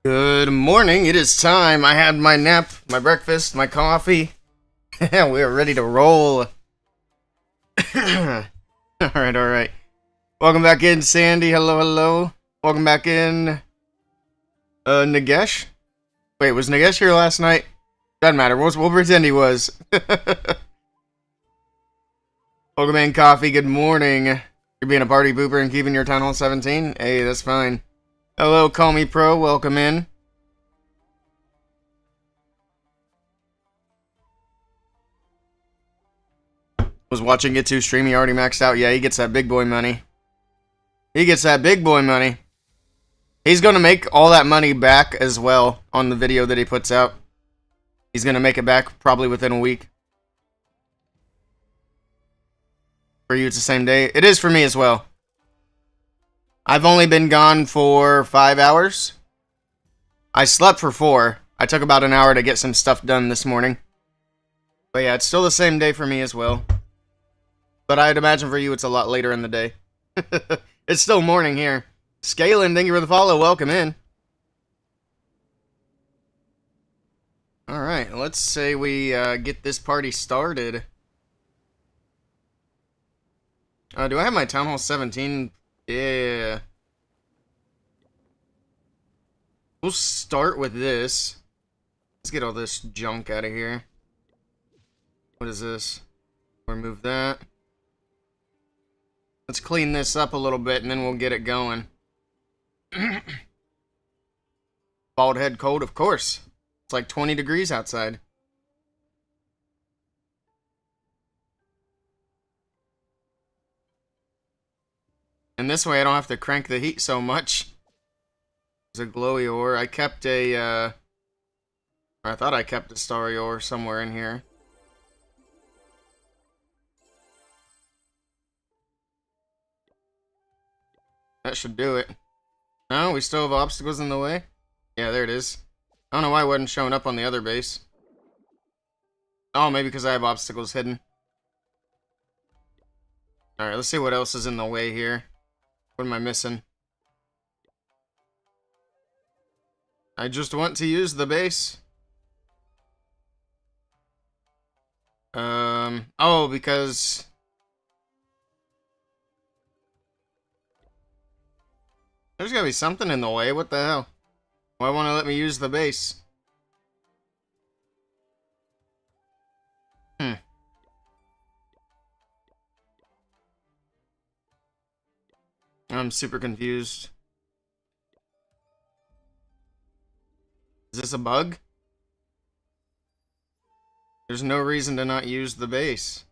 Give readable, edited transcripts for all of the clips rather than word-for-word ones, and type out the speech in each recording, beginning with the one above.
Good morning. It is time. I had my nap, my breakfast, my coffee. We are ready to roll. Alright, alright. Welcome back in, Sandy. Hello, hello. Welcome back in, Nagesh. Wait, was Nagesh here last night? Doesn't matter. We'll pretend he was. Welcome in, Coffee. Good morning. You're being a party pooper and keeping your Town Hall 17? Hey, that's fine. Hello, Call Me Pro. Welcome in. Was watching it too stream. He already maxed out. Yeah, he gets that big boy money. He gets that big boy money. He's going to make all that money back as well on the video that he puts out. He's going to make it back probably within a week. For you, it's the same day. It is for me as well. I've only been gone for 5 hours. I slept for 4. I took about an hour to get some stuff done this morning. But yeah, it's still the same day for me as well. But I'd imagine for you it's a lot later in the day. It's still morning here. Scalen, thank you for the follow. Welcome in. Alright, let's say we get this party started. Do I have my Town Hall 17? Yeah. We'll start with this. Let's get all this junk out of here. What is this? Remove that. Let's clean this up a little bit and then we'll get it going. Bald head cold, of course. It's like 20 degrees outside. And this way I don't have to crank the heat so much. There's a glowy ore. I kept a, or I thought I kept a starry ore somewhere in here. That should do it. No, we still have obstacles in the way? Yeah, there it is. I don't know why it wasn't showing up on the other base. Oh, maybe because I have obstacles hidden. Alright, let's see what else is in the way here. What am I missing? I just want to use the base. Oh, because... There's gotta be something in the way. What the hell? Why won't it let me use the base? I'm super confused. Is this a bug? There's no reason to not use the base.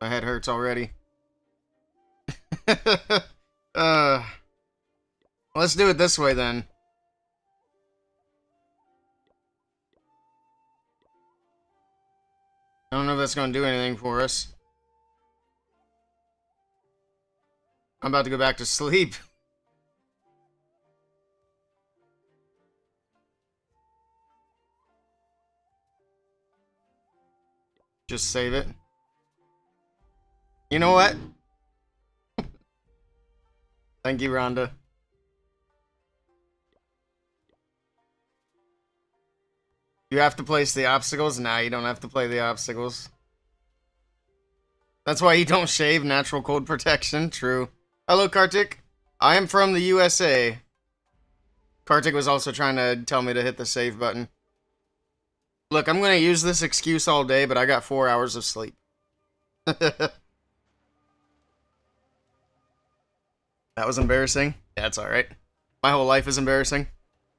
My head hurts already. Let's do it this way then. I don't know if that's going to do anything for us. I'm about to go back to sleep. Just save it. You know what? Thank you, Rhonda. You have to place the obstacles? Nah, you don't have to play the obstacles. That's why you don't shave. Natural cold protection. True. Hello, Kartik. I am from the USA. Kartik was also trying to tell me to hit the save button. Look, I'm going to use this excuse all day, but I got 4 hours of sleep. That was embarrassing. Yeah, it's alright. My whole life is embarrassing.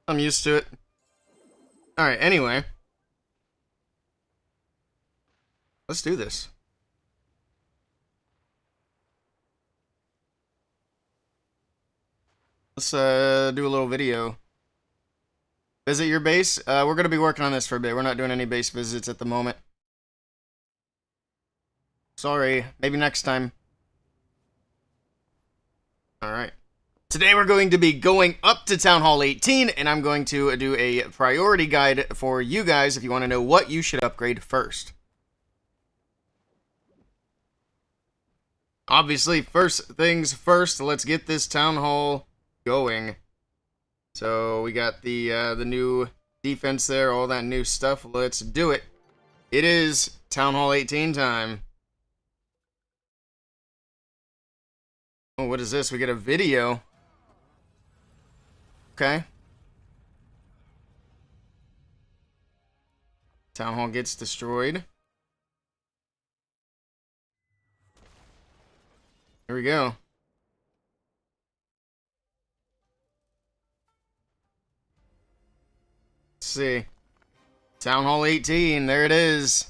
I'm used to it. Alright, anyway. Let's do this. Let's do a little video. Visit your base? We're going to be working on this for a bit. We're not doing any base visits at the moment. Sorry. Maybe next time. Alright. Today we're going to be going up to Town Hall 18, and I'm going to do a priority guide for you guys if you want to know what you should upgrade first. Obviously, first things first, let's get this Town Hall going. So we got the new defense there, all that new stuff. Let's do it. It is Town Hall 18 time. Oh, what is this? We get a video. Okay. Town Hall gets destroyed. Here we go. Let's see. Town Hall 18, there it is.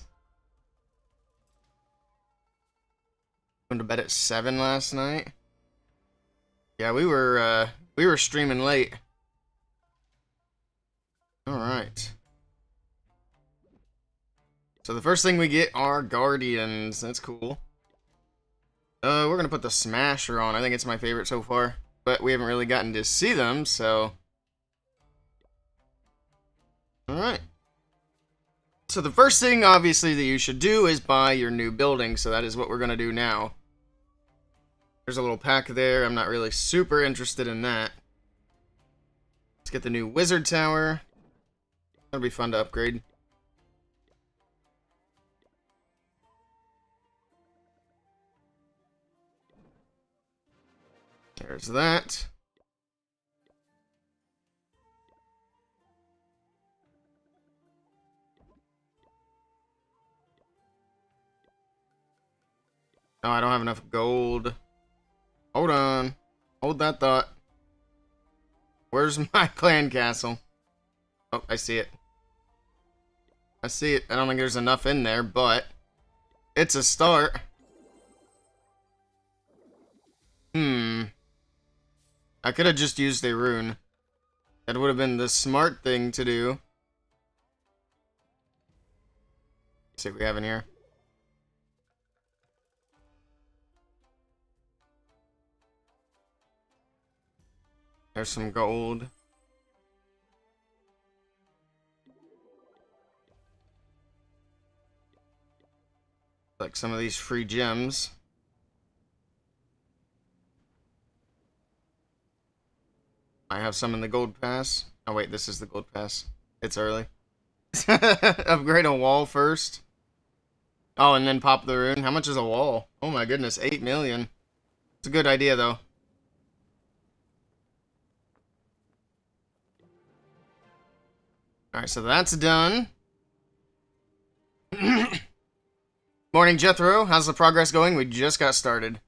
Went to bed at 7 last night. Yeah, we were streaming late. Alright. So the first thing we get are Guardians. That's cool. We're gonna put the Smasher on. I think it's my favorite so far. But we haven't really gotten to see them, so... Alright. So the first thing, obviously, that you should do is buy your new building. So that is what we're gonna do now. There's a little pack there. I'm not really super interested in that. Let's get the new Wizard Tower. That'll be fun to upgrade. There's that. Oh, I don't have enough gold. Hold on. Hold that thought. Where's my clan castle? Oh, I see it. I see it. I don't think there's enough in there, but it's a start. I could have just used a rune. That would have been the smart thing to do. Let's see what we have in here. There's some gold. Like some of these free gems. I have some in the gold pass. Oh wait, this is the gold pass. It's early. Upgrade a wall first. Oh, and then pop the rune. How much is a wall? Oh my goodness, 8 million. It's a good idea though. Alright, so that's done. Morning, Jethro. How's the progress going? We just got started.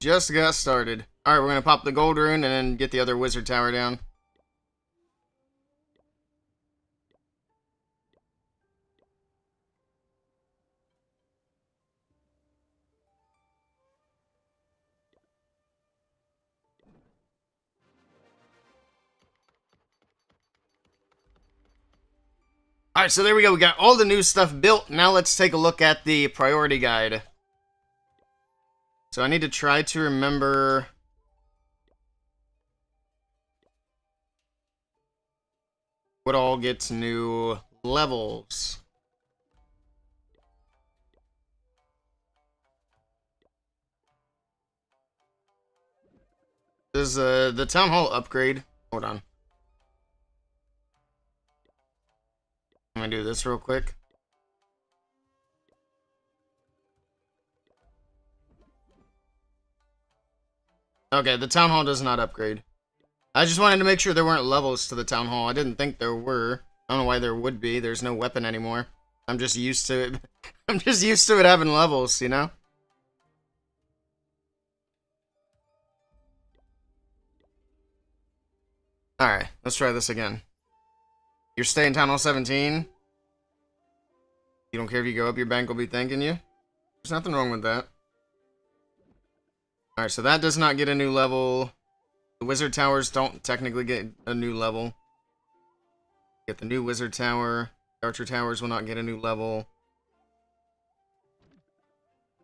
Just got started. Alright, we're going to pop the gold rune and then get the other wizard tower down. Alright, so there we go. We got all the new stuff built. Now let's take a look at the priority guide. So I need to try to remember... what all gets new levels. This is the Town Hall upgrade. Hold on. I'm gonna do this real quick. Okay, the Town Hall does not upgrade. I just wanted to make sure there weren't levels to the Town Hall. I didn't think there were. I don't know why there would be. There's no weapon anymore. I'm just used to it. I'm just used to it having levels, you know? Alright, let's try this again. You're staying Town Hall 17. You don't care if you go up, your bank will be thanking you. There's nothing wrong with that. Alright, so that does not get a new level. The wizard towers don't technically get a new level. Get the new wizard tower. The archer towers will not get a new level.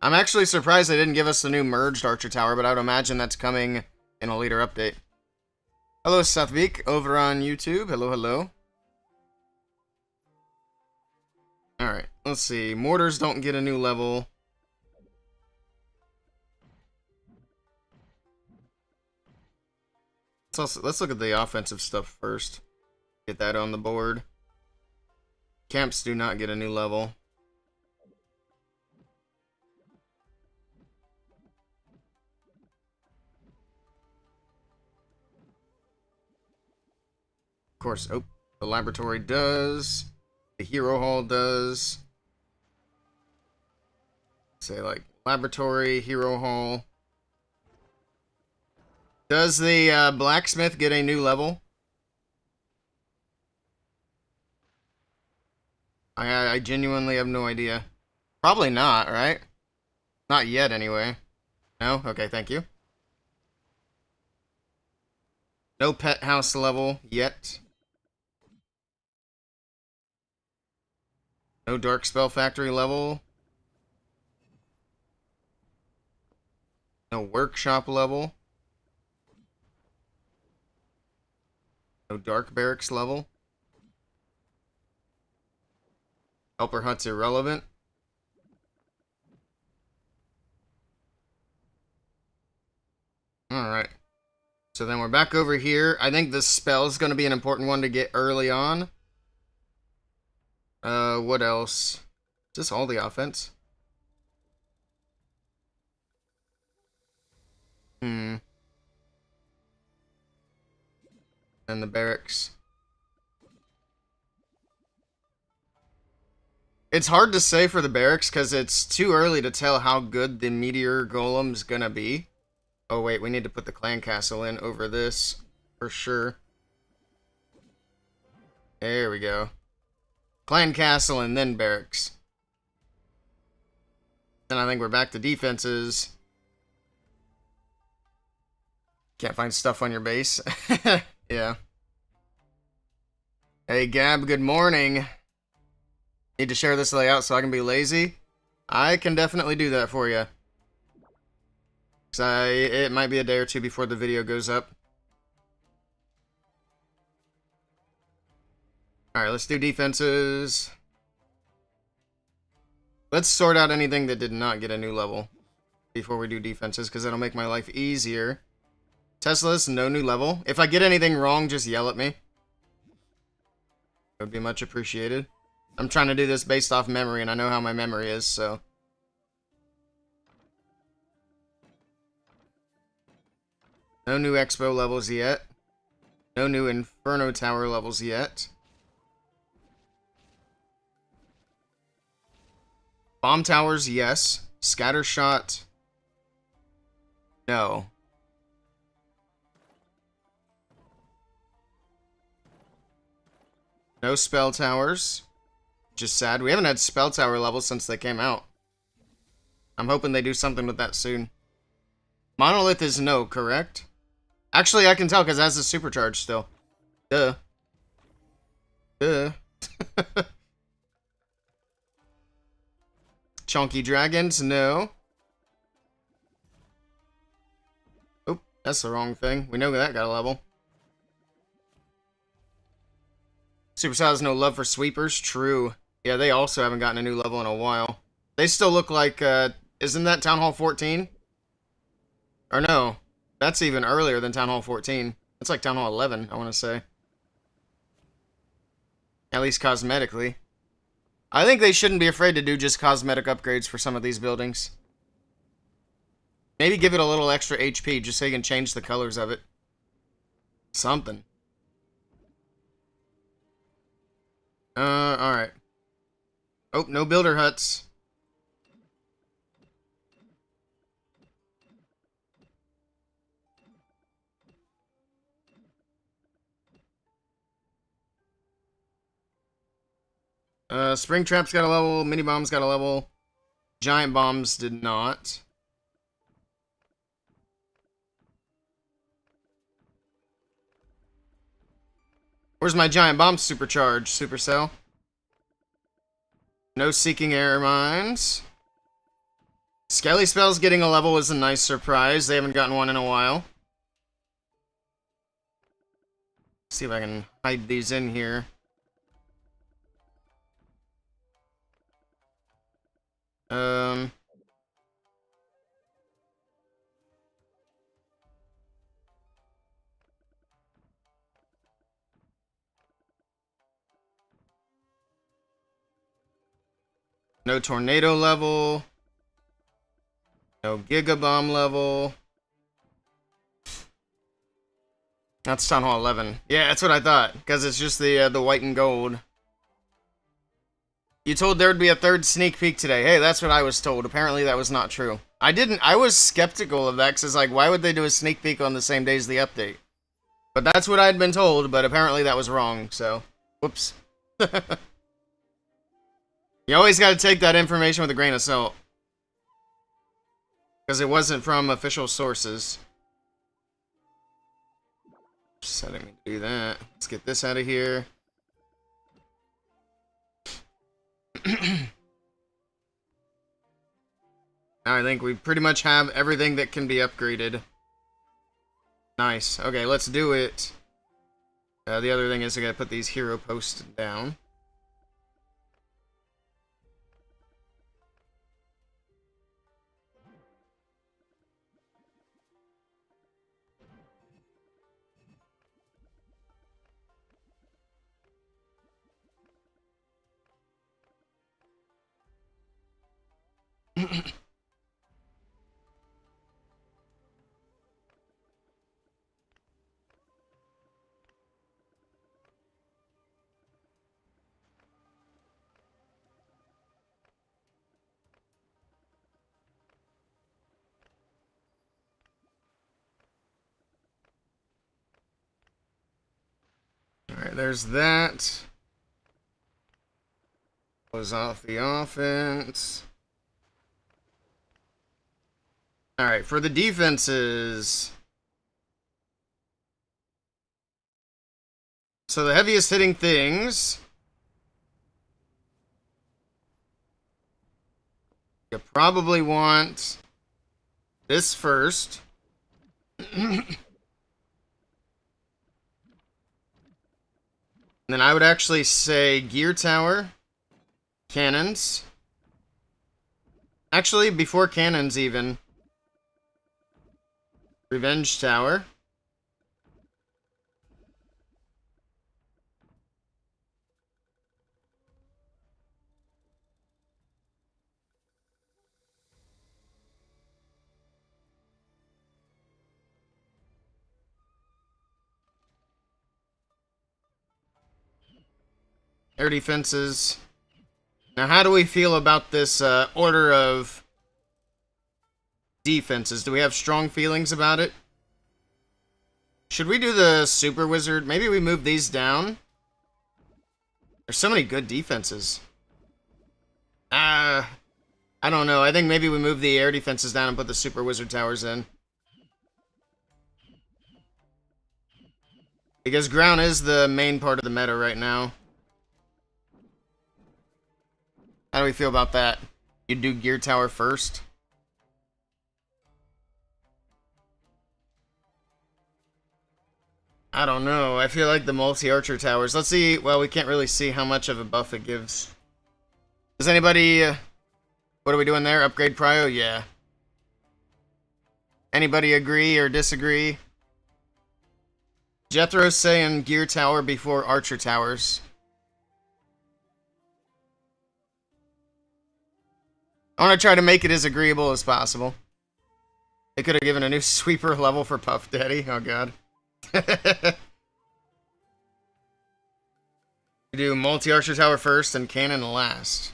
I'm actually surprised they didn't give us the new merged archer tower, but I would imagine that's coming in a later update. Hello, Sathvik, over on YouTube. Hello, hello. Alright, let's see. Mortars don't get a new level. Let's look at the offensive stuff first. Get that on the board. Camps do not get a new level. Of course, oh, the laboratory does. The hero hall does. Say like laboratory, hero hall. Does the blacksmith get a new level? I genuinely have no idea. Probably not, right? Not yet, anyway. No? Okay, thank you. No pet house level yet. No dark spell factory level. No workshop level. No dark barracks level. Helper hut's irrelevant. Alright. So then we're back over here. I think this spell is going to be an important one to get early on. What else? Is this all the offense? And the barracks. It's hard to say for the barracks because it's too early to tell how good the meteor golem's gonna be. Oh wait, we need to put the clan castle in over this for sure. There we go. Clan castle and then barracks. Then I think we're back to defenses. Can't find stuff on your base. Yeah. Hey Gab, good morning. Need to share this layout so I can be lazy? I can definitely do that for you. Because it might be a day or two before the video goes up. Alright, let's do defenses. Let's sort out anything that did not get a new level before we do defenses, because that'll make my life easier. Tesla's no new level. If I get anything wrong, just yell at me. It would be much appreciated. I'm trying to do this based off memory, and I know how my memory is, so. No new Expo levels yet. No new Inferno Tower levels yet. Bomb towers, yes. Scatter shot, no. No spell towers. Just sad. We haven't had spell tower levels since they came out. I'm hoping they do something with that soon. Monolith is no, correct? Actually, I can tell because it has a supercharge still. Duh. Duh. Chunky dragons, no. Oh, that's the wrong thing. We know that got a level. Supercell has no love for sweepers. True. Yeah, they also haven't gotten a new level in a while. They still look like, isn't that Town Hall 14? Or no, that's even earlier than Town Hall 14. That's like Town Hall 11, I want to say. At least cosmetically. I think they shouldn't be afraid to do just cosmetic upgrades for some of these buildings. Maybe give it a little extra HP just so you can change the colors of it. Something. Alright. Oh, no builder huts. Spring traps got a level, mini bombs got a level. Giant bombs did not. Where's my giant bomb supercharge, Supercell? No seeking air mines. Skelly Spells getting a level was a nice surprise. They haven't gotten one in a while. See if I can hide these in here. No tornado level. No Giga Bomb level. That's Town Hall 11. Yeah, that's what I thought, because it's just the white and gold. You told there would be a third sneak peek today. Hey, that's what I was told. Apparently that was not true. I was skeptical of that, because it's like, why would they do a sneak peek on the same day as the update? But that's what I'd been told, but apparently that was wrong, so... Whoops. You always gotta take that information with a grain of salt. Because it wasn't from official sources. Just I didn't mean to do that. Let's get this out of here. Now I think we pretty much have everything that can be upgraded. Nice. Okay, let's do it. The other thing is I gotta put these hero posts down. Alright, there's that. Was off the offense. Alright, for the defenses. So the heaviest hitting things. You probably want this first. Then I would actually say gear tower, cannons. Actually, before cannons even. Revenge tower. Air defenses. Now, how do we feel about this order of defenses? Do we have strong feelings about it? Should we do the Super Wizard? Maybe we move these down. There's so many good defenses. I don't know. I think maybe we move the air defenses down and put the Super Wizard towers in. Because ground is the main part of the meta right now. How do we feel about that? You do gear tower first? I don't know. I feel like the multi-archer towers. Let's see. Well, we can't really see how much of a buff it gives. Does anybody... what are we doing there? Upgrade prio? Yeah. Anybody agree or disagree? Jethro's saying gear tower before archer towers. I want to try to make it as agreeable as possible. They could have given a new sweeper level for Puff Daddy. Oh, God. You do multi-archer tower first and cannon last.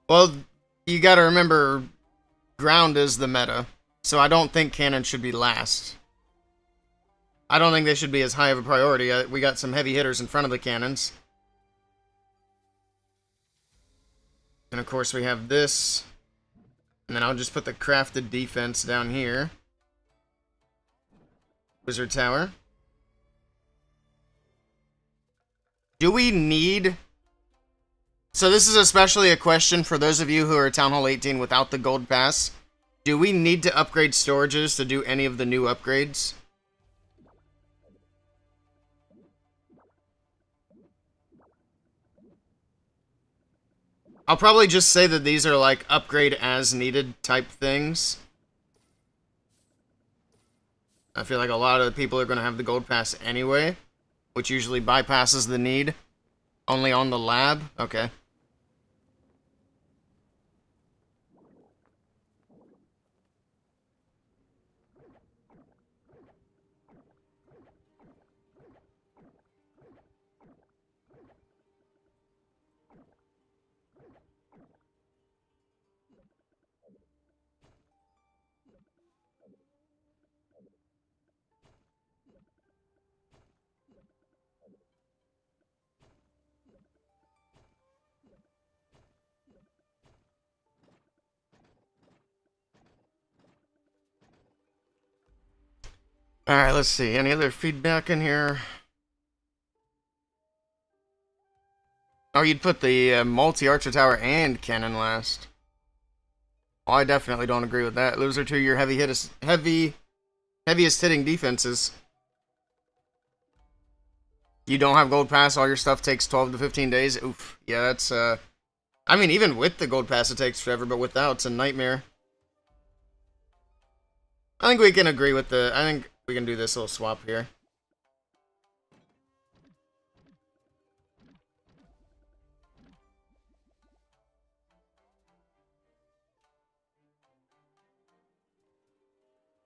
Well, you gotta remember, ground is the meta. So I don't think cannon should be last. I don't think they should be as high of a priority. We got some heavy hitters in front of the cannons. And of course we have this. And then I'll just put the crafted defense down here. Wizard tower. Do we need... So this is especially a question for those of you who are Town Hall 18 without the gold pass. Do we need to upgrade storages to do any of the new upgrades? I'll probably just say that these are like upgrade as needed type things. I feel like a lot of people are going to have the gold pass anyway, which usually bypasses the need. Only on the lab? Okay. Alright, let's see. Any other feedback in here? Oh, you'd put the multi-archer tower and cannon last. Oh, I definitely don't agree with that. Those are two of your heaviest hitting defenses. You don't have gold pass, all your stuff takes 12 to 15 days. Oof. Yeah, that's I mean, even with the gold pass it takes forever, but without it's a nightmare. I think we can agree with I think we can do this little swap here.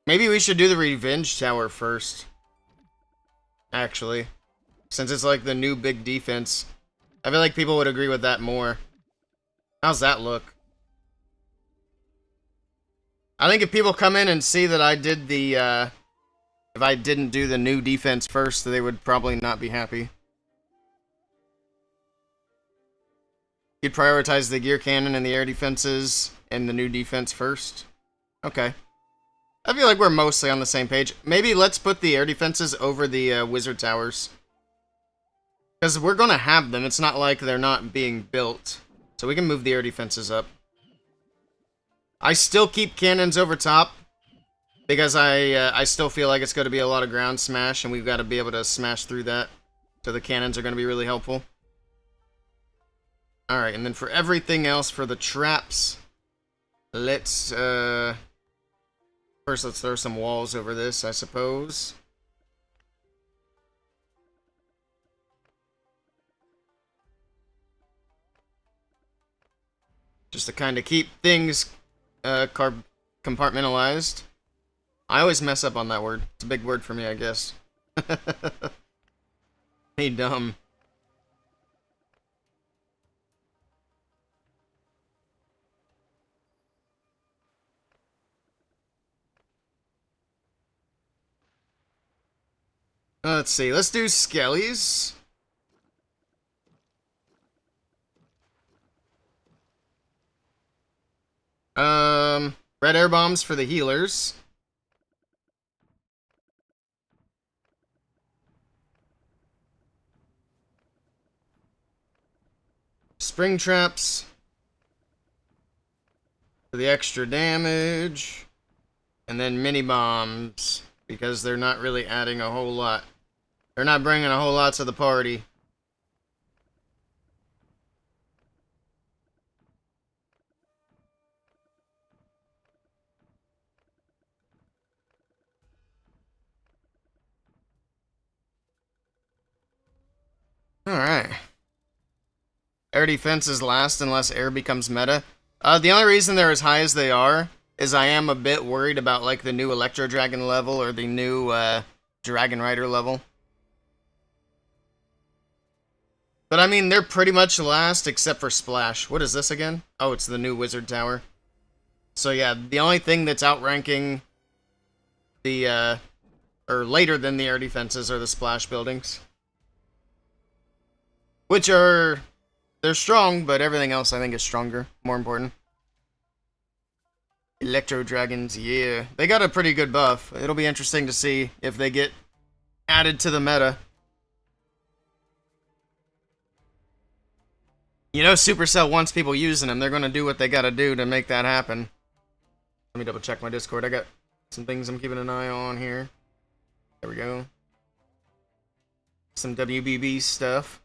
Maybe we should do the revenge tower first. Actually. Since it's like the new big defense. I feel like people would agree with that more. How's that look? I think if people come in and see that I did the, if I didn't do the new defense first, they would probably not be happy. You'd prioritize the gear cannon and the air defenses and the new defense first? Okay. I feel like we're mostly on the same page. Maybe let's put the air defenses over the wizard towers. Because we're going to have them. It's not like they're not being built. So we can move the air defenses up. I still keep cannons over top. Because I still feel like it's going to be a lot of ground smash. And we've got to be able to smash through that. So the cannons are going to be really helpful. Alright, and then for everything else, for the traps, let's, first let's throw some walls over this, I suppose. Just to kind of keep things, compartmentalized. I always mess up on that word. It's a big word for me, I guess. Hey, dumb. Let's see. Let's do skellies. Red air bombs for the healers. Spring traps for the extra damage. And then mini bombs because they're not really adding a whole lot. They're not bringing a whole lot to the party. Alright. Air defense is last unless air becomes meta. The only reason they're as high as they are is I am a bit worried about like the new Electro Dragon level or the new Dragon Rider level. But I mean, they're pretty much last except for Splash. What is this again? Oh, it's the new Wizard Tower. So yeah, the only thing that's outranking the, or later than the air defenses are the Splash buildings. Which are, they're strong, but everything else I think is stronger, more important. Electro Dragons, yeah. They got a pretty good buff. It'll be interesting to see if they get added to the meta. You know, Supercell wants people using them. They're going to do what they got to do to make that happen. Let me double check my Discord. I got some things I'm keeping an eye on here. There we go. Some WBB stuff.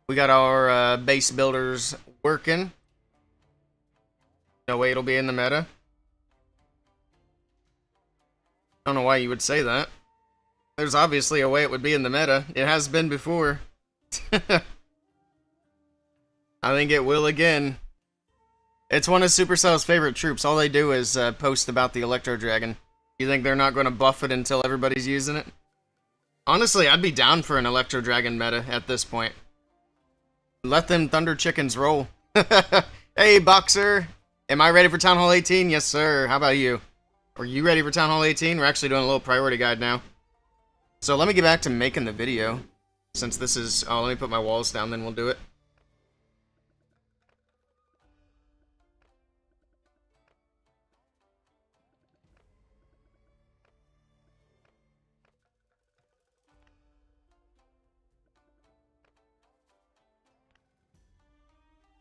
We got our base builders working. No way it'll be in the meta. I don't know why you would say that. There's obviously a way it would be in the meta. It has been before. I think it will again. It's one of Supercell's favorite troops. All they do is post about the Electro Dragon. You think they're not going to buff it until everybody's using it? Honestly, I'd be down for an Electro Dragon meta at this point. Let them Thunder Chickens roll. Hey, Boxer! Am I ready for Town Hall 18? Yes, sir. How about you? Are you ready for Town Hall 18? We're actually doing a little priority guide now. So let me get back to making the video. Since this is... Oh, let me put my walls down, then we'll do it.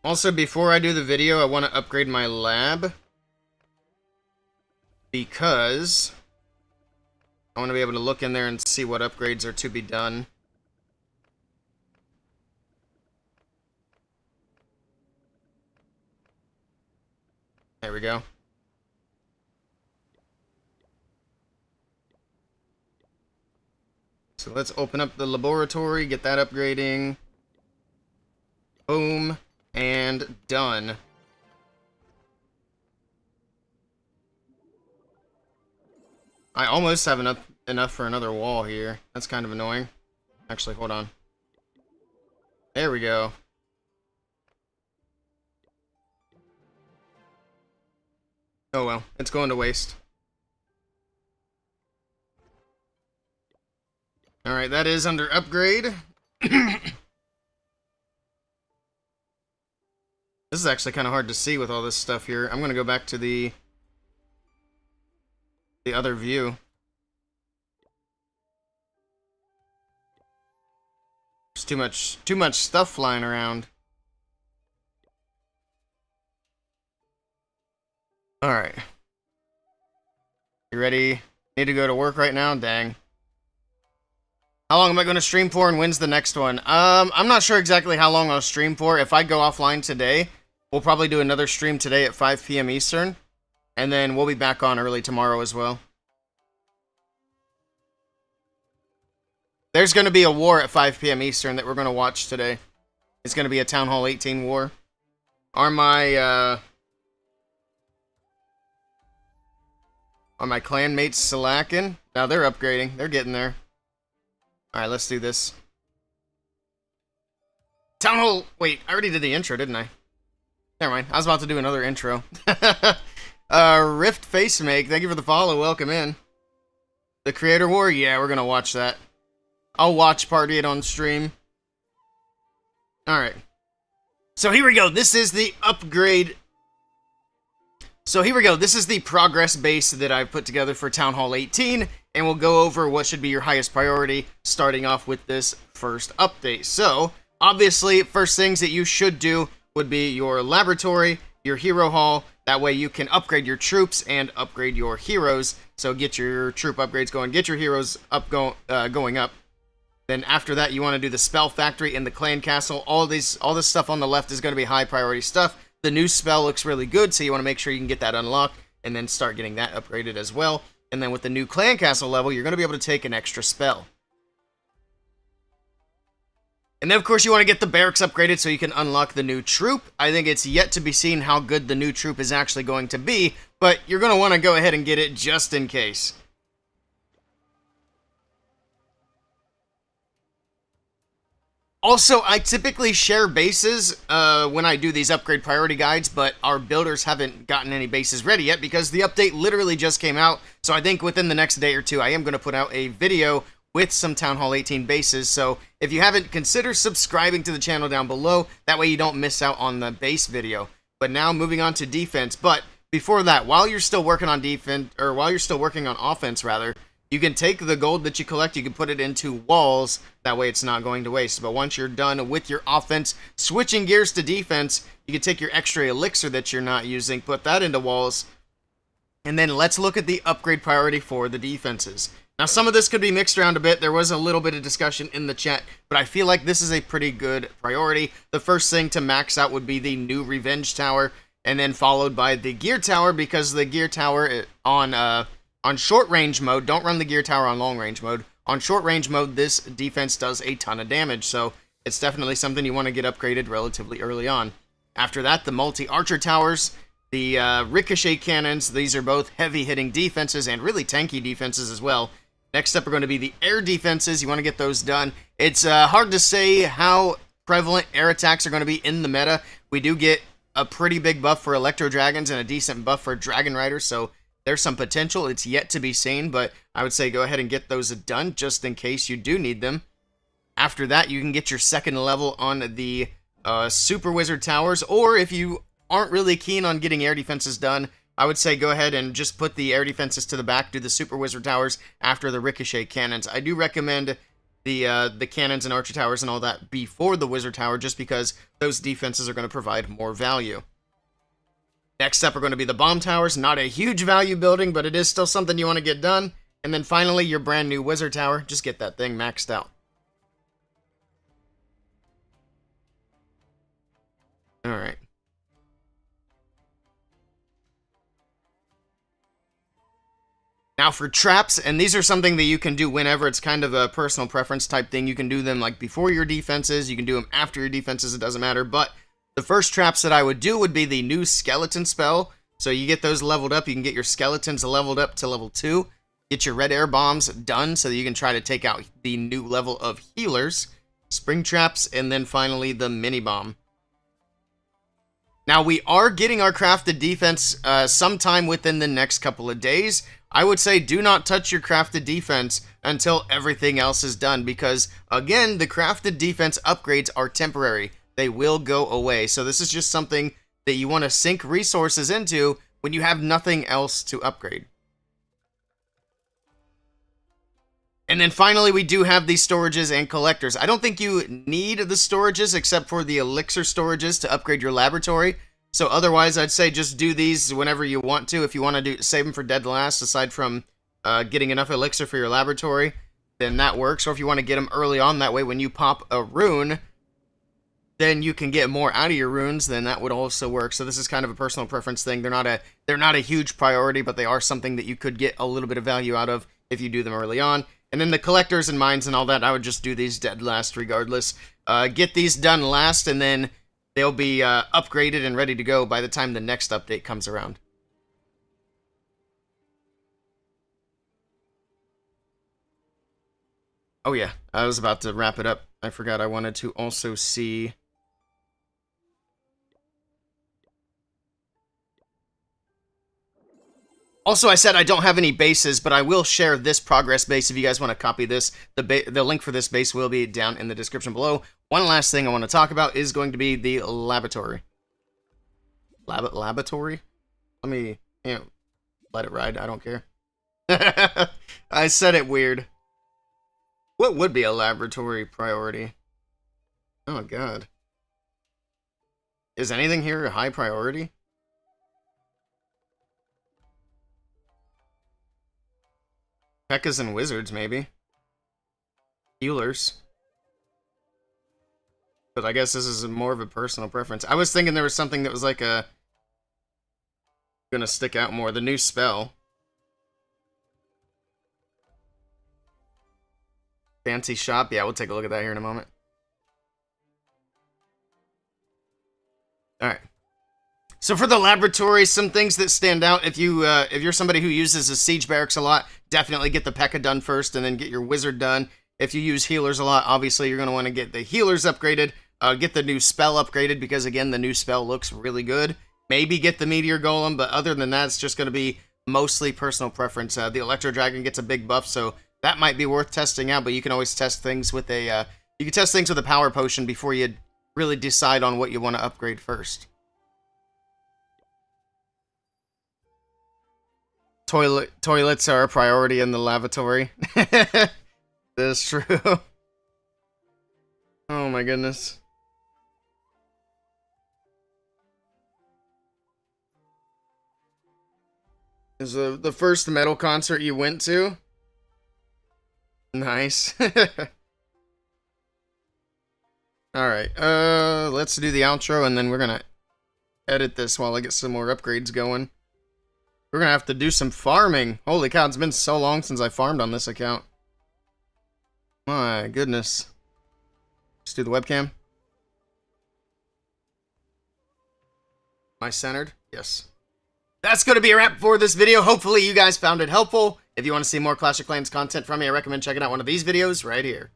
Also, before I do the video, I want to upgrade my lab. Because I want to be able to look in there and see what upgrades are to be done. There we go. So let's open up the laboratory, get that upgrading. Boom. And done. I almost have enough for another wall here. That's kind of annoying. Actually, hold on. There we go. Oh well, it's going to waste. Alright, that is under upgrade. This is actually kind of hard to see with all this stuff here. I'm going to go back to the other view. There's too much stuff flying around. Alright. You ready? Need to go to work right now? Dang. How long am I going to stream for, and when's the next one? I'm not sure exactly how long I'll stream for. If I go offline today, we'll probably do another stream today at 5 p.m. Eastern. And then we'll be back on early tomorrow as well. There's going to be a war at 5 p.m. Eastern that we're going to watch today. It's going to be a Town Hall 18 war. Are my clanmates slacking? Now they're upgrading. They're getting there. Alright, let's do this. Town Hall... Wait, I already did the intro, didn't I? Never mind. I was about to do another intro. Rift Face Make, thank you for the follow. Welcome in. The Creator War? Yeah, we're gonna watch that. I'll watch party it on stream. Alright. So here we go. This is the upgrade. So here we go. This is the progress base that I've put together for Town Hall 18. And we'll go over what should be your highest priority, starting off with this first update. So, obviously, first things that you should do would be your laboratory, your hero hall. That way you can upgrade your troops and upgrade your heroes. So get your troop upgrades going, get your heroes up going up. Then after that, you want to do the spell factory and the clan castle. All this stuff on the left is going to be high priority stuff. The new spell looks really good, so you want to make sure you can get that unlocked and then start getting that upgraded as well. And then with the new clan castle level, you're going to be able to take an extra spell. And then, of course, you want to get the barracks upgraded so you can unlock the new troop. I think it's yet to be seen how good the new troop is actually going to be, but you're going to want to go ahead and get it just in case. Also, I typically share bases when I do these upgrade priority guides, but our builders haven't gotten any bases ready yet because the update literally just came out. So I think within the next day or two, I am going to put out a video with some Town Hall 18 bases. So if you haven't, consider subscribing to the channel down below. That way you don't miss out on the base video. But now moving on to defense. But before that, while you're still working on defense, or while you're still working on offense rather, you can take the gold that you collect, you can put it into walls, that way it's not going to waste. But once you're done with your offense, switching gears to defense, you can take your extra elixir that you're not using, put that into walls, and then let's look at the upgrade priority for the defenses. Now some of this could be mixed around a bit, there was a little bit of discussion in the chat, but I feel like this is a pretty good priority. The first thing to max out would be the new Revenge Tower, and then followed by the Gear Tower, because the Gear Tower on short range mode, don't run the gear tower on long range mode. On short range mode, this defense does a ton of damage, so it's definitely something you want to get upgraded relatively early on. After that, the multi-archer towers, the ricochet cannons, these are both heavy-hitting defenses and really tanky defenses as well. Next up are going to be the air defenses. You want to get those done. It's hard to say how prevalent air attacks are going to be in the meta. We do get a pretty big buff for Electro Dragons and a decent buff for Dragon Riders, so there's some potential. It's yet to be seen, but I would say go ahead and get those done just in case you do need them. After that, you can get your second level on the Super Wizard Towers, or if you aren't really keen on getting air defenses done, I would say go ahead and just put the air defenses to the back, do the Super Wizard Towers after the Ricochet Cannons. I do recommend the cannons and archer towers and all that before the wizard tower, just because those defenses are going to provide more value. Next up are going to be the bomb towers. Not a huge value building, but it is still something you want to get done. And then finally, your brand new wizard tower. Just get that thing maxed out. Alright. Now for traps, and these are something that you can do whenever. It's kind of a personal preference type thing. You can do them like before your defenses. You can do them after your defenses. It doesn't matter. But the first traps that I would do would be the new skeleton spell. So you get those leveled up. You can get your skeletons leveled up to level 2. Get your red air bombs done so that you can try to take out the new level of healers. Spring traps, and then finally the mini bomb. Now we are getting our crafted defense sometime within the next couple of days. I would say do not touch your crafted defense until everything else is done, because again, the crafted defense upgrades are temporary. They will go away. So this is just something that you want to sink resources into when you have nothing else to upgrade. And then finally, we do have these storages and collectors. I don't think you need the storages except for the elixir storages to upgrade your laboratory. So otherwise, I'd say just do these whenever you want to. If you want to save them for dead last, aside from getting enough elixir for your laboratory, then that works. Or if you want to get them early on, that way when you pop a rune, then you can get more out of your runes, then that would also work. So this is kind of a personal preference thing. They're not a huge priority, but they are something that you could get a little bit of value out of if you do them early on. And then the collectors and mines and all that, I would just do these dead last regardless. Get these done last, and then they'll be upgraded and ready to go by the time the next update comes around. Oh yeah, I was about to wrap it up. I forgot I wanted to also see... Also, I said I don't have any bases, but I will share this progress base if you guys want to copy this. The link for this base will be down in the description below. One last thing I want to talk about is going to be the laboratory. Laboratory? Let me, let it ride. I don't care. I said it weird. What would be a laboratory priority? Oh, God. Is anything here a high priority? Pekkas and wizards, maybe. Healers. But I guess this is more of a personal preference. I was thinking there was something that was like a... gonna stick out more. The new spell. Fancy shop. Yeah, we'll take a look at that here in a moment. Alright. So for the laboratory, some things that stand out, if you're somebody who uses a siege barracks a lot, definitely get the P.E.K.K.A done first, and then get your wizard done. If you use healers a lot, obviously you're going to want to get the healers upgraded, get the new spell upgraded, because again, the new spell looks really good. Maybe get the meteor golem, but other than that, it's just going to be mostly personal preference. The electro dragon gets a big buff, so that might be worth testing out, but you can always test things with a, you can test things with a power potion before you really decide on what you want to upgrade first. Toilets are a priority in the lavatory. That's true. Oh my goodness. Is the first metal concert you went to? Nice. Alright, let's do the outro, and then we're gonna edit this while I get some more upgrades going. We're gonna have to do some farming. Holy cow, it's been so long since I farmed on this account. My goodness. Let's do the webcam. Am I centered? Yes. That's gonna be a wrap for this video. Hopefully you guys found it helpful. If you want to see more Clash of Clans content from me, I recommend checking out one of these videos right here.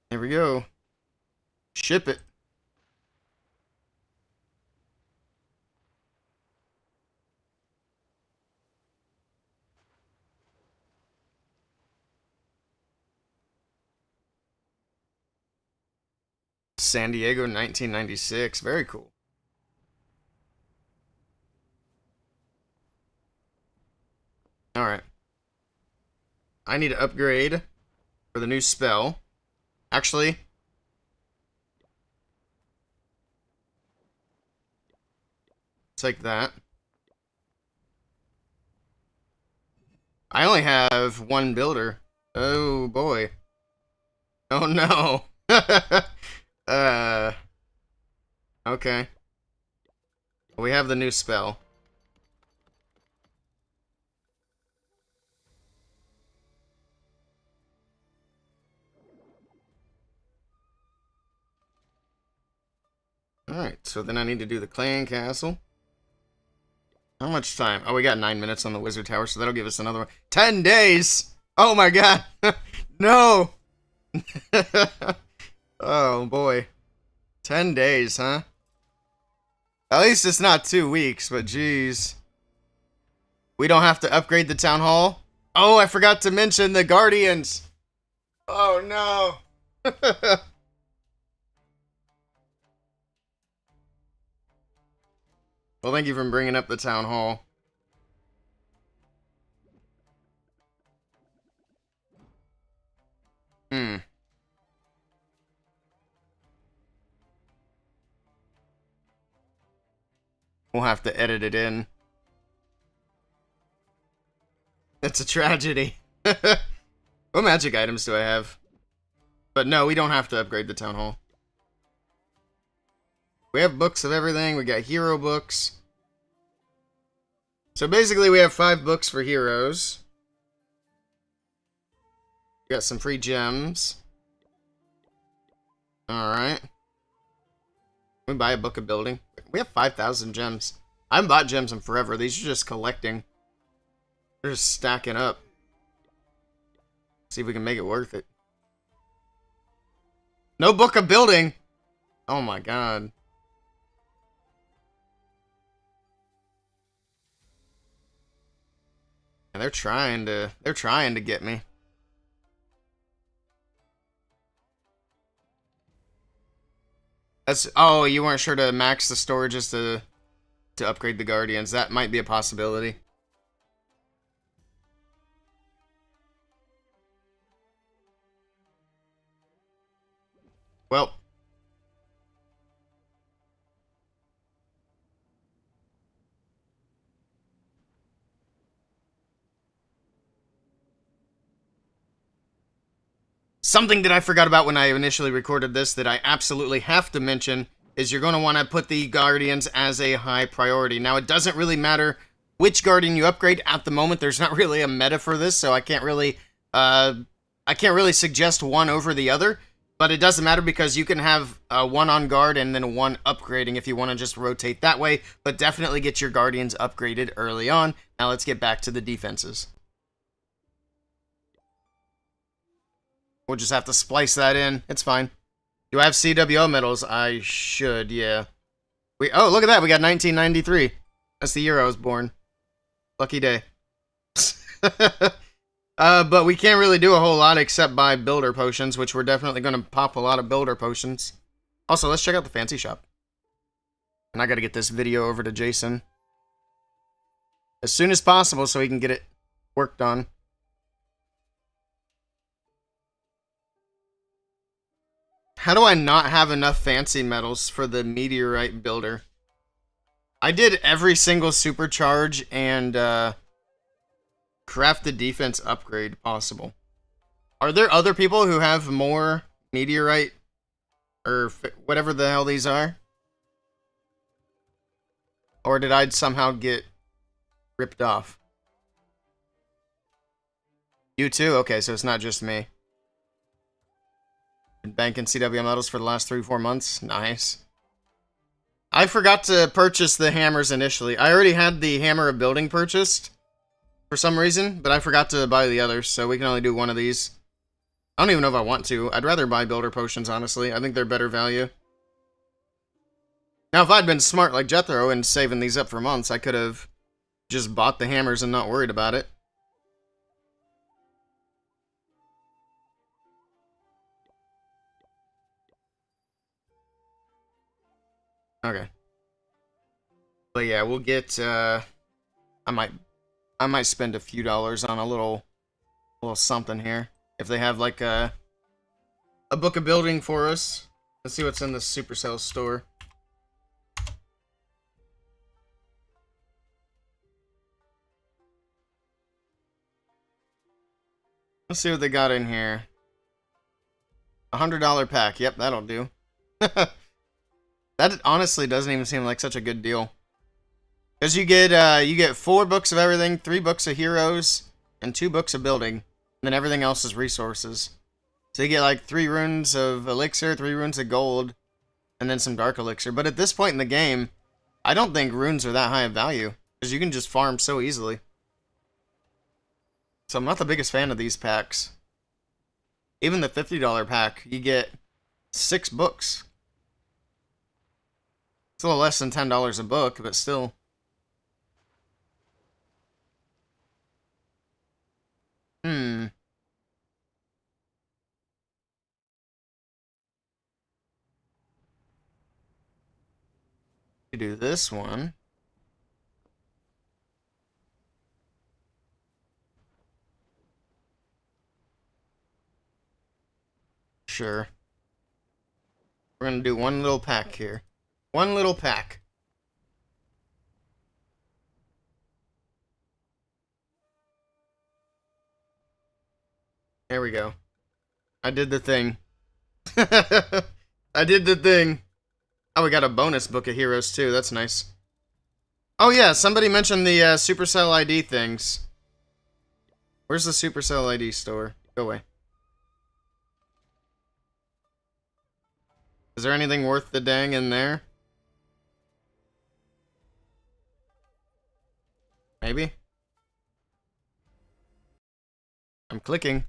There we go. Ship it. San Diego, 1996. Very cool. All right. I need to upgrade for the new spell. Actually, take that. I only have one builder. Oh boy. Oh no. Okay. We have the new spell. Alright, so then I need to do the clan castle. How much time? Oh, we got 9 minutes on the wizard tower, so that'll give us another one. 10 days! Oh my god! No! Oh boy. 10 days, huh? At least it's not 2 weeks, but geez. We don't have to upgrade the town hall? Oh, I forgot to mention the guardians! Oh no! Well, thank you for bringing up the town hall. We'll have to edit it in. It's a tragedy. What magic items do I have? But no, we don't have to upgrade the town hall. We have books of everything. We got hero books. So basically we have 5 books for heroes. We got some free gems. Alright. We buy a book of building. We have 5,000 gems. I haven't bought gems in forever. These are just collecting. They're just stacking up. See if we can make it worth it. No book of building! Oh my god. And they're trying to get me. Oh, you weren't sure to max the storages to upgrade the guardians. That might be a possibility. Well, something that I forgot about when I initially recorded this that I absolutely have to mention is you're going to want to put the guardians as a high priority. Now, it doesn't really matter which guardian you upgrade at the moment. There's not really a meta for this, so I can't really suggest one over the other. But it doesn't matter because you can have one on guard and then one upgrading if you want to just rotate that way. But definitely get your guardians upgraded early on. Now let's get back to the defenses. We'll just have to splice that in. It's fine. Do I have CWO medals? I should, yeah. Oh, look at that. We got 1993. That's the year I was born. Lucky day. But we can't really do a whole lot except buy builder potions, which we're definitely going to pop a lot of builder potions. Also, let's check out the fancy shop. And I got to get this video over to Jason as soon as possible so he can get it worked on. How do I not have enough fancy metals for the meteorite builder? I did every single supercharge and craft the defense upgrade possible. Are there other people who have more meteorite or whatever the hell these are? Or did I somehow get ripped off? You too? Okay, so it's not just me. Been banking CW medals for the last 3-4 months. Nice. I forgot to purchase the hammers initially. I already had the hammer of building purchased for some reason, but I forgot to buy the others, so we can only do one of these. I don't even know if I want to. I'd rather buy builder potions, honestly. I think they're better value. Now, if I'd been smart like Jethro and saving these up for months, I could have just bought the hammers and not worried about it. Okay. But yeah, we'll get, I might spend a few dollars on a little A little something here. If they have like a book of building for us. Let's see what's in the Supercell store. Let's see what they got in here. $100 pack. Yep, that'll do. That honestly doesn't even seem like such a good deal. Because you get 4 books of everything, 3 books of heroes, and 2 books of building. And then everything else is resources. So you get like 3 runes of elixir, 3 runes of gold, and then some dark elixir. But at this point in the game, I don't think runes are that high of value. Because you can just farm so easily. So I'm not the biggest fan of these packs. Even the $50 pack, you get 6 books. It's a little less than $10 a book, but still. You do this one. Sure. We're gonna do one little pack here. One little pack. There we go. I did the thing. I did the thing. Oh, we got a bonus book of heroes too. That's nice. Oh yeah, somebody mentioned the Supercell ID things. Where's the Supercell ID store? Go away. Is there anything worth the dang in there? Maybe? I'm clicking.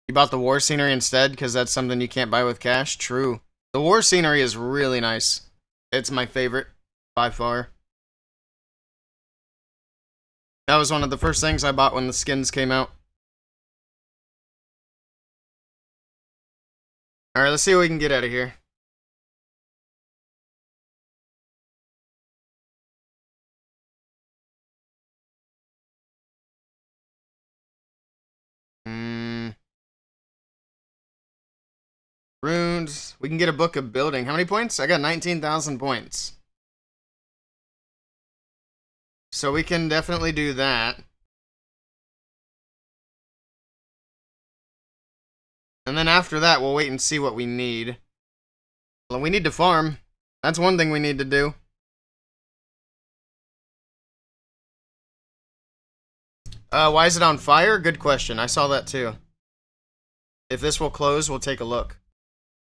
You bought the war scenery instead because that's something you can't buy with cash? True. The war scenery is really nice. It's my favorite by far. That was one of the first things I bought when the skins came out. Alright, let's see what we can get out of here. Runes. We can get a book of building. How many points? I got 19,000 points. So we can definitely do that. And then after that, we'll wait and see what we need. Well, we need to farm. That's one thing we need to do. Why is it on fire? Good question. I saw that too. If this will close, we'll take a look.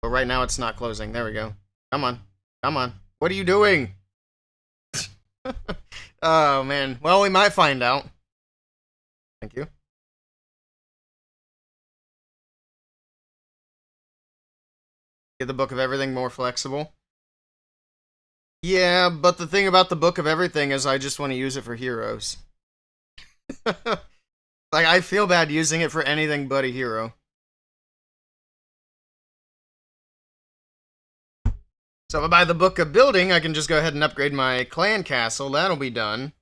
But right now it's not closing. There we go. Come on. Come on. What are you doing? Oh, man. Well, we might find out. Thank you. Get the Book of Everything more flexible. Yeah, but the thing about the Book of Everything is I just want to use it for heroes. Like, I feel bad using it for anything but a hero. So if I buy the Book of Building, I can just go ahead and upgrade my clan castle. That'll be done.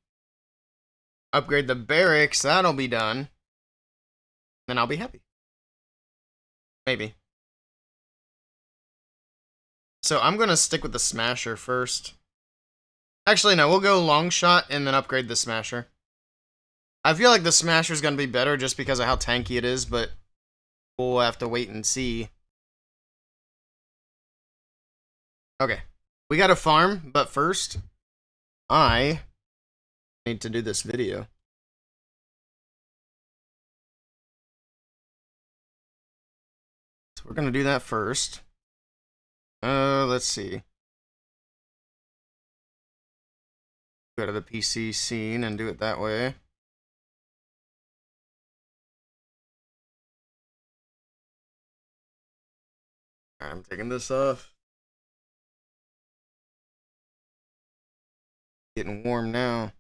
Upgrade the barracks. That'll be done. Then I'll be happy. Maybe. So I'm going to stick with the Smasher first. Actually, no. We'll go long shot and then upgrade the Smasher. I feel like the Smasher's going to be better just because of how tanky it is, but we'll have to wait and see. Okay. We got to farm, but first, I need to do this video. So we're going to do that first. Let's see. Go to the PC scene and do it that way. Alright, I'm taking this off. Getting warm now.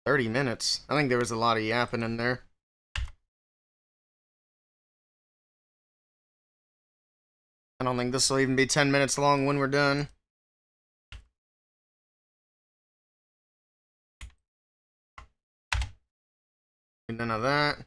"30 minutes. I think there was a lot of yapping in there. I don't think this will even be 10 minutes long when we're done. None of that.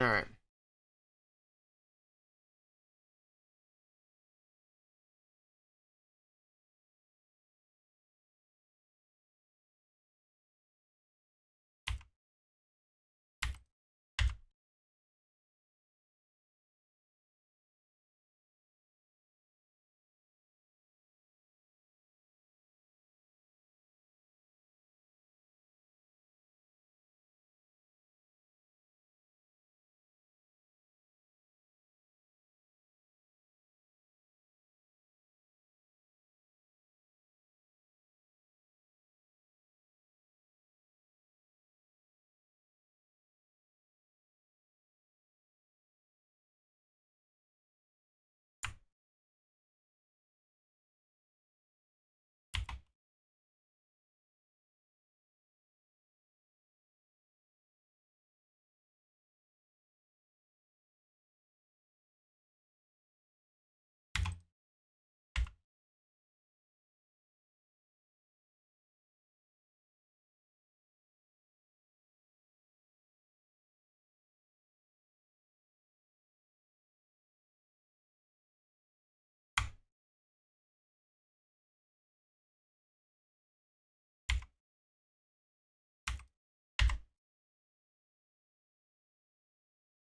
Alright.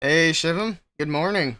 Hey, Shivam. Good morning.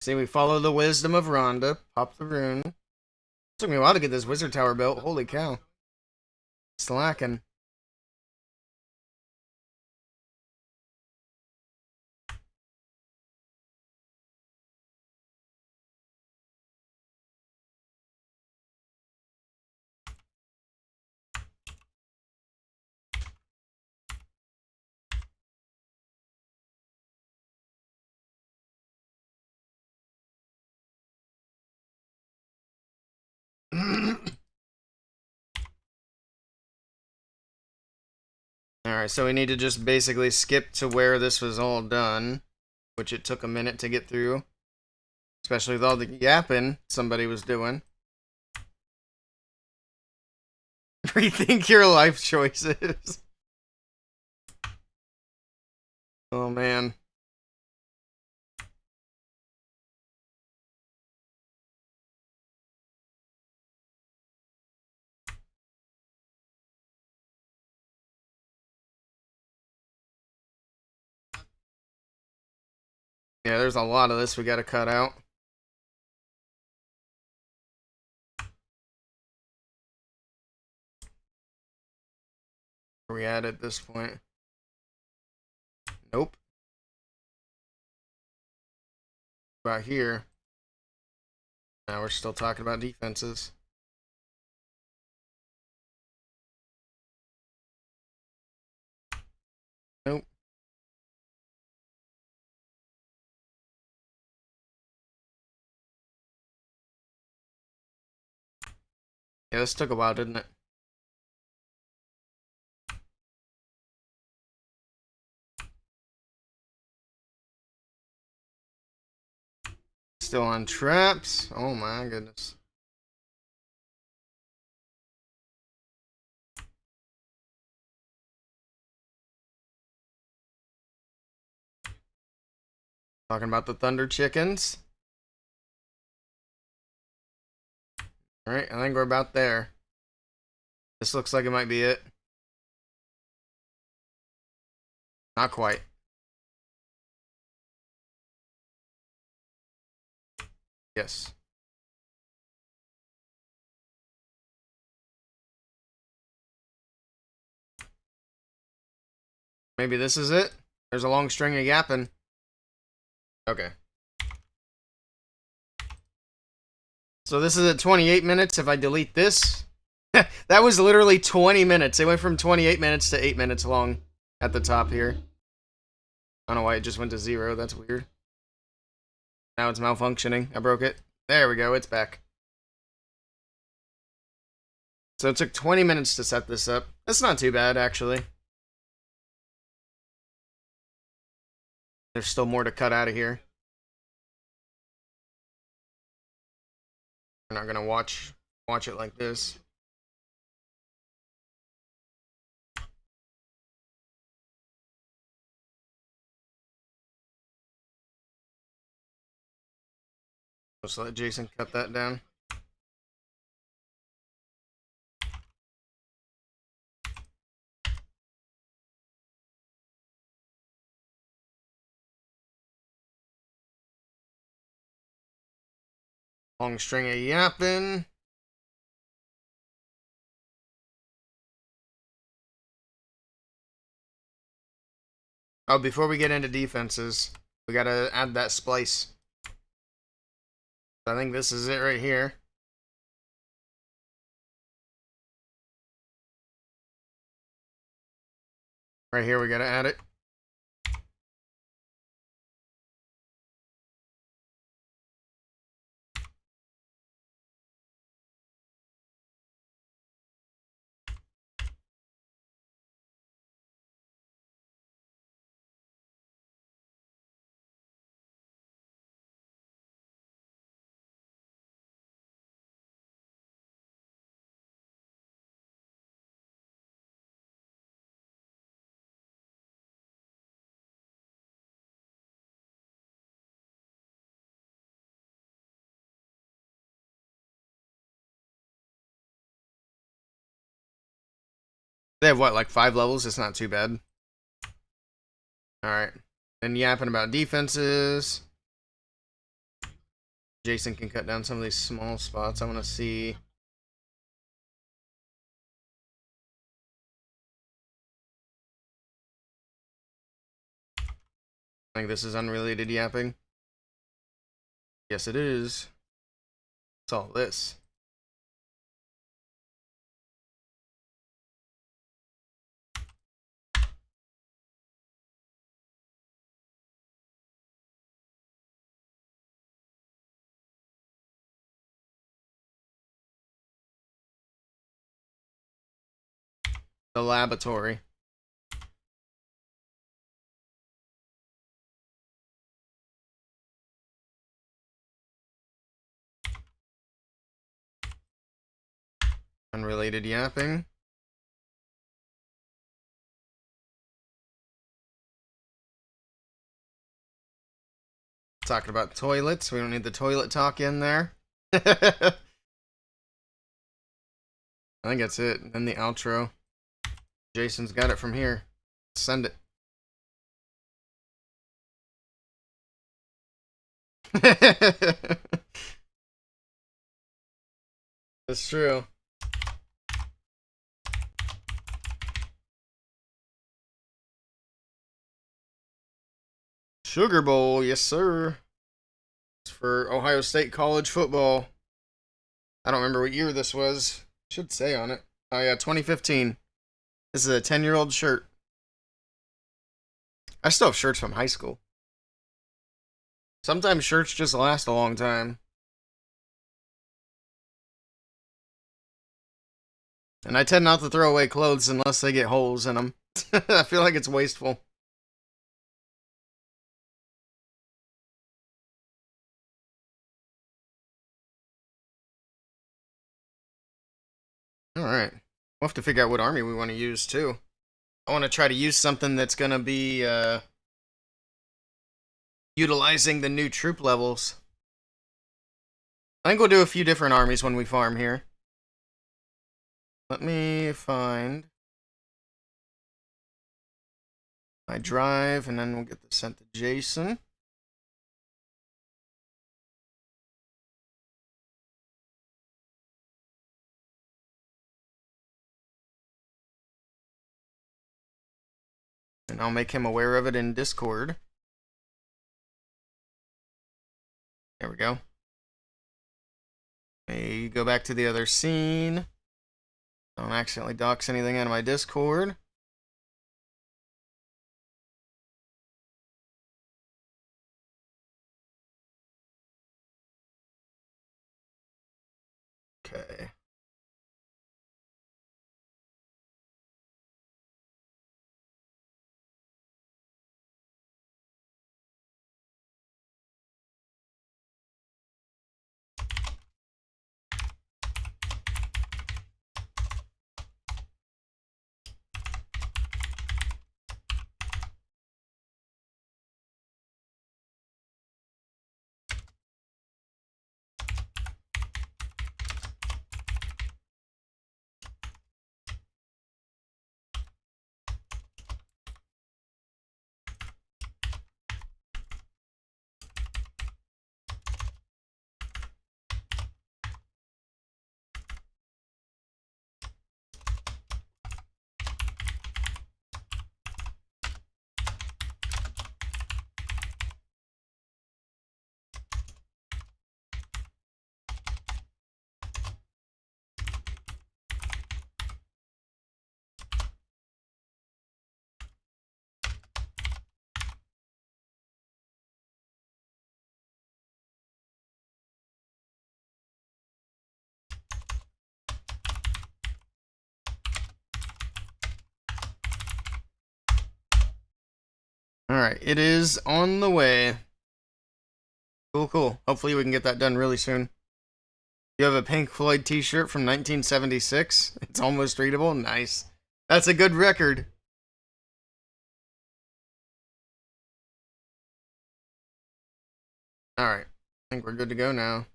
See, we follow the wisdom of Rhonda. Pop the rune. Took me a while to get this wizard tower built. Holy cow. Slacking. Alright, so we need to just basically skip to where this was all done, which it took a minute to get through. Especially with all the yapping somebody was doing. Rethink your life choices. Oh, man. Yeah, there's a lot of this we gotta cut out. Where we at this point? Nope. About here. Now we're still talking about defenses. Nope. Yeah, this took a while, didn't it? Still on traps. Oh my goodness. Talking about the Thunder Chickens. Alright, I think we're about there. This looks like it might be it. Not quite. Yes. Maybe this is it? There's a long string of yapping. Okay. So this is at 28 minutes if I delete this. That was literally 20 minutes. It went from 28 minutes to 8 minutes long at the top here. I don't know why it just went to 0. That's weird. Now it's malfunctioning. I broke it. There we go. It's back. So it took 20 minutes to set this up. That's not too bad, actually. There's still more to cut out of here. We're not gonna watch it like this. Just let Jason cut that down. Long string of yapping. Oh, before we get into defenses, we gotta add that splice. I think this is it right here. Right here, we gotta add it. They have what, like 5 levels? It's not too bad. Alright. And yapping about defenses. Jason can cut down some of these small spots. I want to see. I think this is unrelated yapping. Yes, it is. What's all this? The laboratory. Unrelated yapping. Talking about toilets. We don't need the toilet talk in there. I think that's it. Then the outro. Jason's got it from here. Send it. That's true. Sugar Bowl, yes sir. It's for Ohio State college football. I don't remember what year this was. Should say on it. Oh yeah, 2015. This is a 10-year-old shirt. I still have shirts from high school. Sometimes shirts just last a long time. And I tend not to throw away clothes unless they get holes in them. I feel like it's wasteful. Alright. We'll have to figure out what army we want to use, too. I want to try to use something that's going to be, utilizing the new troop levels. I think we'll do a few different armies when we farm here. Let me find my drive, and then we'll get this sent to Jason. And I'll make him aware of it in Discord. There we go. Hey, go back to the other scene. Don't accidentally dox anything out of my Discord. Okay. Alright, it is on the way. Cool, cool. Hopefully we can get that done really soon. You have a Pink Floyd t-shirt from 1976? It's almost readable? Nice. That's a good record. Alright, I think we're good to go now.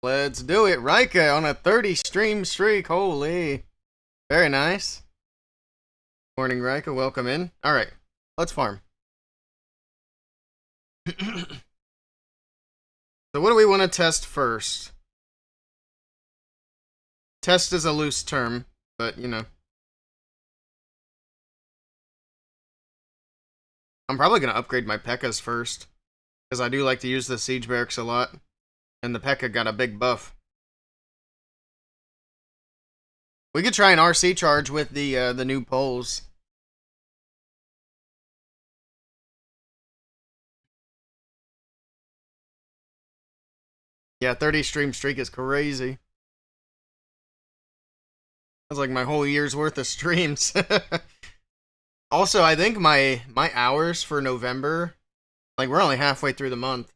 Let's do it. Rika on a 30 stream streak. Holy. Very nice. Morning, Rika. Welcome in. Alright, let's farm. So what do we want to test first? Test is a loose term, but you know. I'm probably going to upgrade my P.E.K.K.A.s first, because I do like to use the siege barracks a lot, and the P.E.K.K.A. got a big buff. We could try an RC charge with the new poles. Yeah, 30 stream streak is crazy. That's like my whole year's worth of streams. Also, I think my hours for November, like we're only halfway through the month.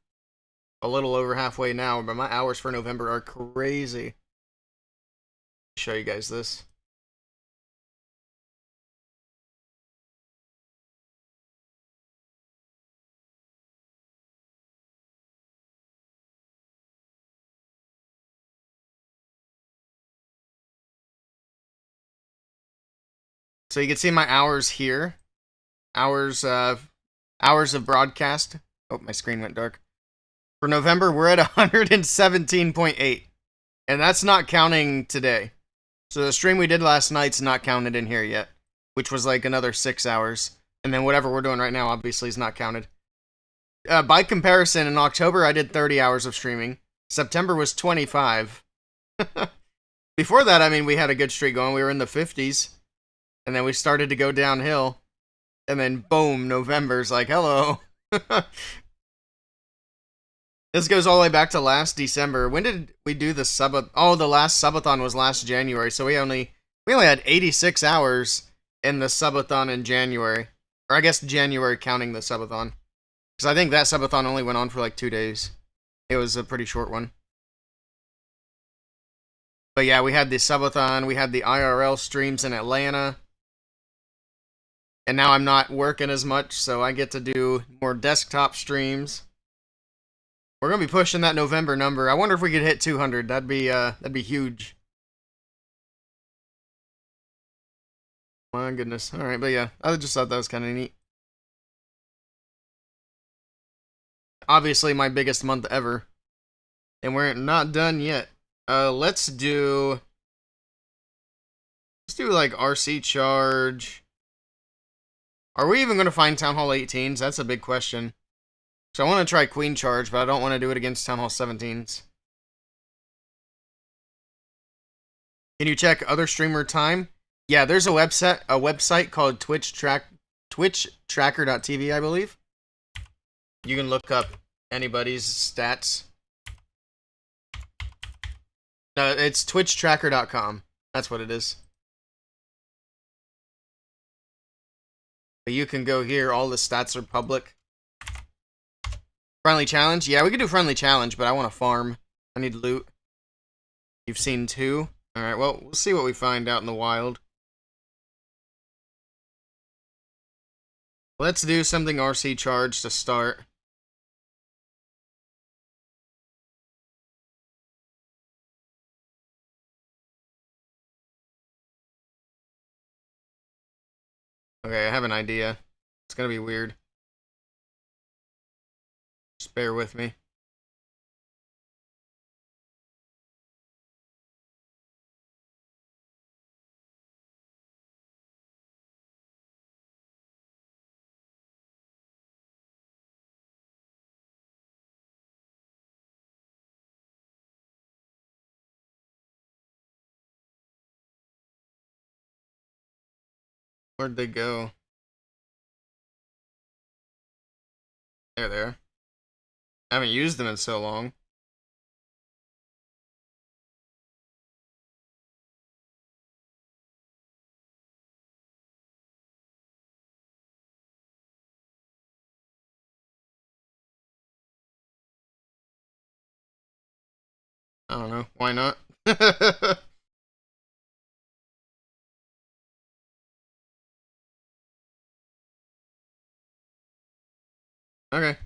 A little over halfway now, but my hours for November are crazy. Show you guys this. So you can see my hours here. Hours of broadcast. Oh, my screen went dark. For November, we're at 117.8. And that's not counting today. So the stream we did last night's not counted in here yet, which was like another 6 hours. And then whatever we're doing right now obviously is not counted. By comparison, in October I did 30 hours of streaming. September was 25. Before that, I mean, we had a good streak going. We were in the 50s. And then we started to go downhill. And then, boom, November's like, hello. This goes all the way back to last December. When did we do the subathon? Oh, the last subathon was last January. So we only had 86 hours in the subathon in January. Or I guess January counting the subathon. Because I think that subathon only went on for like 2 days. It was a pretty short one. But yeah, we had the subathon. We had the IRL streams in Atlanta. And now I'm not working as much, so I get to do more desktop streams. We're gonna be pushing that November number. I wonder if we could hit 200. That'd be huge. My goodness. All right, but yeah, I just thought that was kind of neat. Obviously, my biggest month ever, and we're not done yet. Let's do like RC charge. Are we even gonna find Town Hall 18s? That's a big question. So I want to try Queen charge, but I don't want to do it against Town Hall 17s. Can you check other streamer time? Yeah, there's a website called TwitchTracker.tv, I believe. You can look up anybody's stats. No, it's TwitchTracker.com. That's what it is. But you can go here. All the stats are public. Friendly challenge? Yeah, we could do friendly challenge, but I want to farm. I need loot. You've seen 2? Alright, well, we'll see what we find out in the wild. Let's do something RC charge to start. Okay, I have an idea. It's gonna be weird. Just bear with me. Where'd they go? There they are. I haven't used them in so long. I don't know. Why not? Okay.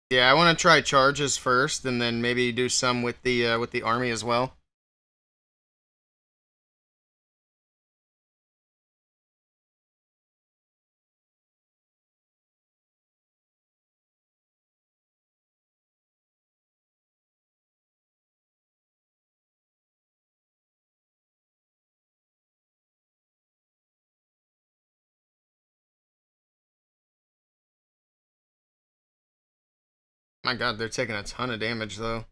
Yeah, I want to try charges first, and then maybe do some with the army as well. My God, they're taking a ton of damage though.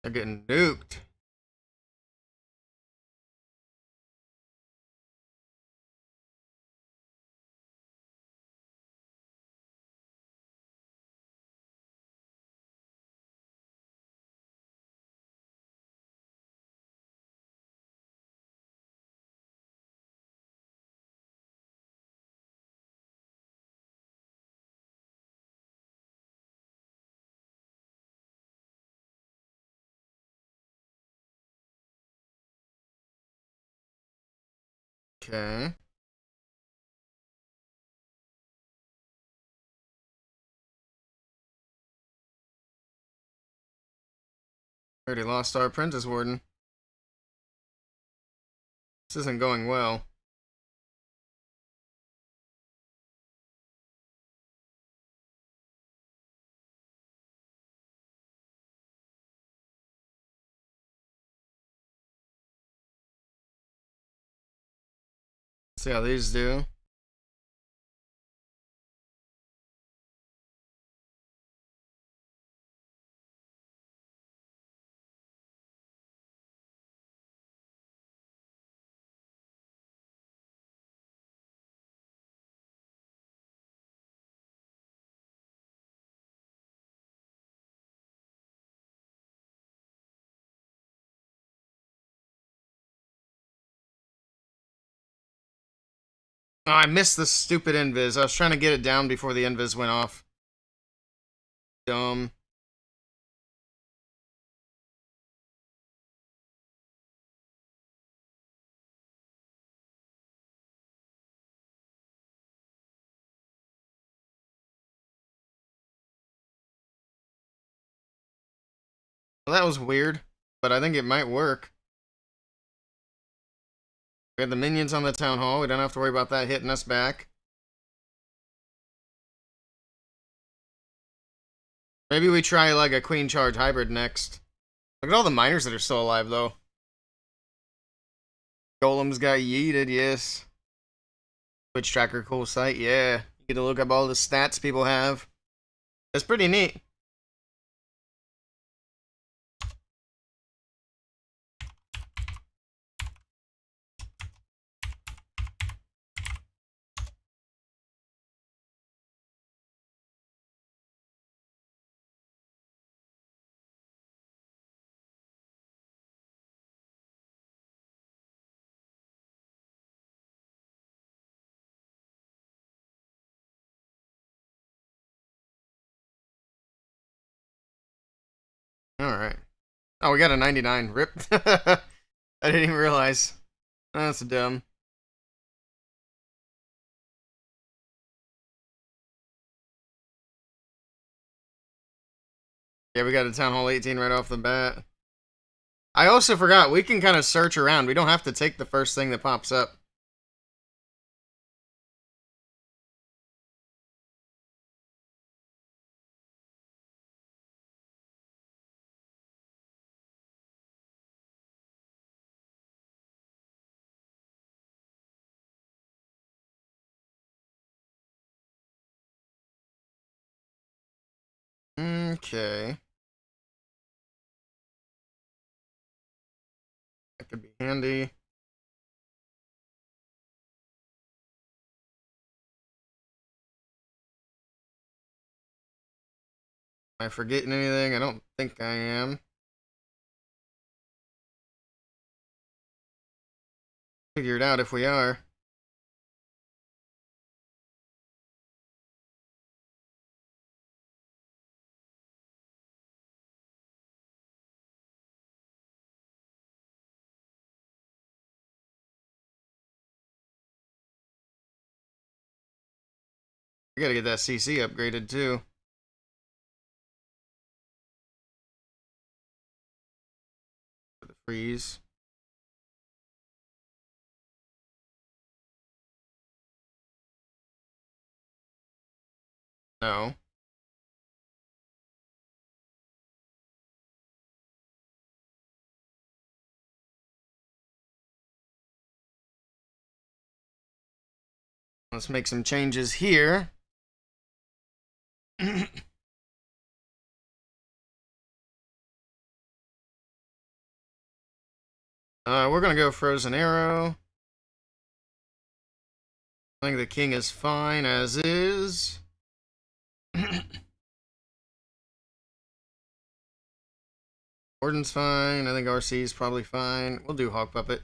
They're getting nuked. Okay. Already lost our apprentice warden. This isn't going well. Let's see how these do. Oh, I missed the stupid invis. I was trying to get it down before the invis went off. Dumb. Well, that was weird, but I think it might work. We have the minions on the town hall. We don't have to worry about that hitting us back. Maybe we try like a queen charge hybrid next. Look at all the miners that are still alive, though. Golems got yeeted, yes. Twitch tracker, cool site, yeah. You get to look up all the stats people have. It's pretty neat. Alright. Oh, we got a 99. Rip. I didn't even realize. That's dumb. Yeah, we got a Town Hall 18 right off the bat. I also forgot, we can kind of search around. We don't have to take the first thing that pops up. Okay. That could be handy. Am I forgetting anything? I don't think I am. Figure it out if we are. We gotta get that CC upgraded too. For the freeze. No. Let's make some changes here. We're gonna go Frozen Arrow. I think the king is fine as is. Gordon's fine. I think RC is probably fine. We'll do Hawk Puppet.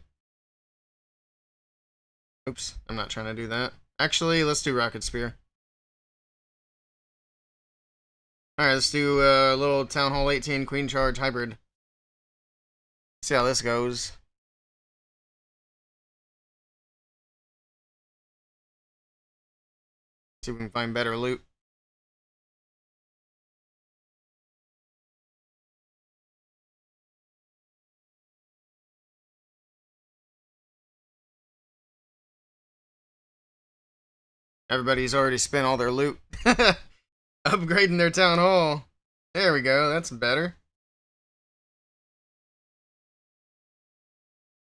Oops, I'm not trying to do that. Actually, let's do Rocket Spear. Alright, let's do a little Town Hall 18 Queen Charge Hybrid. See how this goes. See if we can find better loot. Everybody's already spent all their loot. Upgrading their town hall. There we go, that's better.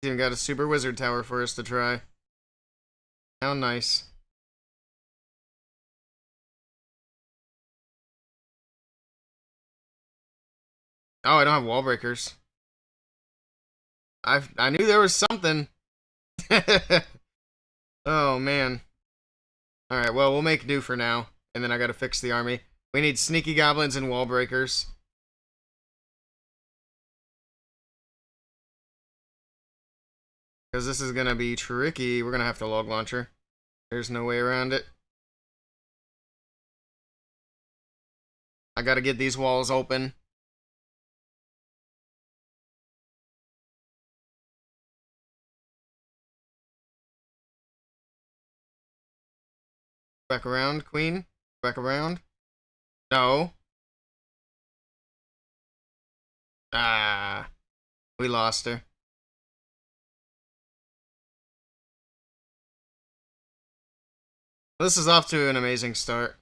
Even got a super wizard tower for us to try. How nice. Oh, I don't have wall breakers. I knew there was something. Oh man. Alright, well we'll make do for now. And then I gotta fix the army. We need sneaky goblins and wall breakers. Because this is gonna be tricky. We're gonna have to log launcher. There's no way around it. I gotta get these walls open. Back around, queen. Back around. No. Ah. We lost her. This is off to an amazing start.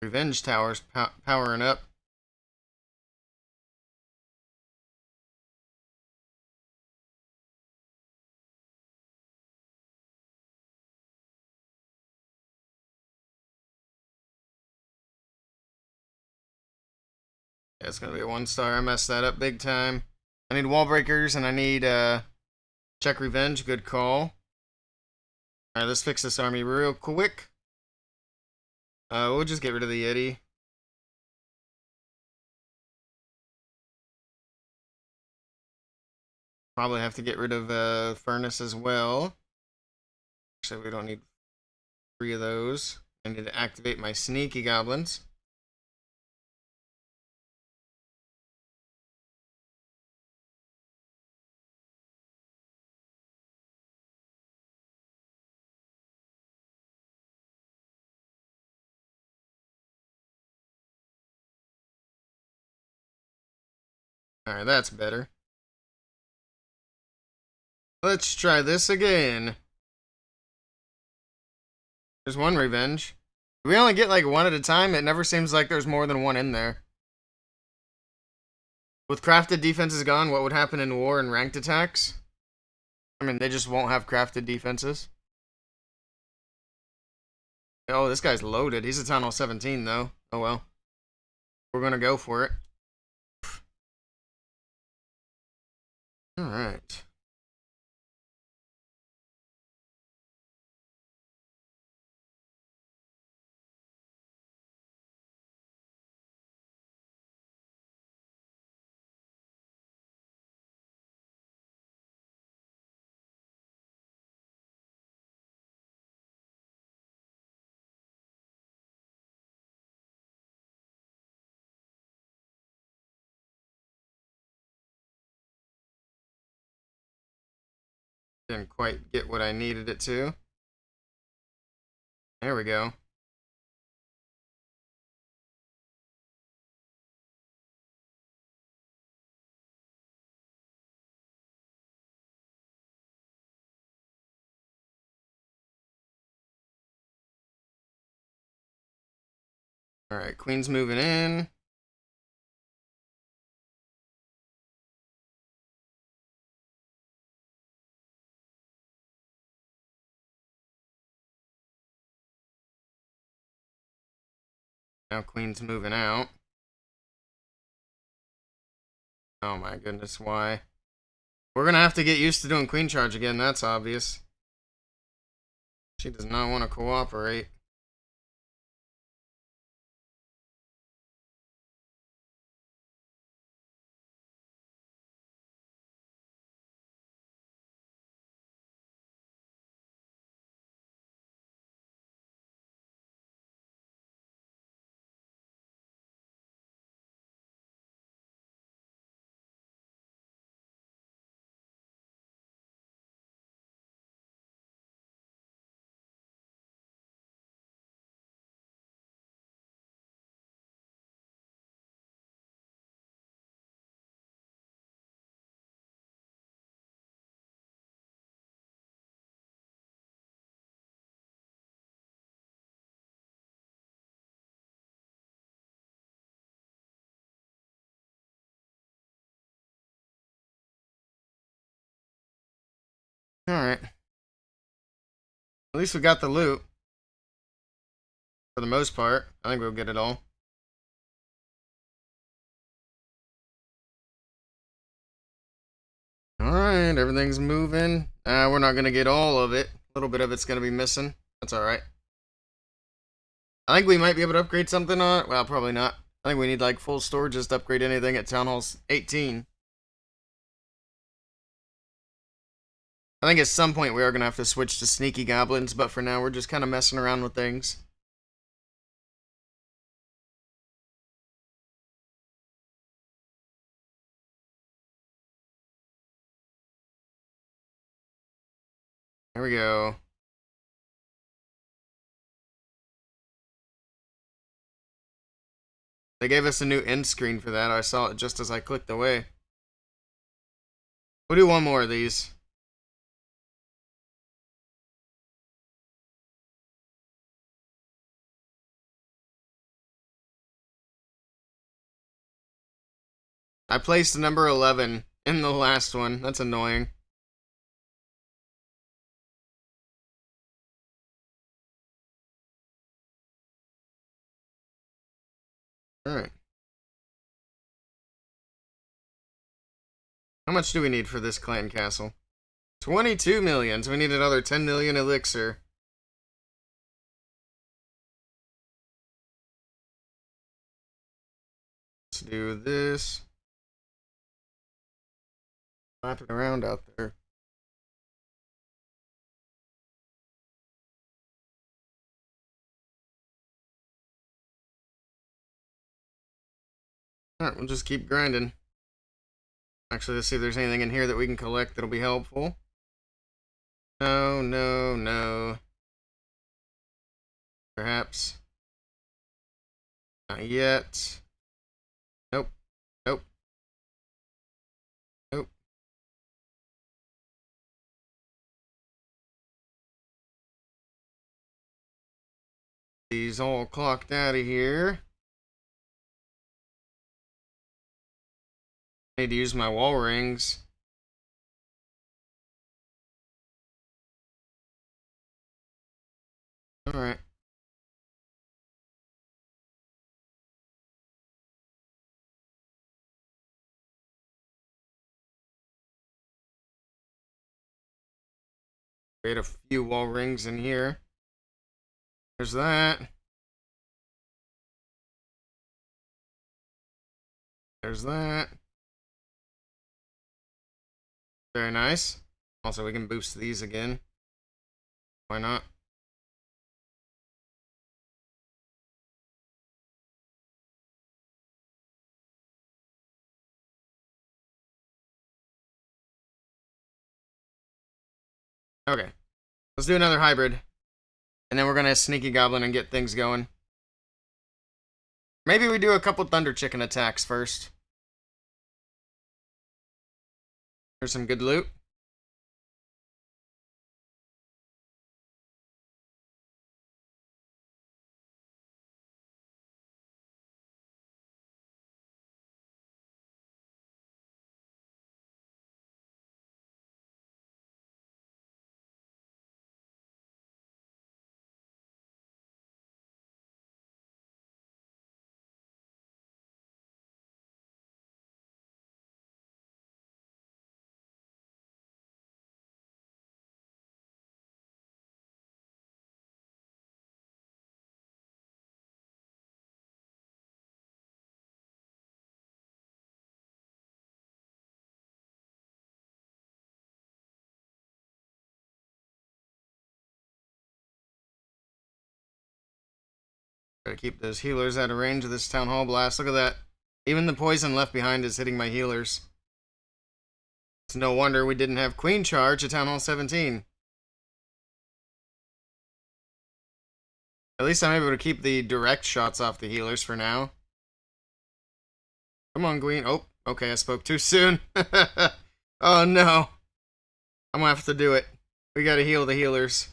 Revenge Tower's powering up. Yeah, it's gonna be a 1-star. I messed that up big time. I need wall breakers and I need check revenge. Good call. Alright, let's fix this army real quick. We'll just get rid of the Yeti. Probably have to get rid of Furnace as well. Actually, we don't need 3 of those. I need to activate my sneaky goblins. Alright, that's better. Let's try this again. There's 1 revenge. We only get like 1 at a time. It never seems like there's more than 1 in there. With crafted defenses gone, what would happen in war and ranked attacks? I mean, they just won't have crafted defenses. Oh, this guy's loaded. He's a Town Hall 17, though. Oh, well. We're gonna go for it. Alright. Didn't quite get what I needed it to. There we go. Alright, Queen's moving in. Now Queen's moving out. Oh my goodness, why? We're gonna have to get used to doing Queen Charge again, that's obvious. She does not want to cooperate. Alright. At least we got the loot. For the most part. I think we'll get it all. Alright, everything's moving. We're not gonna get all of it. A little bit of it's gonna be missing. That's alright. I think we might be able to upgrade something on it. Well, probably not. I think we need like full storage just to upgrade anything at Town Hall 18. I think at some point we are going to have to switch to sneaky goblins, but for now we're just kind of messing around with things. There we go. They gave us a new end screen for that. I saw it just as I clicked away. We'll do one more of these. I placed number 11 in the last one. That's annoying. Alright. How much do we need for this clan castle? 22 million. So we need another 10 million elixir. Let's do this. Flapping around out there. Alright, we'll just keep grinding. Actually, let's see if there's anything in here that we can collect that'll be helpful. No, no, no. Perhaps. Not yet. Nope. Nope. Nope. These all clocked out of here. Need to use my wall rings. Alright. Create a few wall rings in here. There's that. There's that. Very nice. Also, we can boost these again. Why not? Okay. Let's do another hybrid. And then we're gonna sneaky goblin and get things going. Maybe we do a couple thunder chicken attacks first. Here's some good loot. Gotta keep those healers out of range of this town hall blast. Look at that. Even the poison left behind is hitting my healers. It's no wonder we didn't have Queen charge at Town Hall 17. At least I'm able to keep the direct shots off the healers for now. Come on, Queen. Oh, okay, I spoke too soon. Oh no. I'm gonna have to do it. We gotta heal the healers.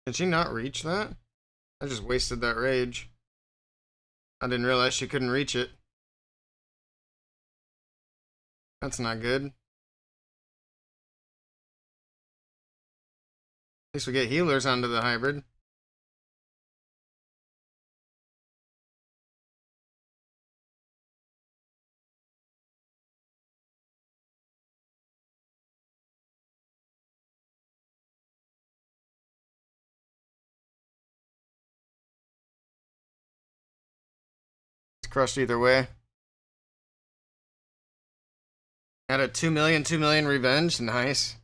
Did she not reach that? I just wasted that rage. I didn't realize she couldn't reach it. That's not good. At least we get healers onto the hybrid. It's crushed either way. At a 2 million revenge. Nice.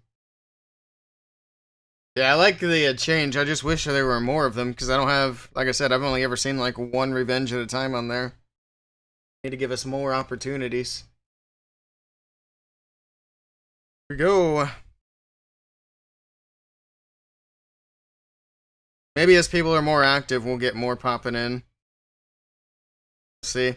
Yeah, I like the change. I just wish there were more of them because I don't have, like I said, I've only ever seen like one revenge at a time on there. Need to give us more opportunities. Here we go. Maybe as people are more active, we'll get more popping in. See.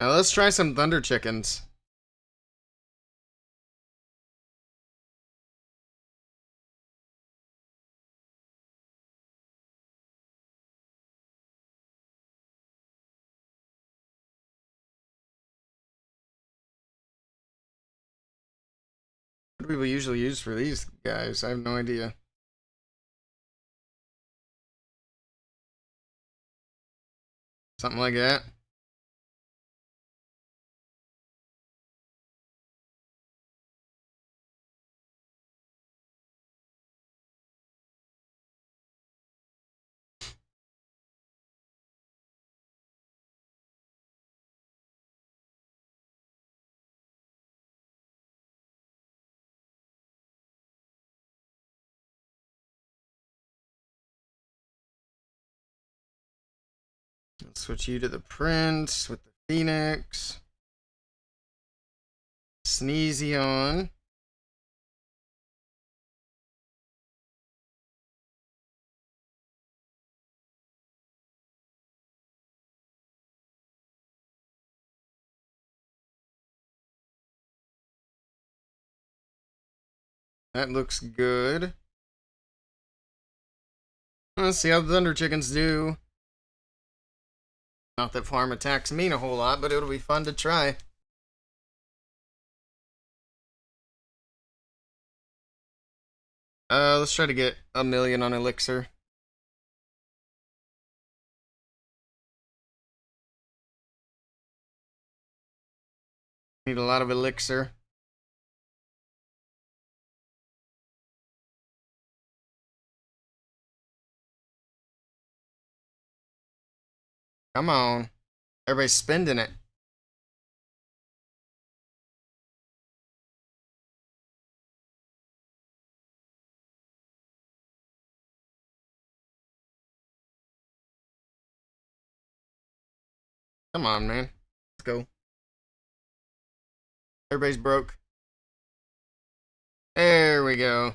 Now let's try some thunder chickens. What do people usually use for these guys? I have no idea. Something like that. Let's switch you to the Prince with the Phoenix. Sneezy on. That looks good. Let's see how the Thunder Chickens do. Not that farm attacks mean a whole lot, but it'll be fun to try. Let's try to get 1 million on Elixir. Need a lot of Elixir. Come on. Everybody's spending it. Come on, man. Let's go. Everybody's broke. There we go.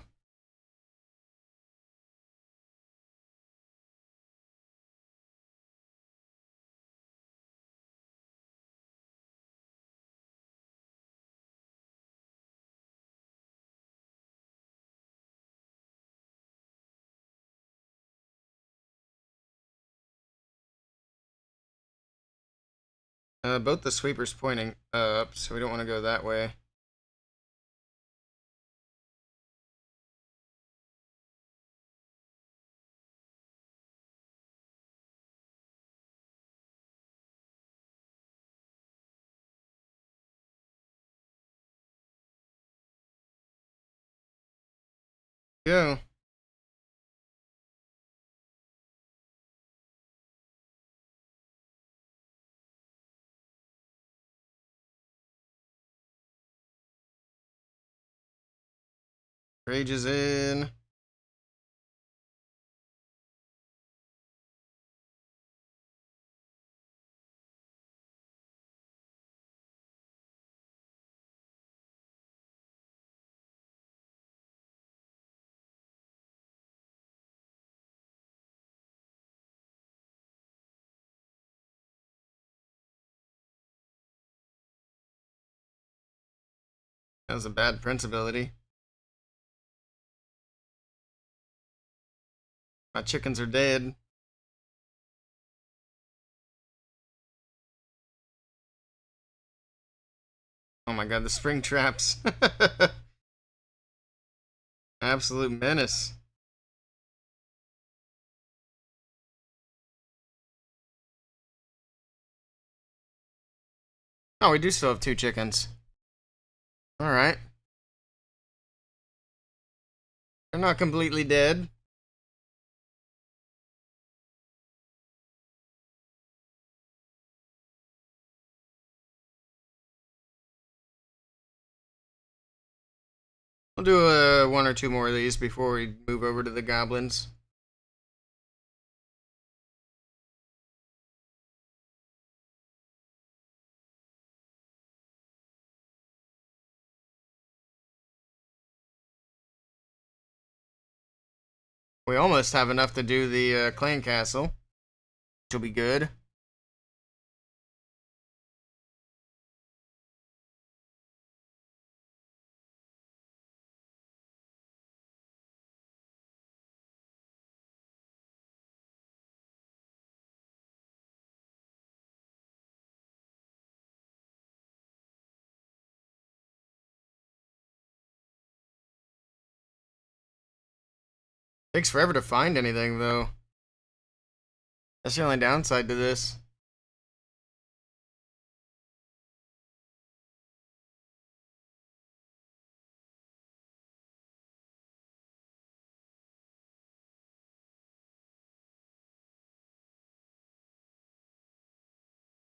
Both the sweepers pointing up, so we don't want to go that way. Go. Rage is in. That was a bad Prince ability. My chickens are dead. Oh my god, the spring traps. Absolute menace. Oh, we do still have 2 chickens. Alright. They're not completely dead. We'll do 1 or 2 more of these before we move over to the goblins. We almost have enough to do the clan castle, which will be good. Takes forever to find anything, though. That's the only downside to this.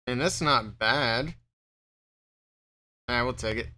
And that's not bad. I will take it.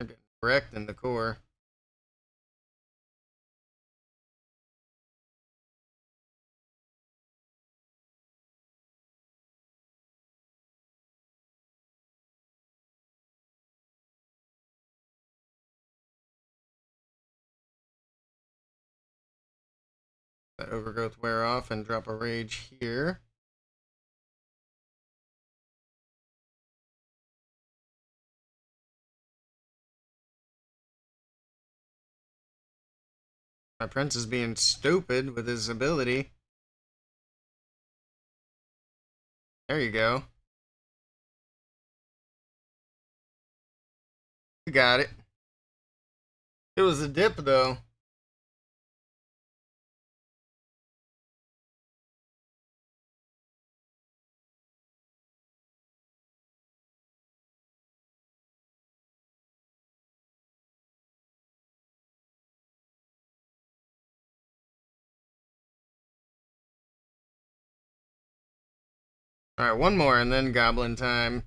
They're getting wrecked in the core. Let overgrowth wear off and drop a rage here. My prince is being stupid with his ability. There you go. You got it. It was a dip, though. Alright, 1 more and then goblin time.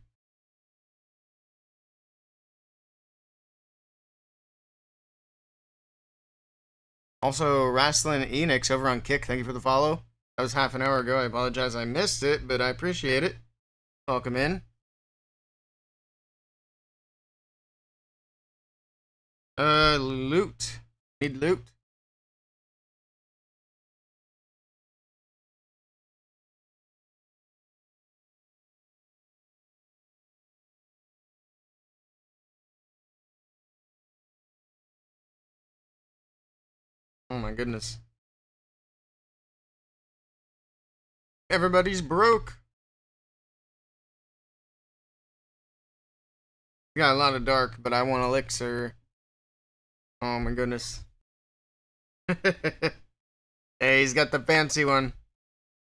Also, Wrestling Enix over on Kick, thank you for the follow. That was half an hour ago. I apologize I missed it, but I appreciate it. Welcome in. Loot. Need loot. Oh my goodness. Everybody's broke. We got a lot of dark, but I want elixir. Oh my goodness. Hey, he's got the fancy one,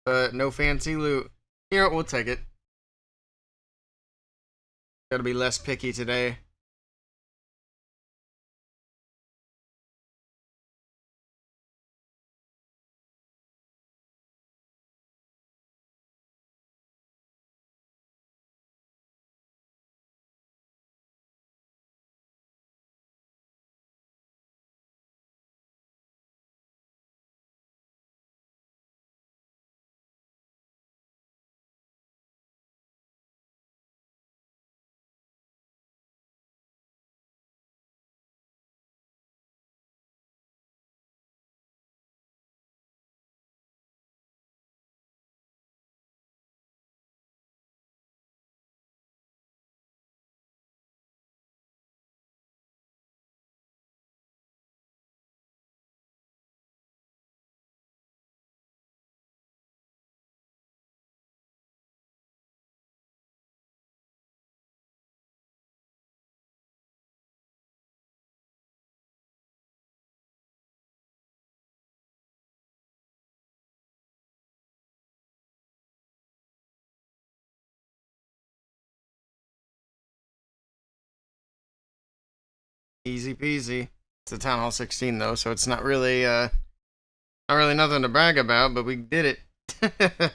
but no fancy loot. You know what, we'll take it. Gotta be less picky today. Easy peasy. It's a Town Hall 16 though, so it's not really nothing to brag about, but we did it. Here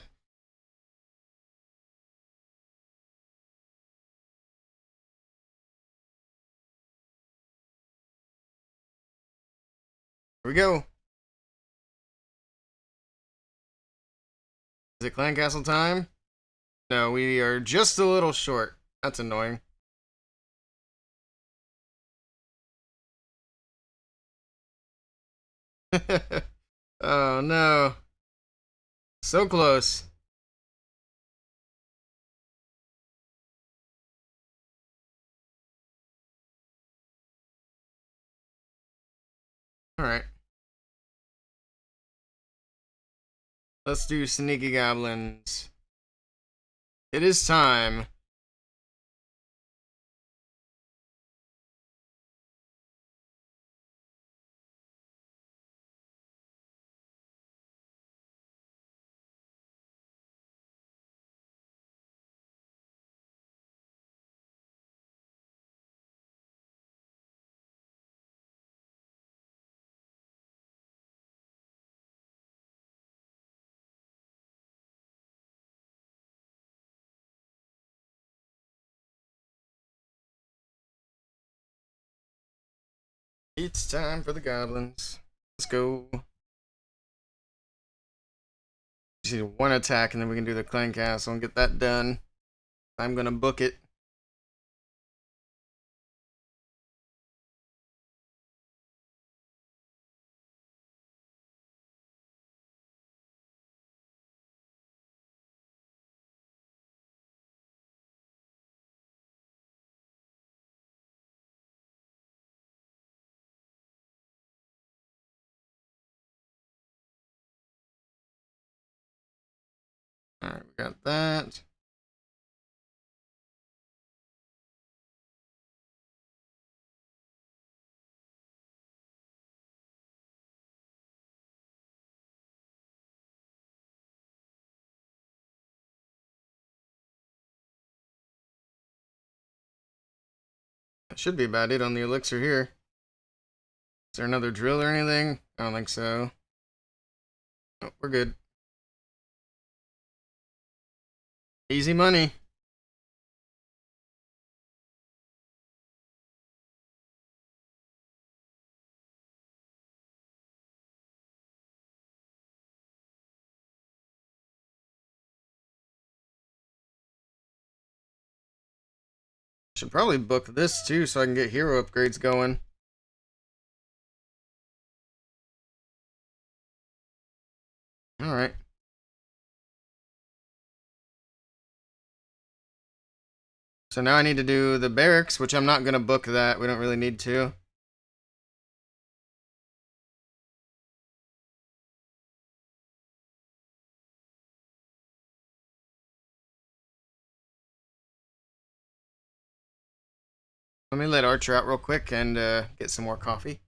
we go. Is it Clan Castle time? No, we are just a little short. That's annoying. Oh no. So close. Alright. Let's do Sneaky Goblins. It is time. It's time for the goblins. Let's go. Just need one attack and then we can do the Clan Castle and get that done. I'm gonna book it. Alright, we got that. That should be about it on the elixir here. Is there another drill or anything? I don't think so. Oh, we're good. Easy money. Should probably book this too so I can get hero upgrades going. Alright. So now I need to do the barracks, which I'm not going to book that. We don't really need to. Let me let Archer out real quick and get some more coffee.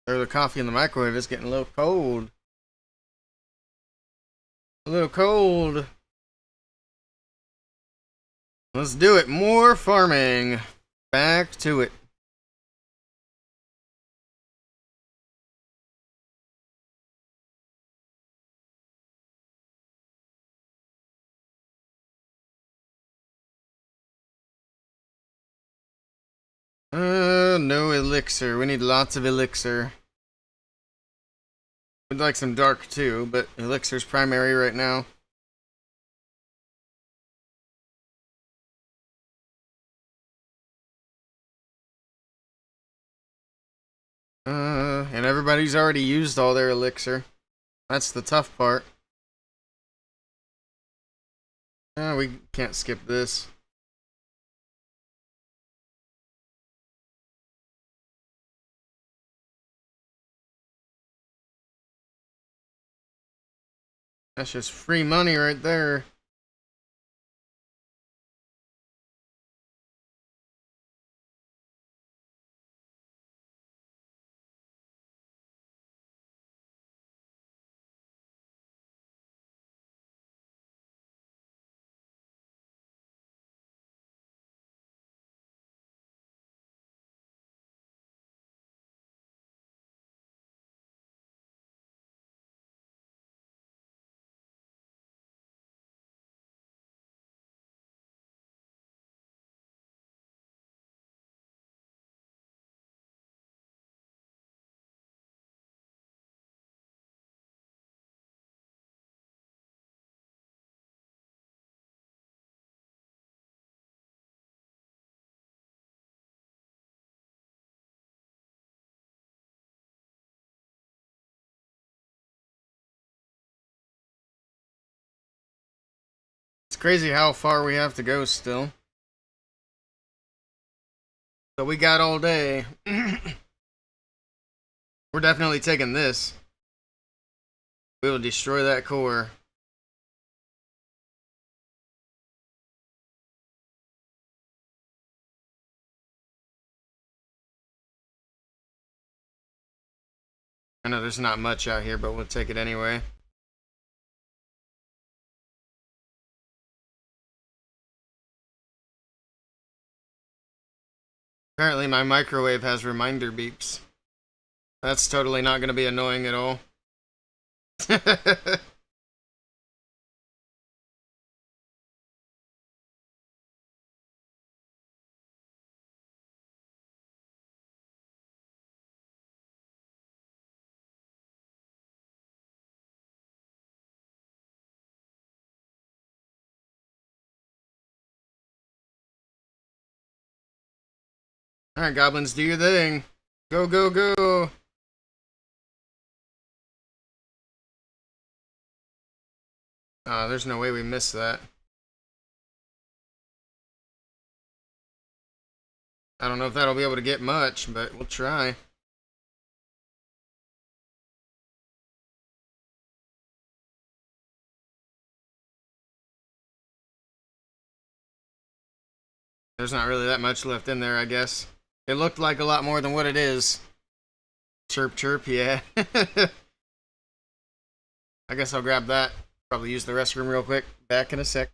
Throw the coffee in the microwave. It's getting a little cold. A little cold. Let's do it. More farming. Back to it. No elixir. We need lots of elixir. We'd like some dark too, but elixir's primary right now. And everybody's already used all their elixir. That's the tough part. We can't skip this. That's just free money right there. It's crazy how far we have to go still. So we got all day. We're definitely taking this. We will destroy that core. I know there's not much out here, but we'll take it anyway. Apparently my microwave has reminder beeps. That's totally not going to be annoying at all. Alright, goblins, do your thing. Go, go, go. There's no way we missed that. I don't know if that'll be able to get much, but we'll try. There's not really that much left in there, I guess. It looked like a lot more than what it is. Chirp, chirp, yeah. I guess I'll grab that. Probably use the restroom real quick. Back in a sec.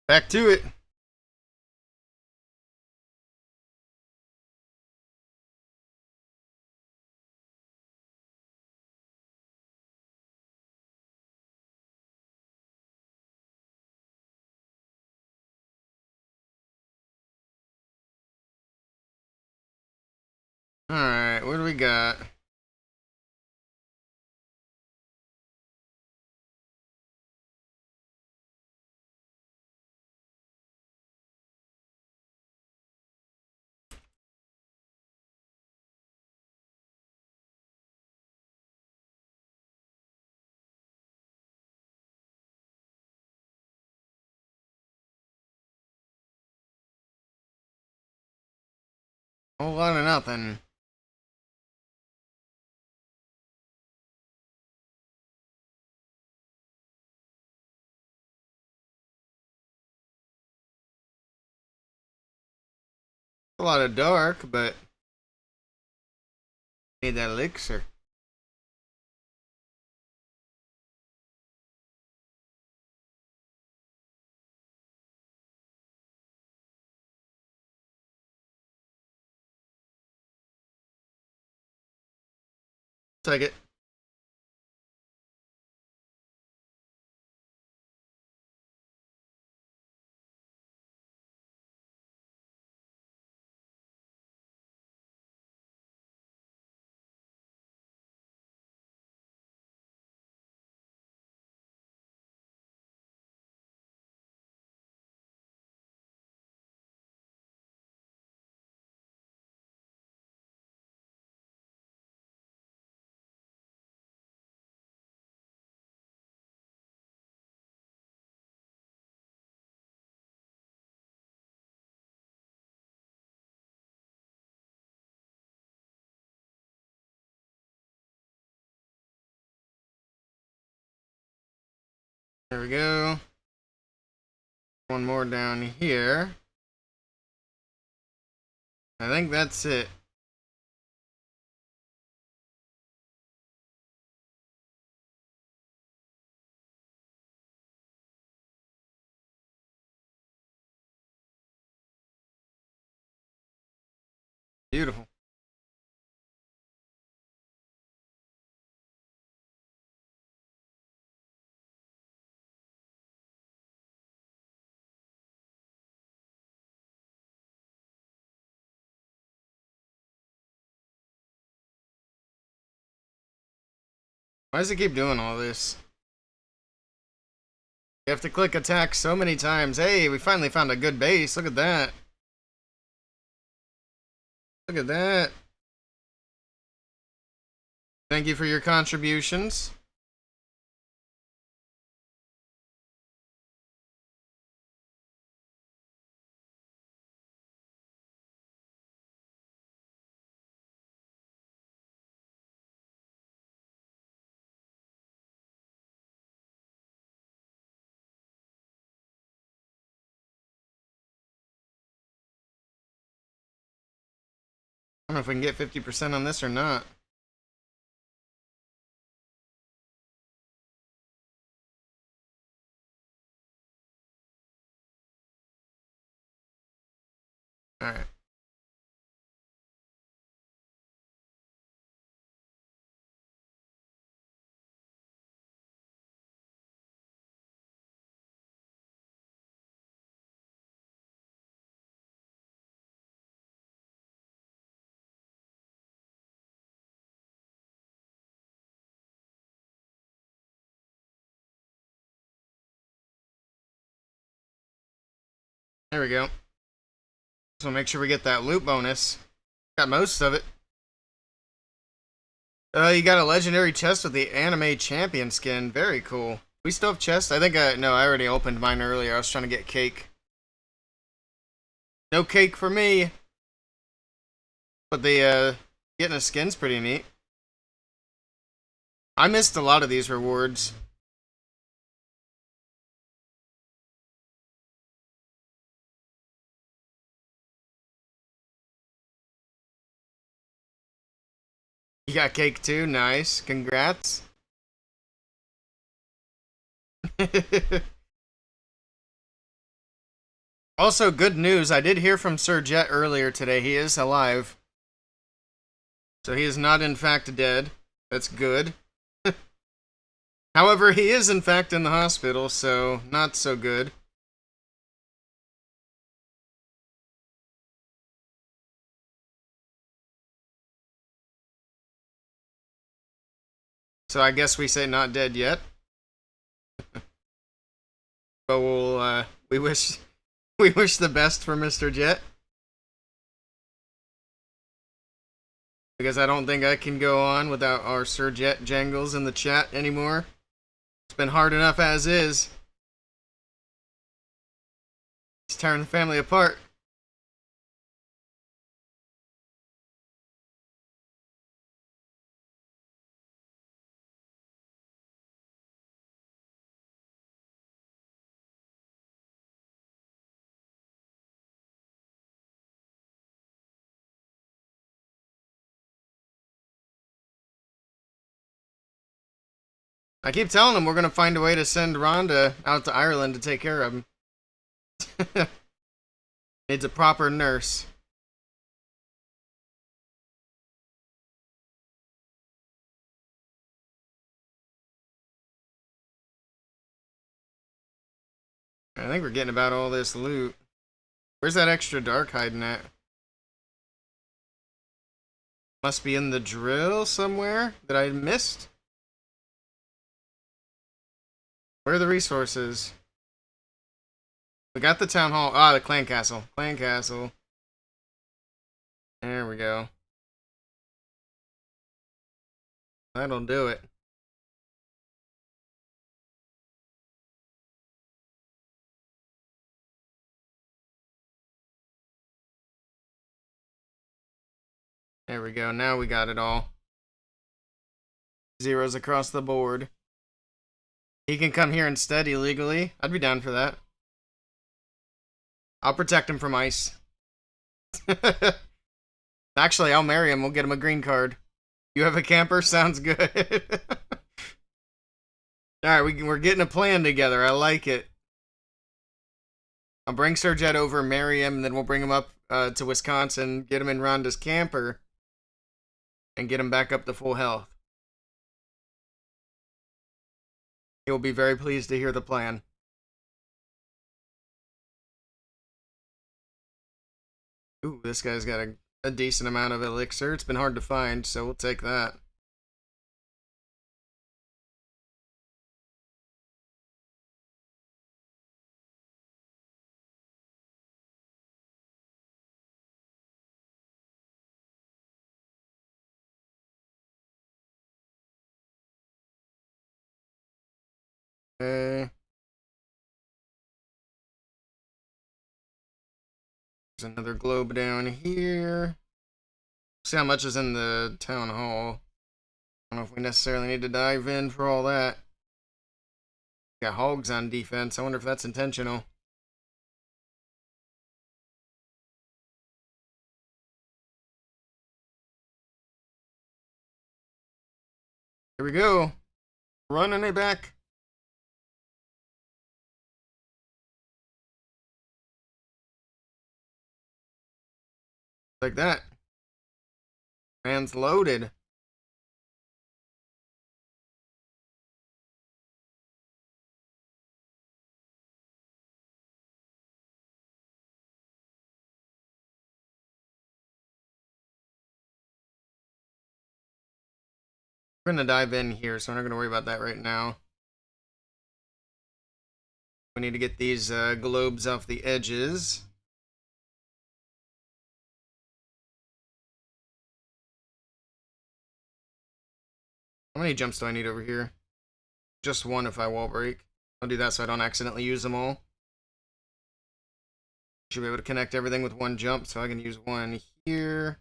Back to it. Alright, what do we got? A whole lot of nothing. A lot of dark, but need that elixir. Take it. There we go. One more down here. I think that's it. Beautiful. Why does it keep doing all this? You have to click attack so many times. Hey, we finally found a good base. Look at that. Look at that. Thank you for your contributions. I don't know if we can get 50% on this or not. Alright. There we go. So make sure we get that loot bonus. Got most of it. You got a legendary chest with the anime champion skin. Very cool. We still have chests? I think no, I already opened mine earlier. I was trying to get cake. No cake for me. But the getting a skin's pretty neat. I missed a lot of these rewards. You got cake too? Nice. Congrats. Also, good news. I did hear from Sir Jet earlier today. He is alive. So he is not in fact dead. That's good. However, he is in fact in the hospital, so not so good. So I guess we say not dead yet. But we wish we wish the best for Mr. Jet. Because I don't think I can go on without our Sir Jet Jangles in the chat anymore. It's been hard enough as is. He's tearing the family apart. I keep telling him we're gonna find a way to send Rhonda out to Ireland to take care of him. Needs a proper nurse. I think we're getting about all this loot. Where's that extra dark hiding at? Must be in the drill somewhere that I missed. Where are the resources? We got the town hall. Ah, the clan castle. Clan castle. There we go. That'll do it. There we go. Now we got it all. Zeros across the board. He can come here instead illegally. I'd be down for that. I'll protect him from ice. Actually, I'll marry him. We'll get him a green card. You have a camper? Sounds good. Alright, we're getting a plan together. I like it. I'll bring Sir Jet over, marry him, and then we'll bring him up to Wisconsin, get him in Rhonda's camper, and get him back up to full health. He will be very pleased to hear the plan. Ooh, this guy's got a decent amount of elixir. It's been hard to find, so we'll take that. Okay. There's another globe down here. See how much is in the town hall. I don't know if we necessarily need to dive in for all that. Got hogs on defense. I wonder if that's intentional. Here we go. Running it back. Like that. Man's loaded. We're going to dive in here, so we're not going to worry about that right now. We need to get these globes off the edges. How many jumps do I need over here? Just one if I wall break. I'll do that so I don't accidentally use them all. Should be able to connect everything with one jump, so I can use one here.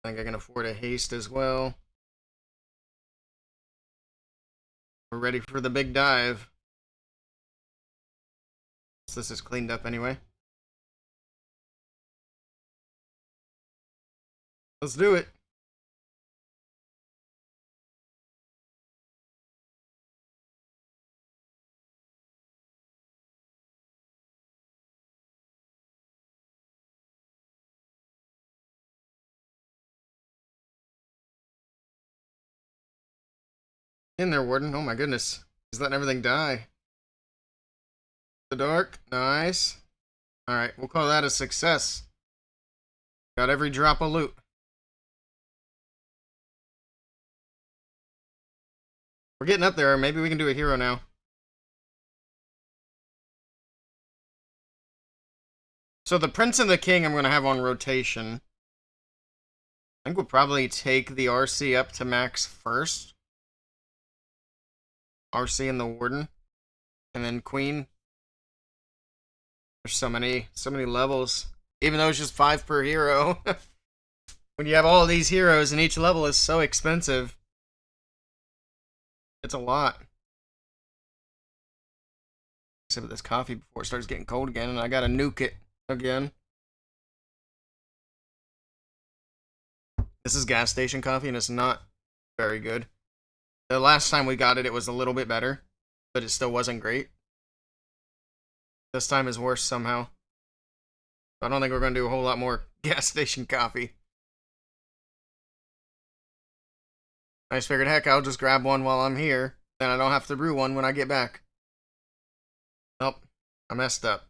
I think I can afford a haste as well. We're ready for the big dive. So this is cleaned up anyway. Let's do it. In there, Warden. Oh my goodness. He's letting everything die. The dark. Nice. Alright, we'll call that a success. Got every drop of loot. We're getting up there. Maybe we can do a hero now. So the Prince and the King I'm going to have on rotation. I think we'll probably take the RC up to max first. RC and the Warden. And then Queen. There's so many levels. Even though it's just 5 per hero. When you have all these heroes and each level is so expensive. It's a lot. Sip of this coffee before it starts getting cold again, and I gotta nuke it again. This is gas station coffee, and it's not very good. The last time we got it, it was a little bit better, but it still wasn't great. This time is worse somehow. I don't think we're gonna do a whole lot more gas station coffee. I just figured, heck, I'll just grab one while I'm here. Then I don't have to brew one when I get back. Nope. I messed up.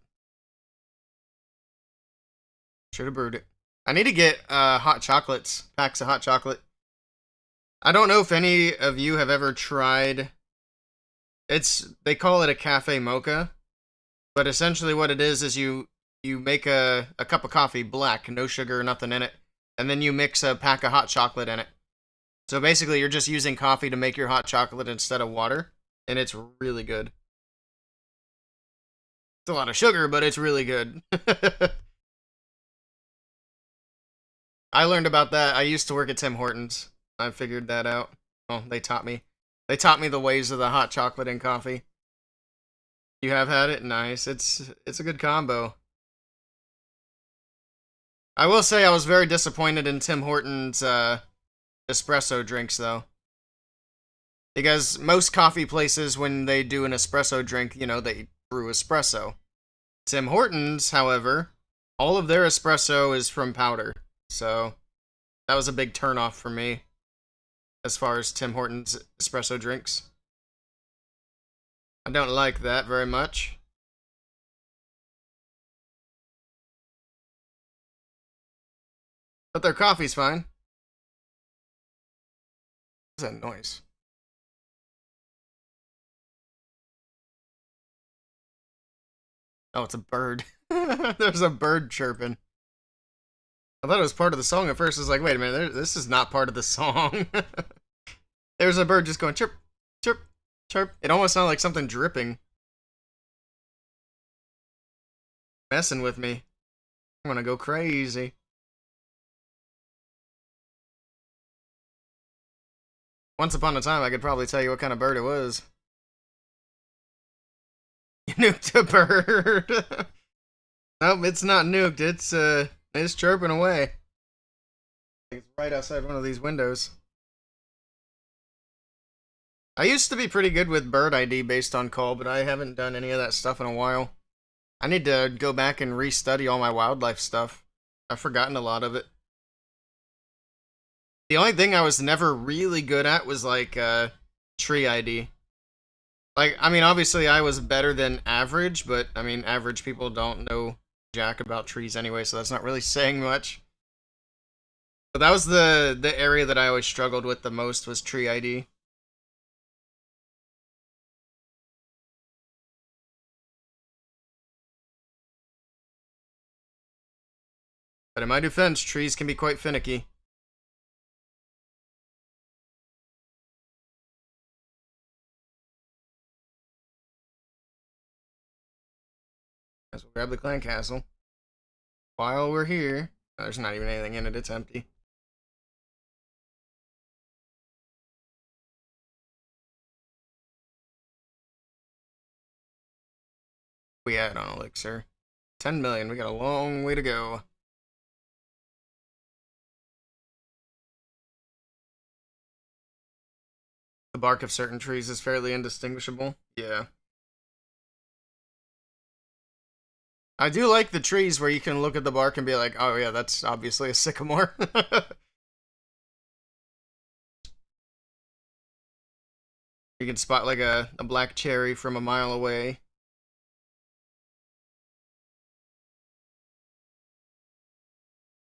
Should have brewed it. I need to get hot chocolates. Packs of hot chocolate. I don't know if any of you have ever tried... They call it a cafe mocha. But essentially what it is you make a cup of coffee black, no sugar, nothing in it. And then you mix a pack of hot chocolate in it. So basically, you're just using coffee to make your hot chocolate instead of water, and it's really good. It's a lot of sugar, but it's really good. I learned about that. I used to work at Tim Hortons. I figured that out. Well, they taught me. They taught me the ways of the hot chocolate and coffee. You have had it? Nice. It's a good combo. I will say I was very disappointed in Tim Hortons' espresso drinks, though. Because most coffee places, when they do an espresso drink, you know, they brew espresso. Tim Hortons, however, all of their espresso is from powder. So, that was a big turnoff for me, as far as Tim Hortons espresso drinks. I don't like that very much. But their coffee's fine. What's that noise? Oh, it's a bird. There's a bird chirping. I thought it was part of the song at first. I was like, wait a minute, this is not part of the song. There's a bird just going chirp, chirp, chirp. It almost sounded like something dripping. Messing with me. I'm gonna go crazy. Once upon a time, I could probably tell you what kind of bird it was. You nuked a bird. Nope, it's not nuked. It's chirping away. It's right outside one of these windows. I used to be pretty good with bird ID based on call, but I haven't done any of that stuff in a while. I need to go back and restudy all my wildlife stuff. I've forgotten a lot of it. The only thing I was never really good at was, like, tree ID. Like, I mean, obviously I was better than average, but, I mean, average people don't know jack about trees anyway, so that's not really saying much. But that was the area that I always struggled with the most, was tree ID. But in my defense, trees can be quite finicky. Guess we'll grab the clan castle. While we're here, there's not even anything in it, it's empty. We at on elixir? 10 million, we got a long way to go. The bark of certain trees is fairly indistinguishable. Yeah. I do like the trees where you can look at the bark and be like, oh yeah, that's obviously a sycamore. You can spot like a black cherry from a mile away.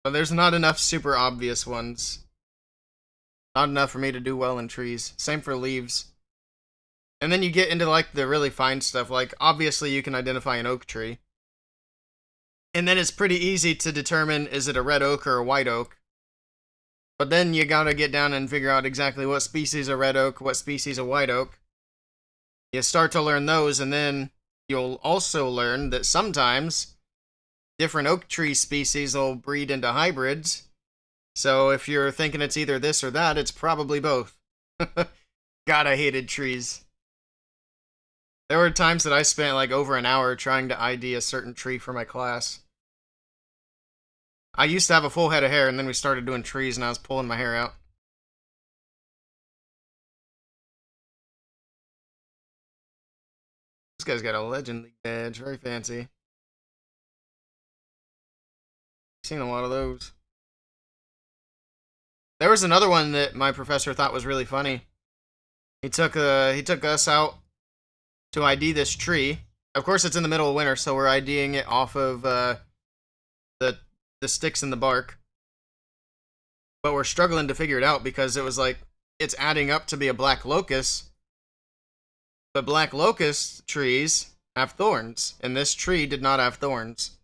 But there's not enough super obvious ones. Not enough for me to do well in trees. Same for leaves. And then you get into like the really fine stuff, like obviously you can identify an oak tree. And then it's pretty easy to determine is it a red oak or a white oak. But then you gotta get down and figure out exactly what species of red oak, what species of white oak. You start to learn those, and then you'll also learn that sometimes different oak tree species will breed into hybrids. So if you're thinking it's either this or that, it's probably both. God, I hated trees. There were times that I spent like over an hour trying to ID a certain tree for my class. I used to have a full head of hair, and then we started doing trees, and I was pulling my hair out. This guy's got a Legend League badge. Very fancy. Seen a lot of those. There was another one that my professor thought was really funny. He took us out to ID this tree. Of course, it's in the middle of winter, so we're IDing it off of the sticks in the bark. But we're struggling to figure it out because it was like it's adding up to be a black locust. But black locust trees have thorns, and this tree did not have thorns.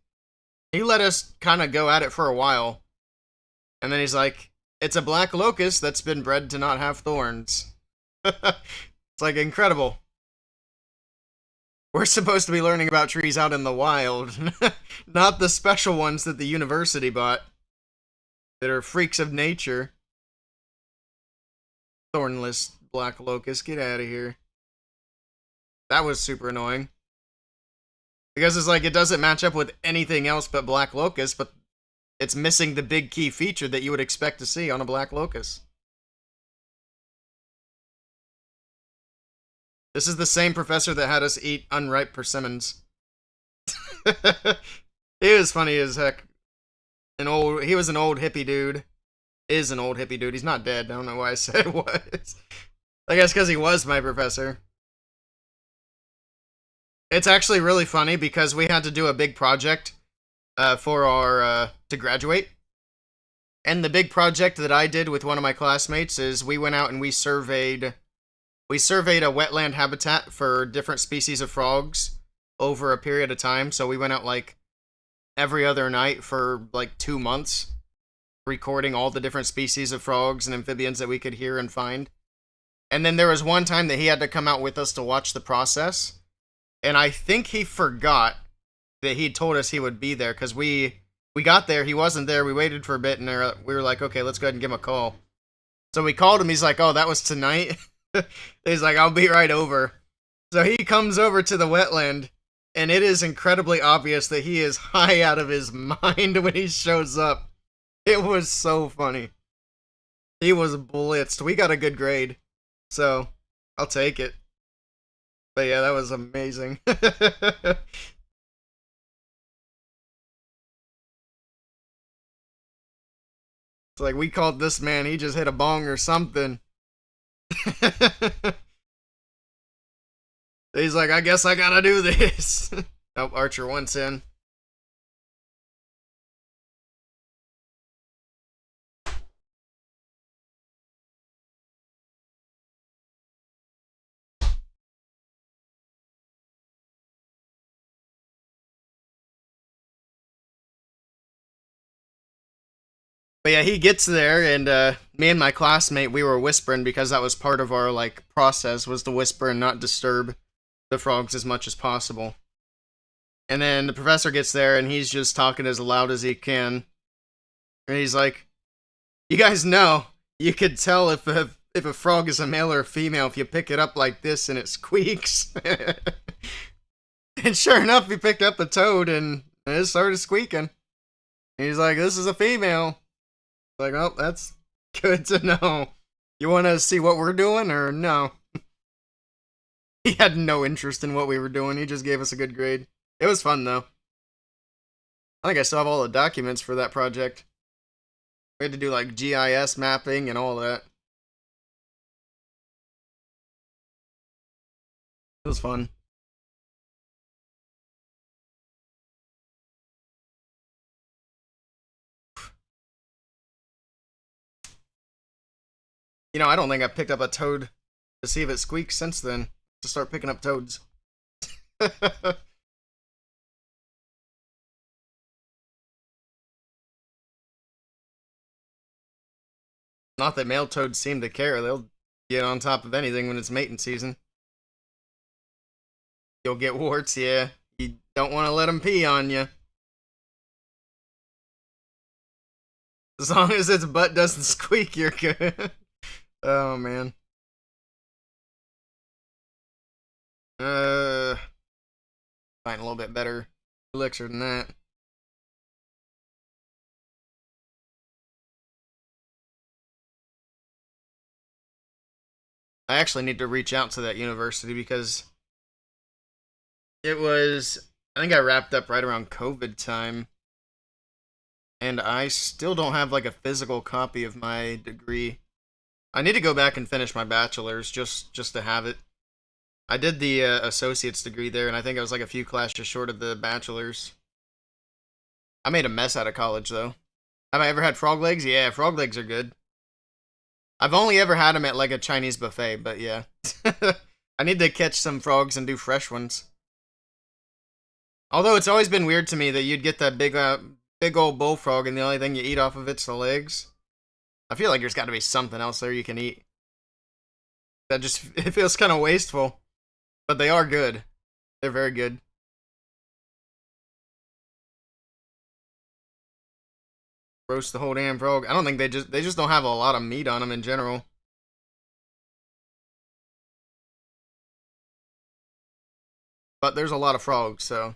He let us kind of go at it for a while, and then he's like, it's a black locust that's been bred to not have thorns. It's like incredible. We're supposed to be learning about trees out in the wild, not the special ones that the university bought, that are freaks of nature. Thornless black locust, get out of here. That was super annoying. Because it's like, it doesn't match up with anything else but black locust, but it's missing the big key feature that you would expect to see on a black locust. This is the same professor that had us eat unripe persimmons. He was funny as heck. He was an old hippie dude. Is an old hippie dude. He's not dead. I don't know why I said was. I guess because he was my professor. It's actually really funny because we had to do a big project for our to graduate. And the big project that I did with one of my classmates is we went out and we surveyed a wetland habitat for different species of frogs over a period of time. So we went out like every other night for like 2 months, recording all the different species of frogs and amphibians that we could hear and find. And then there was one time that he had to come out with us to watch the process. And I think he forgot that he told us he would be there, because we got there, he wasn't there, we waited for a bit, and we were like, okay, let's go ahead and give him a call. So we called him, he's like, oh, that was tonight? He's like, I'll be right over. So he comes over to the wetland, and it is incredibly obvious that he is high out of his mind when he shows up. It was so funny. He was blitzed. We got a good grade, so I'll take it. But yeah, that was amazing. It's like, we called this man, he just hit a bong or something. He's like, I guess I gotta do this. Oh, Archer wants in. But yeah, he gets there, and me and my classmate, we were whispering because that was part of our like process, was to whisper and not disturb the frogs as much as possible. And then the professor gets there, and he's just talking as loud as he can. And he's like, you guys know, you could tell if a frog is a male or a female if you pick it up like this and it squeaks. And sure enough, he picked up a toad and it started squeaking. And he's like, this is a female. Like, oh, that's good to know. You want to see what we're doing, or no? He had no interest in what we were doing. He just gave us a good grade. It was fun, though. I think I still have all the documents for that project. We had to do, like, GIS mapping and all that. It was fun. You know, I don't think I've picked up a toad to see if it squeaks since then. To start picking up toads. Not that male toads seem to care. They'll get on top of anything when it's mating season. You'll get warts, yeah. You don't want to let them pee on you. As long as its butt doesn't squeak, you're good. Oh, man. Find a little bit better elixir than that. I actually need to reach out to that university because it was, I think I wrapped up right around COVID time. And I still don't have like a physical copy of my degree. I need to go back and finish my bachelor's just to have it. I did the associate's degree there, and I think I was like a few classes short of the bachelor's. I made a mess out of college, though. Have I ever had frog legs? Yeah, frog legs are good. I've only ever had them at like a Chinese buffet, but yeah. I need to catch some frogs and do fresh ones. Although it's always been weird to me that you'd get that big old bullfrog and the only thing you eat off of it's the legs. I feel like there's got to be something else there you can eat. That just, it feels kind of wasteful. But they are good. They're very good. Roast the whole damn frog. I don't think they just don't have a lot of meat on them in general. But there's a lot of frogs, so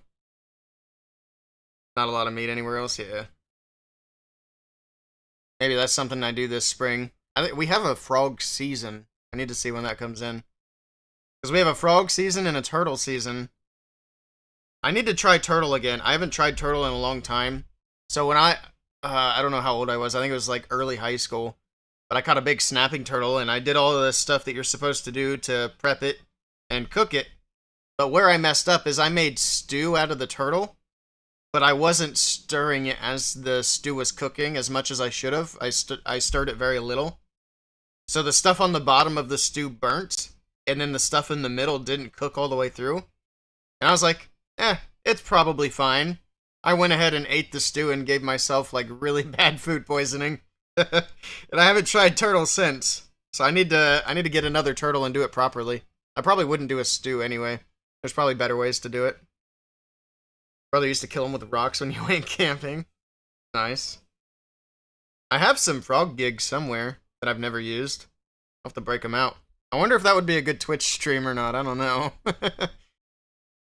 not a lot of meat anywhere else. Yeah. Maybe that's something I do this spring. I think we have a frog season. I need to see when that comes in. Because we have a frog season and a turtle season. I need to try turtle again. I haven't tried turtle in a long time. So when I don't know how old I was. I think it was like early high school. But I caught a big snapping turtle and I did all of this stuff that you're supposed to do to prep it and cook it. But where I messed up is I made stew out of the turtle. But I wasn't stirring it as the stew was cooking as much as I should have. I stirred it very little. So the stuff on the bottom of the stew burnt. And then the stuff in the middle didn't cook all the way through. And I was like, it's probably fine. I went ahead and ate the stew and gave myself, like, really bad food poisoning. And I haven't tried turtle since. So I need to get another turtle and do it properly. I probably wouldn't do a stew anyway. There's probably better ways to do it. Brother used to kill him with rocks when you went camping. Nice. I have some frog gigs somewhere that I've never used. I'll have to break them out. I wonder if that would be a good Twitch stream or not. I don't know.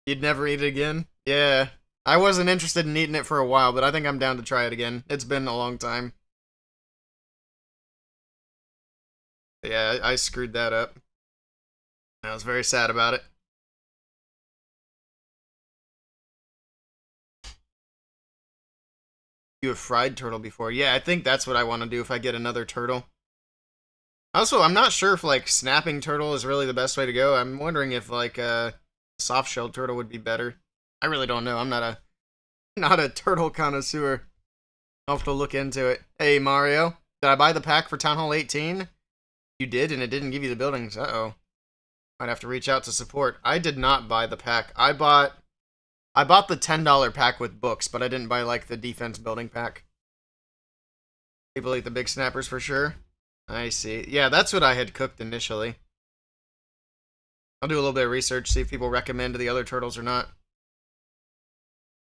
You'd never eat it again? Yeah. I wasn't interested in eating it for a while, but I think I'm down to try it again. It's been a long time. Yeah, I screwed that up. I was very sad about it. You have fried turtle before? Yeah, I think that's what I want to do if I get another turtle. Also, I'm not sure if, like, snapping turtle is really the best way to go. I'm wondering if, like, soft-shelled turtle would be better. I really don't know. I'm not a turtle connoisseur. I'll have to look into it. Hey, Mario. Did I buy the pack for Town Hall 18? You did, and it didn't give you the buildings. Uh-oh. Might have to reach out to support. I did not buy the pack. I bought the $10 pack with books, but I didn't buy, like, the defense building pack. People eat the big snappers for sure. I see. Yeah, that's what I had cooked initially. I'll do a little bit of research, see if people recommend the other turtles or not.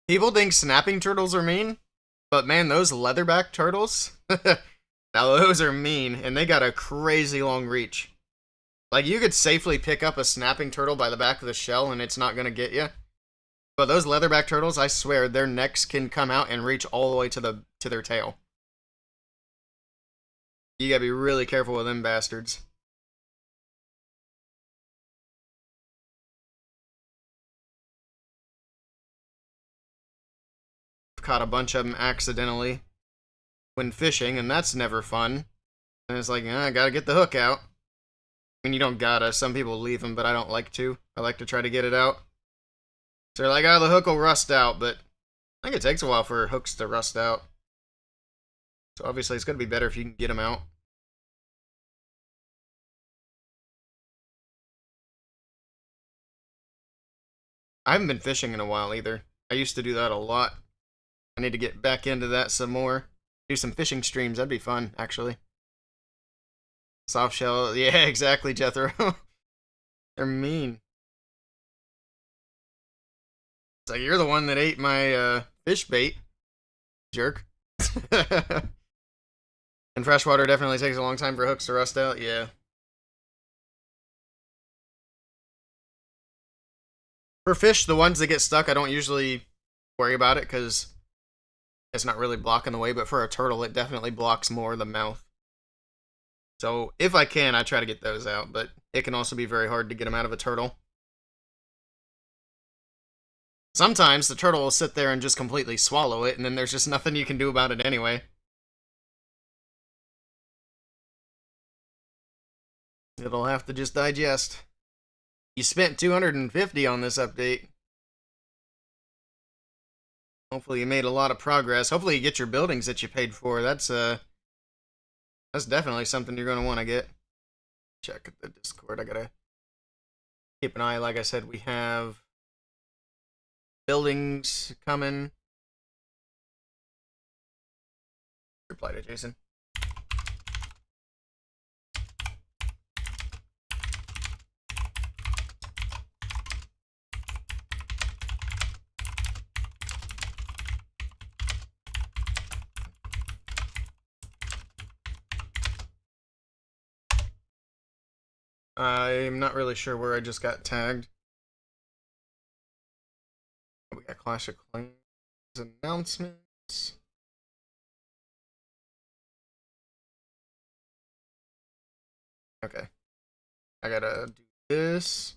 People think snapping turtles are mean, but man, those leatherback turtles, now those are mean, and they got a crazy long reach. Like, you could safely pick up a snapping turtle by the back of the shell and it's not gonna get you. But those leatherback turtles, I swear, their necks can come out and reach all the way to their tail. You gotta be really careful with them bastards. I've caught a bunch of them accidentally when fishing, and that's never fun. And it's like, I gotta get the hook out. I mean, you don't gotta. Some people leave them, but I don't like to. I like to try to get it out. So they're like, oh, the hook will rust out, but I think it takes a while for hooks to rust out. So obviously it's going to be better if you can get them out. I haven't been fishing in a while either. I used to do that a lot. I need to get back into that some more. Do some fishing streams. That'd be fun, actually. Soft shell. Yeah, exactly, Jethro. They're mean. It's like, you're the one that ate my fish bait. Jerk. And freshwater definitely takes a long time for hooks to rust out. Yeah. For fish, the ones that get stuck, I don't usually worry about it because it's not really blocking the way, but for a turtle, it definitely blocks more the mouth. So if I can, I try to get those out, but it can also be very hard to get them out of a turtle. Sometimes the turtle will sit there and just completely swallow it, and then there's just nothing you can do about it anyway. It'll have to just digest. You spent 250 on this update. Hopefully you made a lot of progress. Hopefully you get your buildings that you paid for. That's definitely something you're going to want to get. Check the Discord. I gotta keep an eye. Like I said, we have buildings coming. Reply to Jason. I'm not really sure where I just got tagged. We got Clash of Clans announcements. Okay. I gotta do this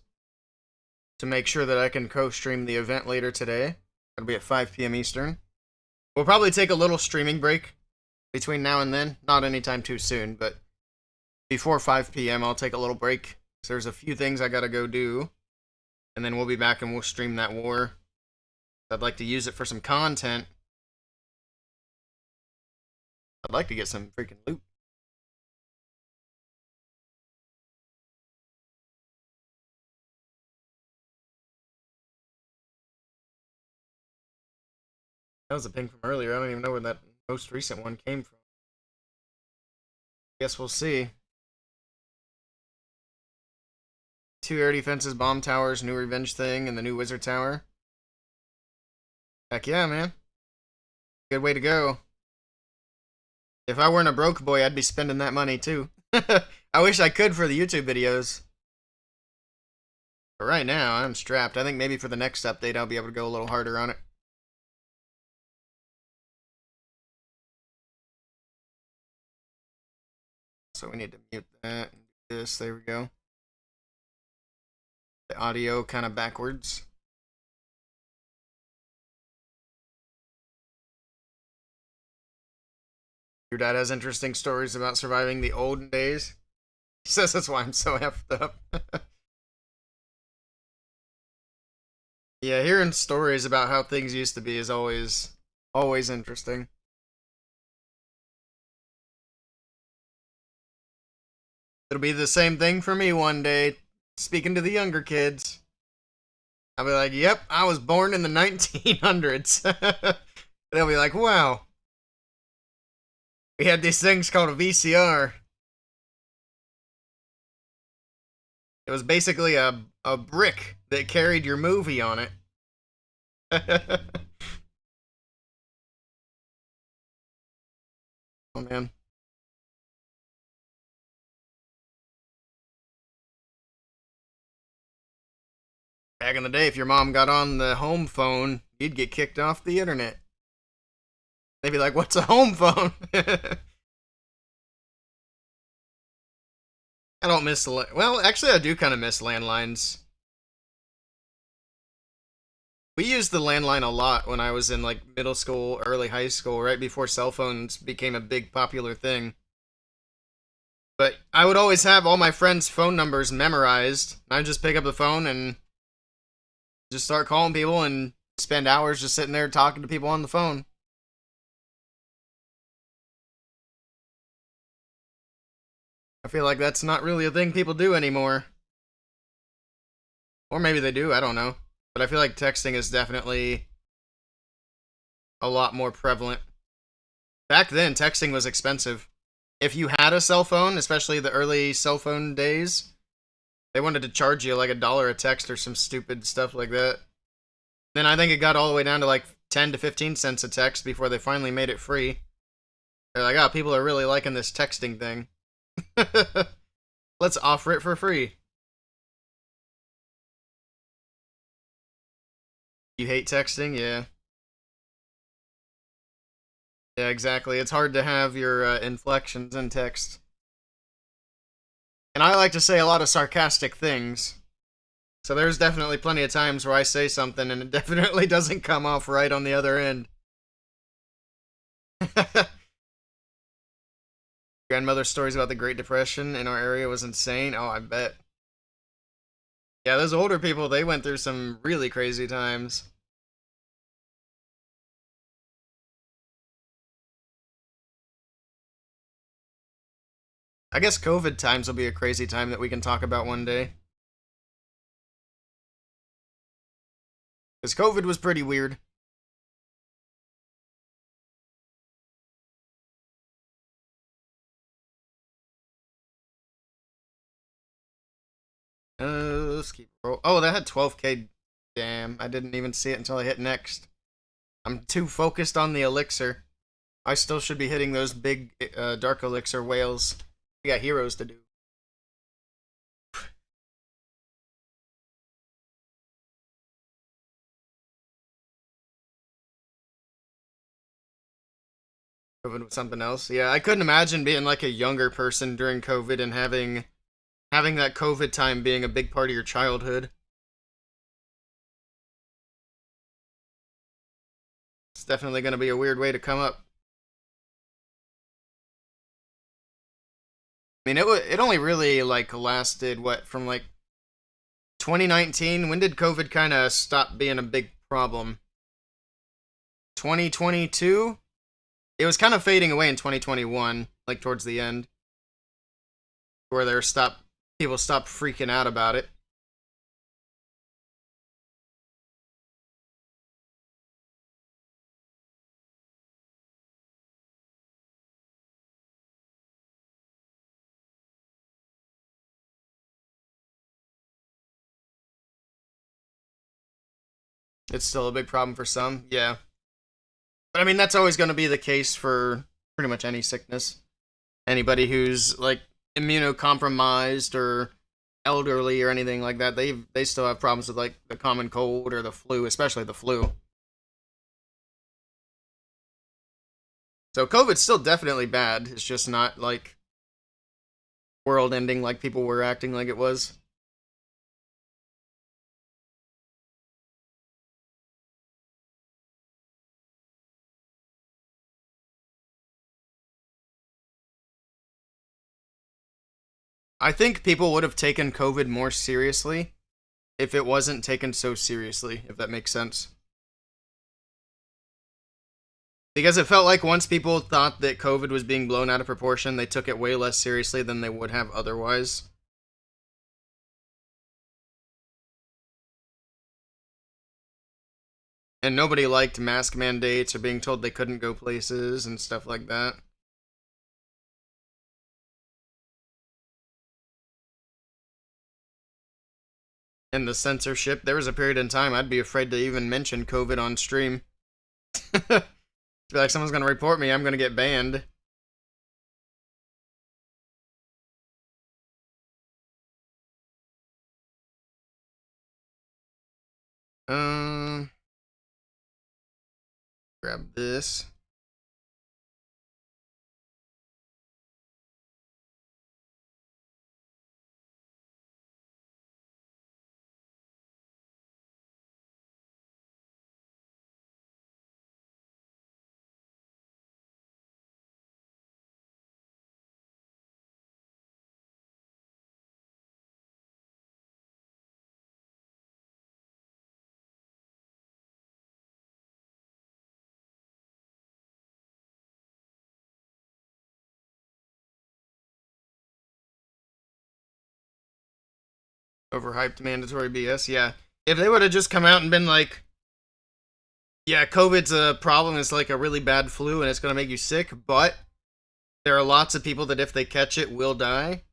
to make sure that I can co-stream the event later today. It'll be at 5 p.m. Eastern. We'll probably take a little streaming break between now and then. Not anytime too soon, but before 5 p.m. I'll take a little break. So there's a few things I gotta go do. And then we'll be back and we'll stream that war. I'd like to use it for some content. I'd like to get some freaking loot. That was a ping from earlier. I don't even know where that most recent one came from. Guess we'll see. 2 air defenses, bomb towers, new revenge thing, and the new wizard tower. Heck yeah, man. Good way to go. If I weren't a broke boy, I'd be spending that money too. I wish I could for the YouTube videos. But right now, I'm strapped. I think maybe for the next update, I'll be able to go a little harder on it. So we need to mute that and do this. There we go. The audio kind of backwards. Your dad has interesting stories about surviving the olden days. He says that's why I'm so effed up. Yeah, hearing stories about how things used to be is always interesting. It'll be the same thing for me one day, speaking to the younger kids. I'll be like, yep, I was born in the 1900s. They'll be like, wow. We had these things called a VCR. It was basically a brick that carried your movie on it. Oh, man. Back in the day, if your mom got on the home phone, you'd get kicked off the internet. They'd be like, what's a home phone? I don't miss the... Well, actually, I do kind of miss landlines. We used the landline a lot when I was in, like, middle school, early high school, right before cell phones became a big popular thing. But I would always have all my friends' phone numbers memorized. I'd just pick up the phone and Just start calling people and spend hours just sitting there talking to people on the phone. I feel like that's not really a thing people do anymore. Or maybe they do, I don't know. But I feel like texting is definitely a lot more prevalent. Back then, texting was expensive. If you had a cell phone, especially the early cell phone days, they wanted to charge you like $1 a text or some stupid stuff like that. Then I think it got all the way down to like 10 to 15 cents a text before they finally made it free. They're like, oh, people are really liking this texting thing. Let's offer it for free. You hate texting? Yeah. Yeah, exactly. It's hard to have your inflections in text. And I like to say a lot of sarcastic things. So there's definitely plenty of times where I say something and it definitely doesn't come off right on the other end. Grandmother's stories about the Great Depression in our area was insane. Oh, I bet. Yeah, those older people, they went through some really crazy times. I guess COVID times will be a crazy time that we can talk about one day. Because COVID was pretty weird. Let's keep roll. Oh, that had 12k. Damn, I didn't even see it until I hit next. I'm too focused on the elixir. I still should be hitting those big dark elixir whales. We got heroes to do. COVID with something else. Yeah, I couldn't imagine being like a younger person during COVID and having that COVID time being a big part of your childhood. It's definitely going to be a weird way to come up. I mean, it only really like lasted what from like 2019. When did COVID kind of stop being a big problem? 2022. It was kind of fading away in 2021, like towards the end, where people stopped freaking out about it. It's still a big problem for some, yeah. But I mean, that's always going to be the case for pretty much any sickness. Anybody who's like immunocompromised or elderly or anything like that, they still have problems with like the common cold or the flu, especially the flu. So COVID's still definitely bad. It's just not like world ending like people were acting like it was. I think people would have taken COVID more seriously if it wasn't taken so seriously, if that makes sense. Because it felt like once people thought that COVID was being blown out of proportion, they took it way less seriously than they would have otherwise. And nobody liked mask mandates or being told they couldn't go places and stuff like that. And the censorship, there was a period in time I'd be afraid to even mention COVID on stream. Be like, someone's gonna report me, I'm gonna get banned. Um, grab this. Overhyped mandatory BS. Yeah. If they would have just come out and been like, yeah, COVID's a problem. It's like a really bad flu and it's going to make you sick, but there are lots of people that if they catch it will die.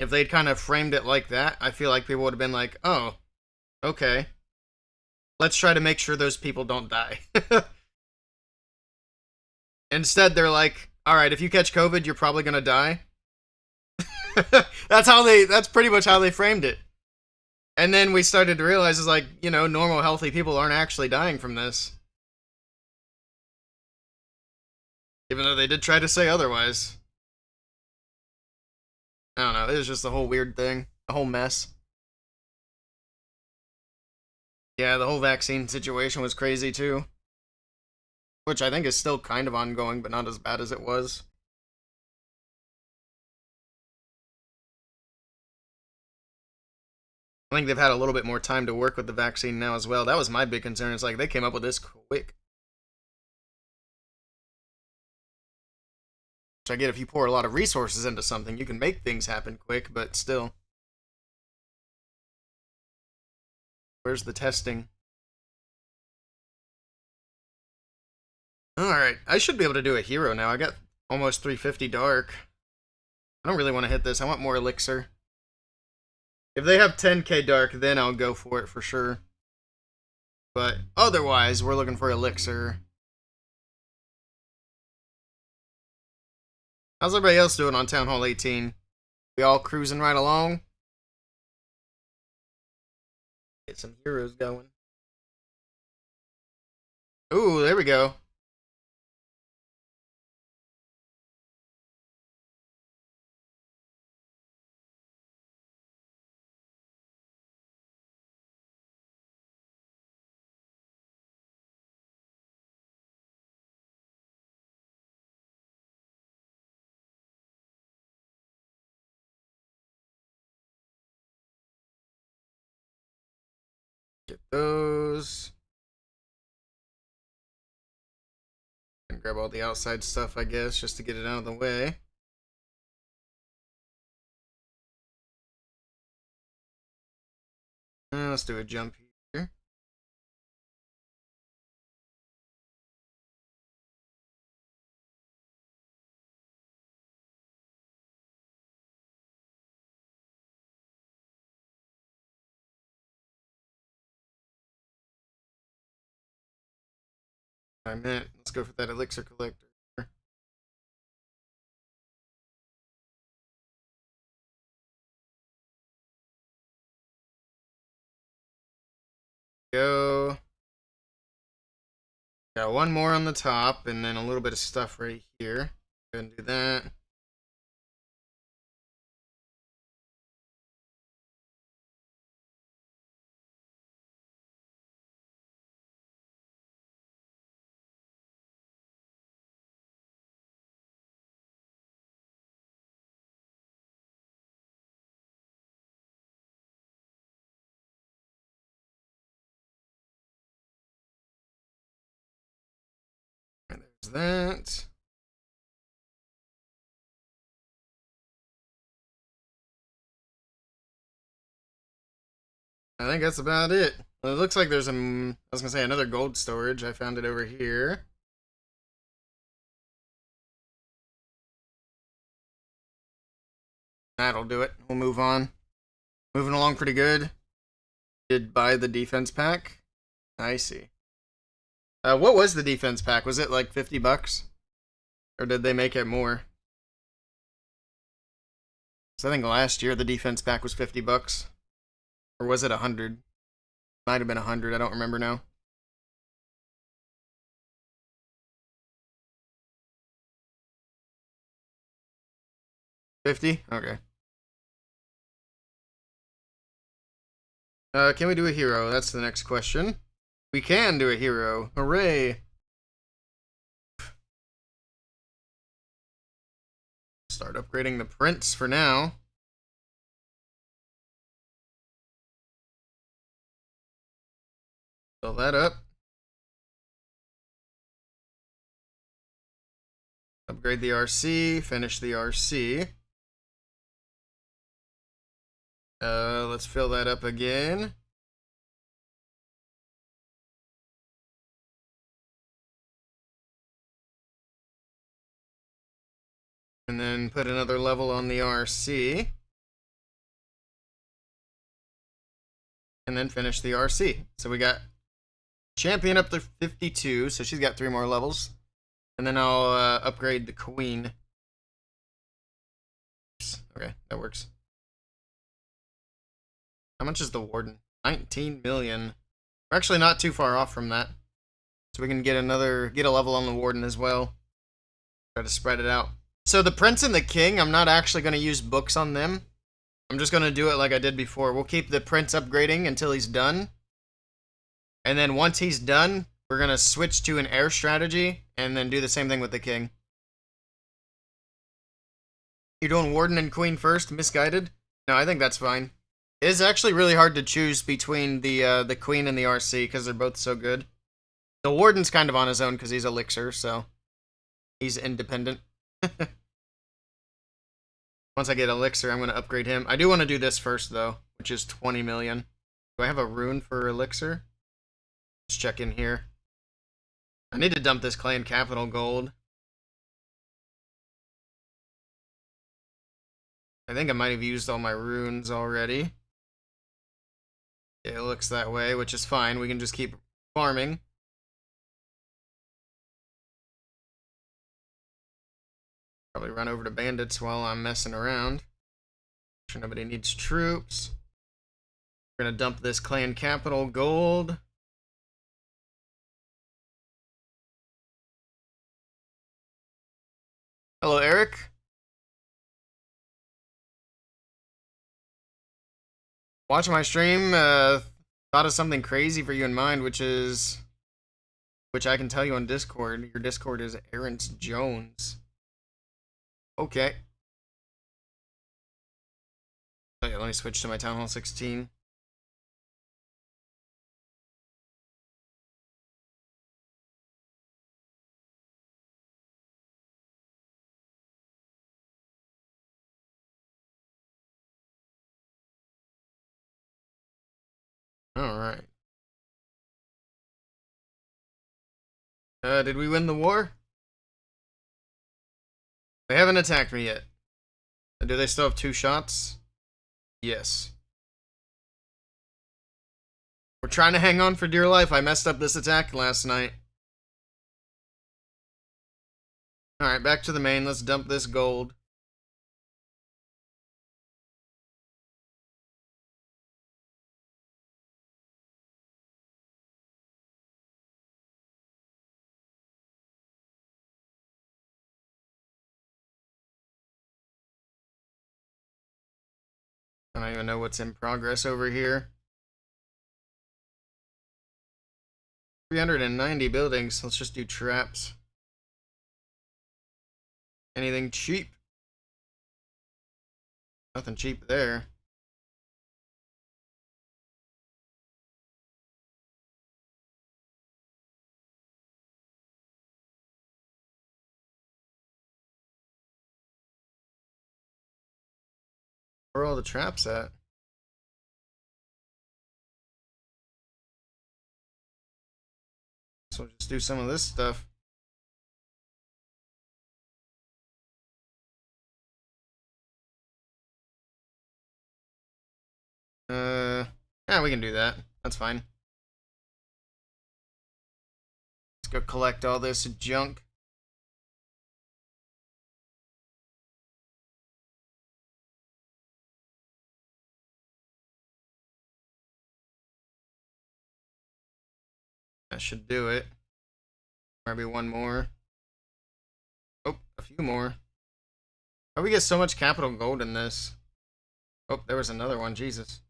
If they'd kind of framed it like that, I feel like people would have been like, oh, okay. Let's try to make sure those people don't die. Instead, they're like, all right, if you catch COVID, you're probably going to die. That's pretty much how they framed it. And then we started to realize it's like, you know, normal healthy people aren't actually dying from this. Even though they did try to say otherwise. I don't know, it was just a whole weird thing. A whole mess. Yeah, the whole vaccine situation was crazy too. Which I think is still kind of ongoing, but not as bad as it was. I think they've had a little bit more time to work with the vaccine now as well. That was my big concern. It's like they came up with this quick. Which I get if you pour a lot of resources into something, you can make things happen quick, but still. Where's the testing? Alright, I should be able to do a hero now. I got almost 350 dark. I don't really want to hit this. I want more elixir. If they have 10k dark, then I'll go for it for sure. But otherwise, we're looking for elixir. How's everybody else doing on Town Hall 18? We all cruising right along? Get some heroes going. Ooh, there we go. Get those. And grab all the outside stuff, I guess, just to get it out of the way. Let's do a jump here. I meant, let's go for that elixir collector. Go. Got one more on the top, and then a little bit of stuff right here. Go ahead and do that. And there's that. I think that's about it. Well, it looks like there's I was gonna say another gold storage. I found it over here. That'll do it. We'll move on. Moving along pretty good. Did buy the defense pack. I see. What was the defense pack? Was it like 50 bucks? Or did they make it more? So I think last year the defense pack was 50 bucks. Or was it 100? Might have been 100, I don't remember now. $50? Okay. Can we do a hero? That's the next question. We can do a hero. Hooray! Start upgrading the prints for now. Fill that up. Upgrade the RC, finish the RC. Let's fill that up again. And then put another level on the RC. And then finish the RC. So we got champion up to 52, so she's got 3 more levels. And then I'll upgrade the queen. Okay, that works. How much is the warden? 19 million. We're actually not too far off from that. So we can get a level on the warden as well. Try to spread it out. So the prince and the king, I'm not actually going to use books on them. I'm just going to do it like I did before. We'll keep the prince upgrading until he's done. And then once he's done, we're going to switch to an air strategy and then do the same thing with the king. You're doing warden and queen first, misguided? No, I think that's fine. It is actually really hard to choose between the queen and the RC because they're both so good. The warden's kind of on his own because he's elixir, so he's independent. Once I get elixir, I'm going to upgrade him. I do want to do this first, though, which is 20 million. Do I have a rune for elixir? Let's check in here. I need to dump this clan capital gold. I think I might have used all my runes already. It looks that way, which is fine. We can just keep farming. Probably run over to bandits while I'm messing around. Make sure nobody needs troops. We're gonna dump this clan capital gold. Hello, Eric. Watch my stream. Thought of something crazy for you in mind, which I can tell you on Discord. Your Discord is Aaron's Jones. Okay. Okay, let me switch to my Town Hall 16. Alright. Did we win the war? They haven't attacked me yet. Do they still have 2 shots? Yes. We're trying to hang on for dear life. I messed up this attack last night. Alright, back to the main. Let's dump this gold. I don't even know what's in progress over here. 390 buildings. Let's just do traps. Anything cheap? Nothing cheap there. Where are all the traps at? So we'll just do some of this stuff. Yeah, we can do that. That's fine. Let's go collect all this junk. That should do it. Maybe one more. Oh, a few more. How do we get so much capital gold in this? Oh, there was another one. Jesus.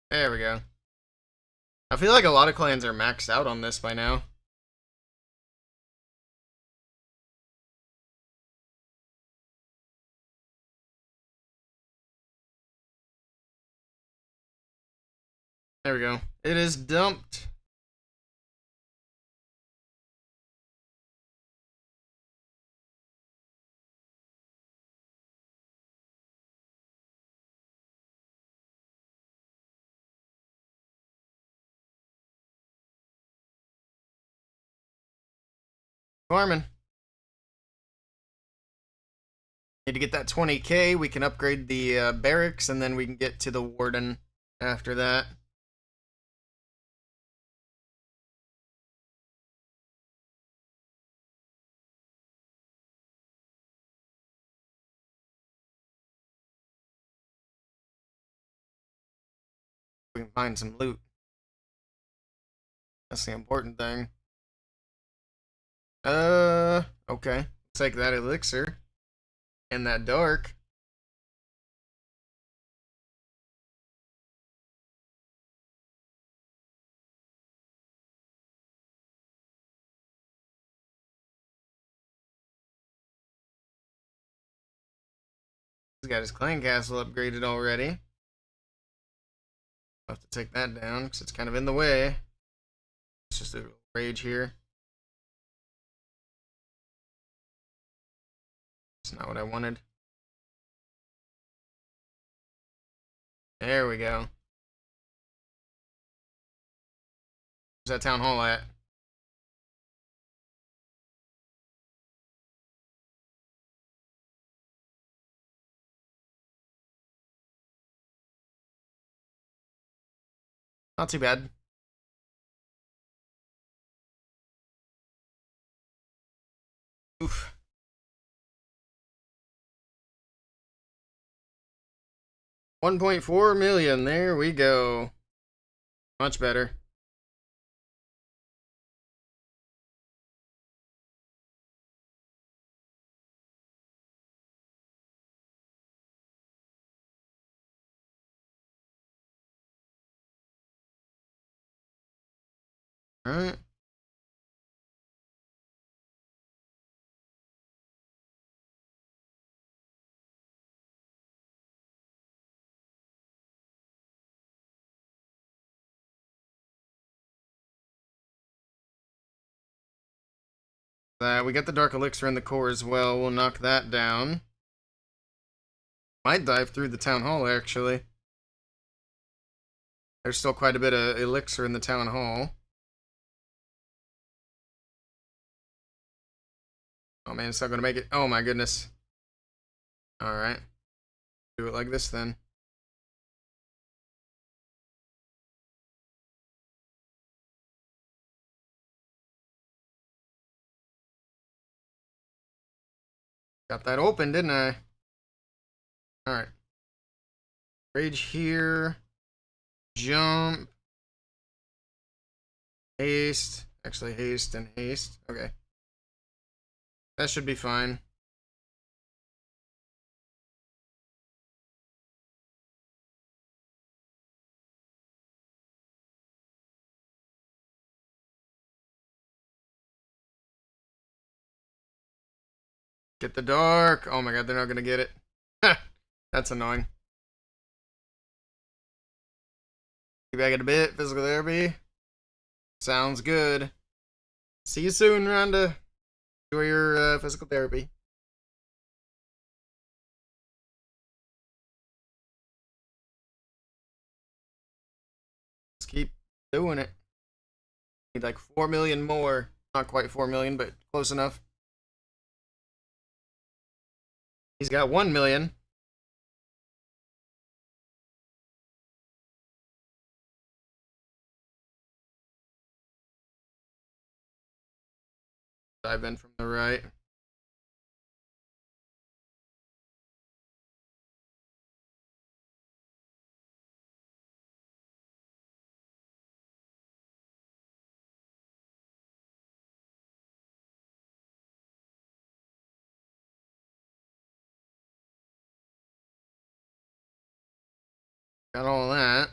There we go. I feel like a lot of clans are maxed out on this by now. There we go. It is dumped. Farming. Need to get that 20k. We can upgrade the barracks, and then we can get to the warden after that. We can find some loot. That's the important thing. Okay. Take that elixir. And that dark. He's got his clan castle upgraded already. I'll have to take that down because it's kind of in the way. It's just a rage here. It's not what I wanted. There we go. Where's that town hall at? Not too bad. Oof. $1.4 million. There we go. Much better. Alright. We got the dark elixir in the core as well. We'll knock that down. Might dive through the town hall, actually. There's still quite a bit of elixir in the town hall. Oh man, it's not gonna make it. Oh my goodness. Alright. Do it like this then. Got that open, didn't I? Alright. Rage here. Jump. Haste. Actually, haste and haste. Okay. That should be fine. Get the dark. Oh my god, they're not gonna get it. That's annoying. Be back in a bit. Physical therapy. Sounds good. See you soon, Rhonda. Enjoy your physical therapy. Let's keep doing it. Need like 4 million more. Not quite 4 million, but close enough. He's got 1 million. Dive in from the right. Got all that.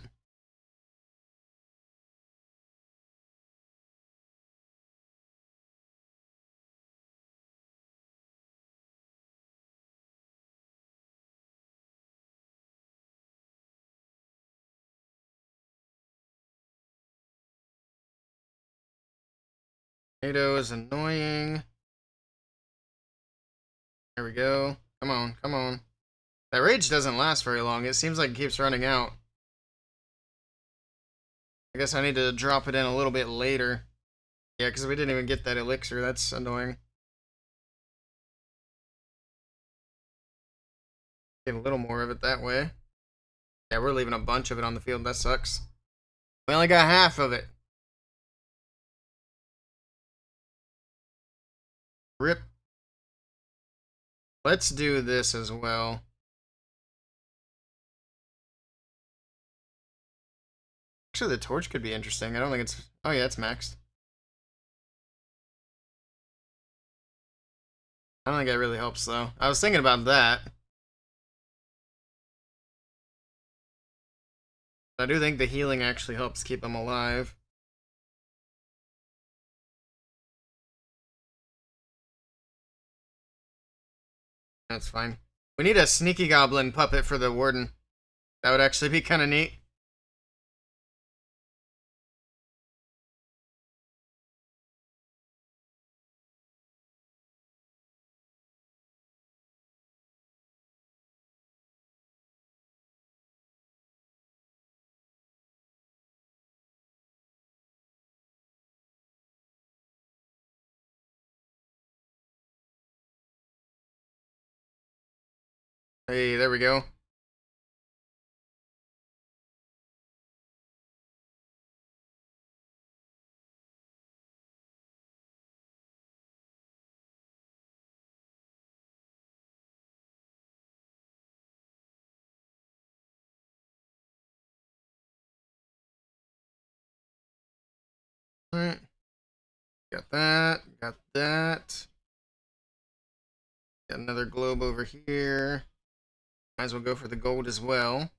NATO is annoying. There we go. Come on, come on. That rage doesn't last very long. It seems like it keeps running out. I guess I need to drop it in a little bit later. Yeah, because we didn't even get that elixir. That's annoying. Get a little more of it that way. Yeah, we're leaving a bunch of it on the field. That sucks. We only got half of it. Rip. Let's do this as well. Actually, the torch could be interesting. I don't think it's... Oh, yeah, it's maxed. I don't think that really helps, though. I was thinking about that. I do think the healing actually helps keep them alive. That's fine. We need a sneaky goblin puppet for the warden. That would actually be kind of neat. Hey, there we go. Alright. Got that. Got that. Got another globe over here. Might as well go for the gold as well.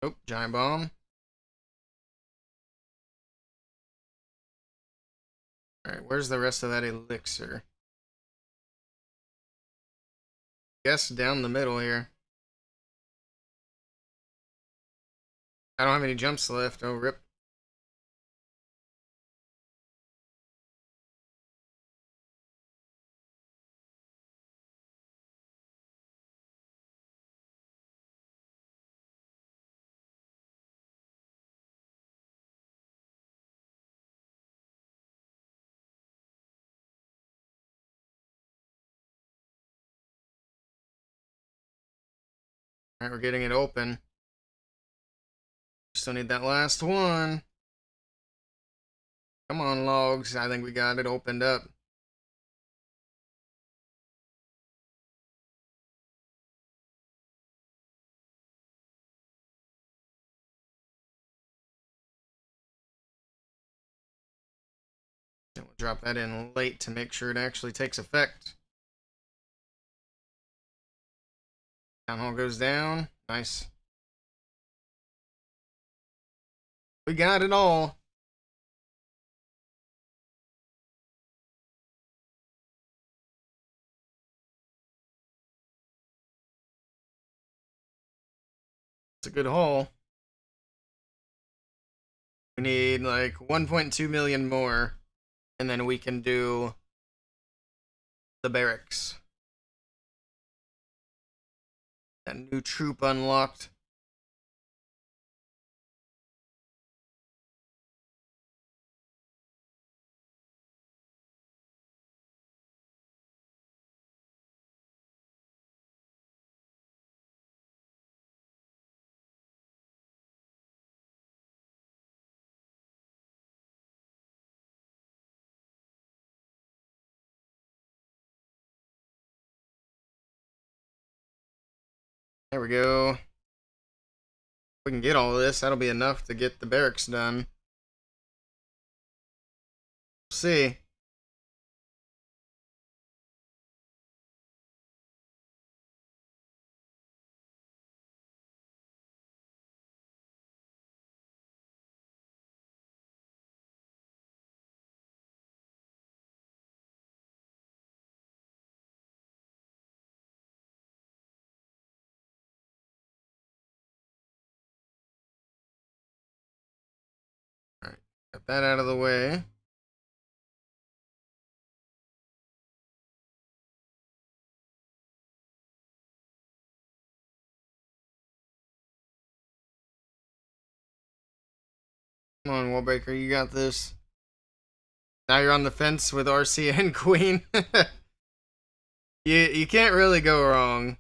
Oh, giant bomb. Alright, where's the rest of that elixir? Guess down the middle here. I don't have any jumps left. Oh, rip. Alright, we're getting it open. Still need that last one. Come on, logs. I think we got it opened up. Then we'll drop that in late to make sure it actually takes effect. Town hall goes down. Nice. We got it all. It's a good haul. We need like 1.2 million more, and then we can do the barracks. That new troop unlocked. There we go. If we can get all of this, that'll be enough to get the barracks done. See. Alright, got that out of the way. Come on, Wallbreaker, you got this. Now you're on the fence with RC and Queen. You can't really go wrong.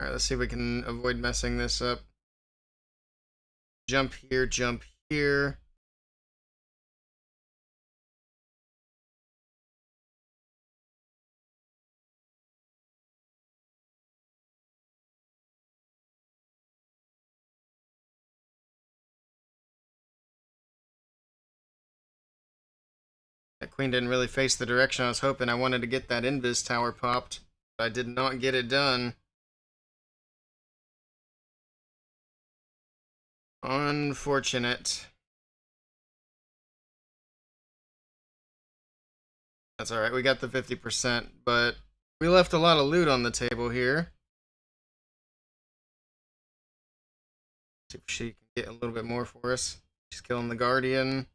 Alright, let's see if we can avoid messing this up. Jump here, jump here. That queen didn't really face the direction I was hoping. I wanted to get that invis tower popped, but I did not get it done. Unfortunate. That's alright, we got the 50%, but we left a lot of loot on the table here. See if she can get a little bit more for us. She's killing the Guardian.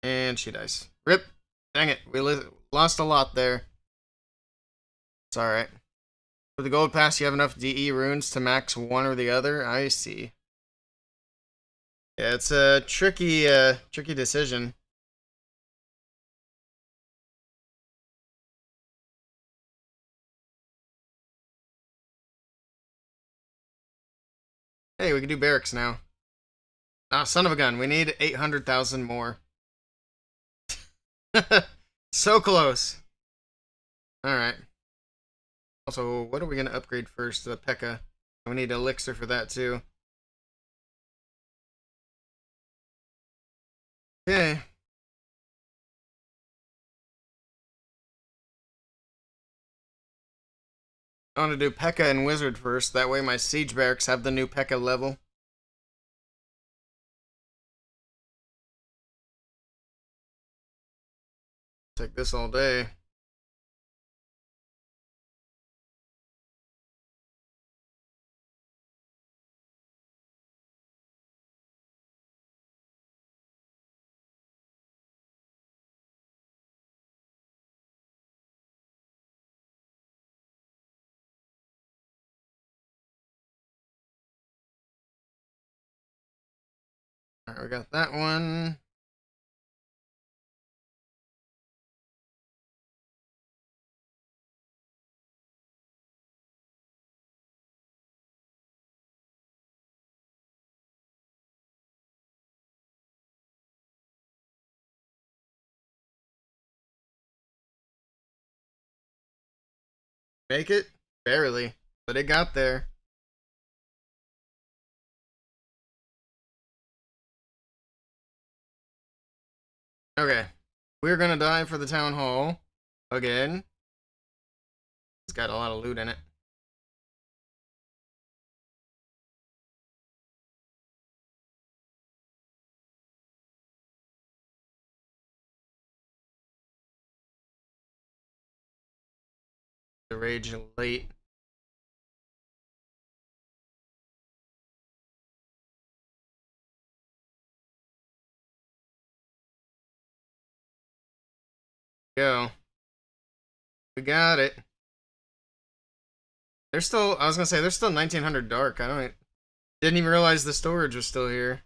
And she dies. Rip! Dang it, we lost a lot there. It's alright. For the gold pass, you have enough DE runes to max one or the other? I see. Yeah, it's a tricky decision. Hey, we can do barracks now. Ah, son of a gun, we need 800,000 more. So close. Alright. Also, what are we going to upgrade first? The P.E.K.K.A. We need elixir for that too. Okay. I want to do P.E.K.K.A. and Wizard first. That way my siege barracks have the new P.E.K.K.A. level. Take this all day. Alright, we got that one. Make it? Barely. But it got there. Okay. We're gonna die for the town hall. Again. It's got a lot of loot in it. The rage late. Go. We got it. There's still, I was gonna say, there's still 1900 dark. Didn't even realize the storage was still here.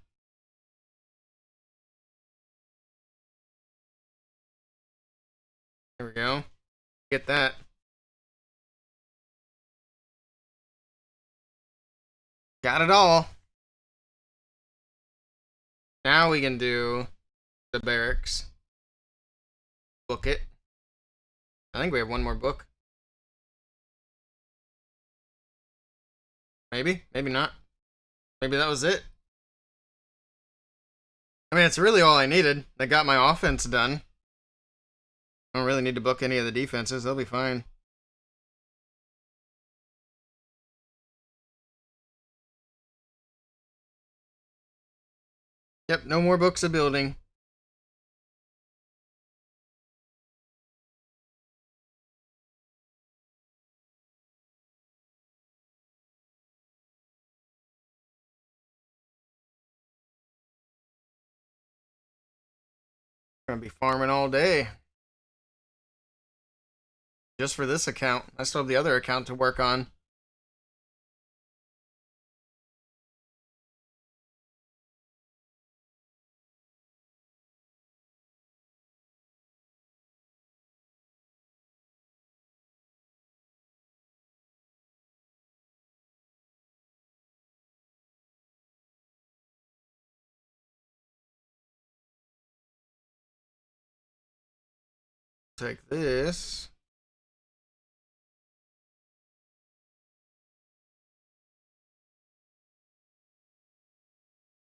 There we go. Get that. Got it all. Now we can do the barracks. Book it. I think we have one more book. Maybe, maybe not. Maybe that was it. I mean, it's really all I needed. I got my offense done. I don't really need to book any of the defenses. They'll be fine. Yep, no more books of building. Gonna be farming all day. Just for this account. I still have the other account to work on. Take this.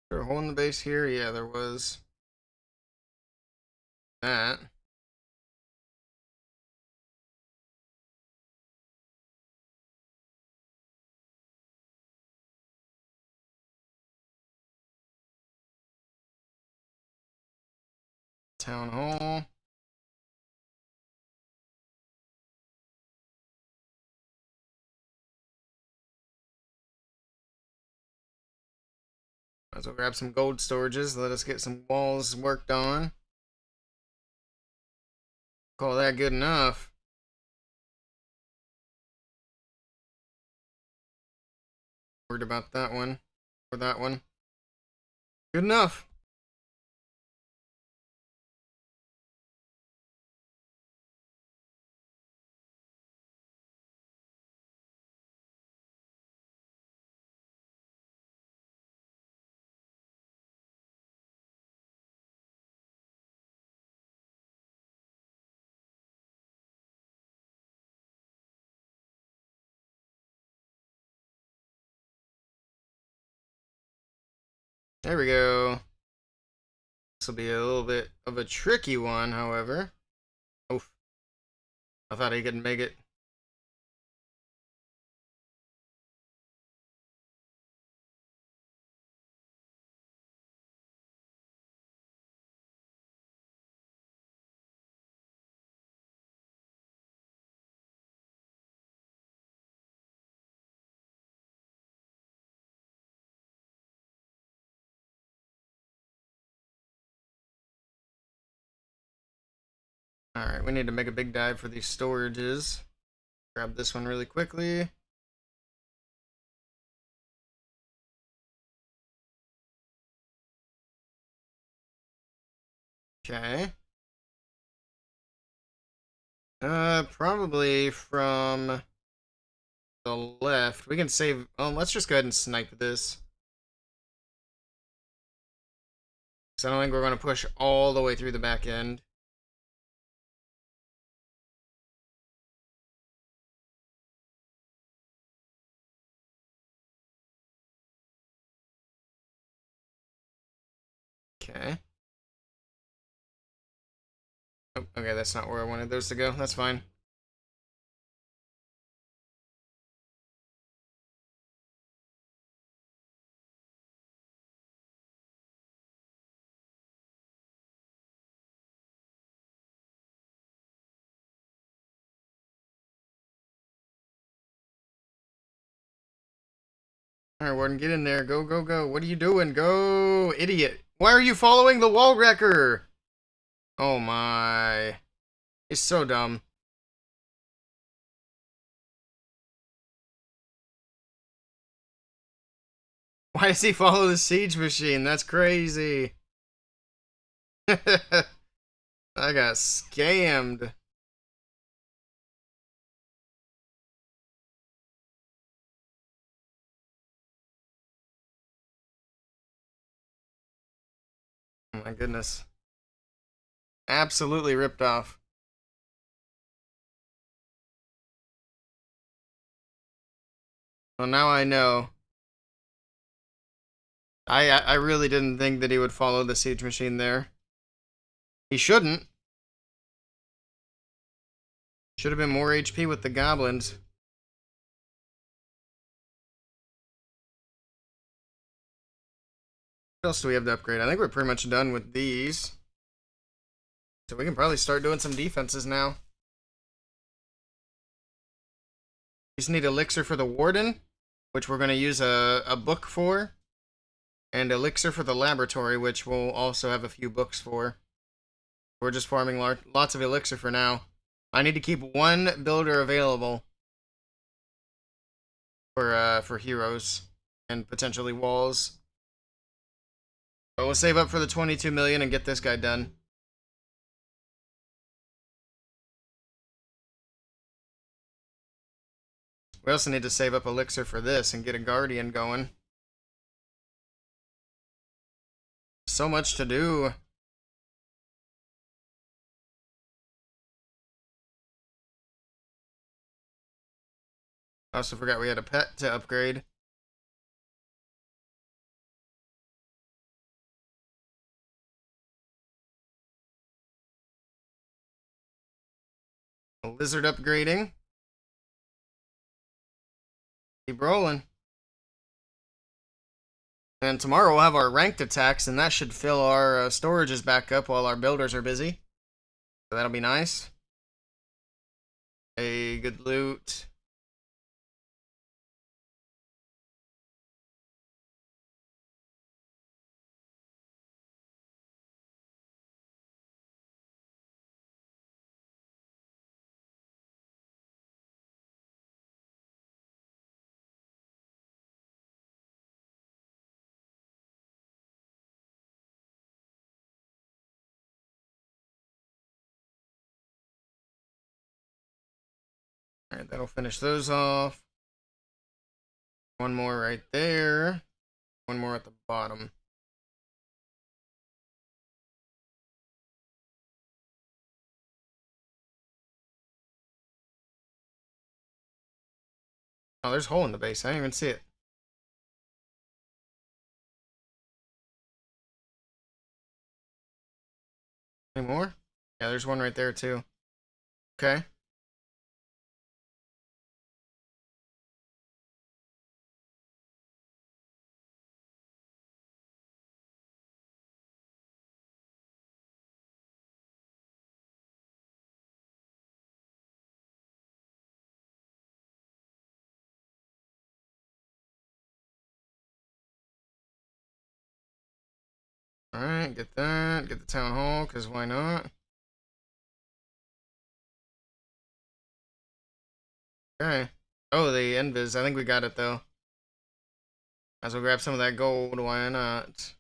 Is there a hole in the base here? Yeah, there was. That. Town hall. Might as well grab some gold storages. Let us get some walls worked on. Call that good enough. Worried about that one. Or that one. Good enough. There we go. This will be a little bit of a tricky one, however. Oof. I thought he could make it. Alright, we need to make a big dive for these storages. Grab this one really quickly. Okay. Probably from the left. We can save. Oh, let's just go ahead and snipe this. Because I don't think we're going to push all the way through the back end. Okay. Oh, okay, that's not where I wanted those to go. That's fine. Alright, Warden, get in there. Go, go, go. What are you doing? Go, idiot. Why are you following the wall wrecker? Oh my. It's so dumb. Why does he follow the siege machine? That's crazy. I got scammed. Oh my goodness. Absolutely ripped off. Well, now I know. I really didn't think that he would follow the siege machine there. He shouldn't. Should have been more HP with the goblins. What else do we have to upgrade? I think we're pretty much done with these. So we can probably start doing some defenses now. We just need elixir for the warden, which we're going to use a book for. And elixir for the laboratory, which we'll also have a few books for. We're just farming lots of elixir for now. I need to keep one builder available for heroes and potentially walls. But we'll save up for the 22 million and get this guy done. We also need to save up elixir for this and get a guardian going. So much to do. I also forgot we had a pet to upgrade. A lizard upgrading. Keep rolling. And tomorrow we'll have our ranked attacks, and that should fill our storages back up while our builders are busy. So that'll be nice. A good loot. Alright, that'll finish those off. One more right there. One more at the bottom. Oh, there's a hole in the base. I didn't even see it. Any more? Yeah, there's one right there too. Okay. Alright, get that. Get the town hall, because why not? Okay. Oh, the invis. I think we got it, though. As well grab some of that gold. Why not?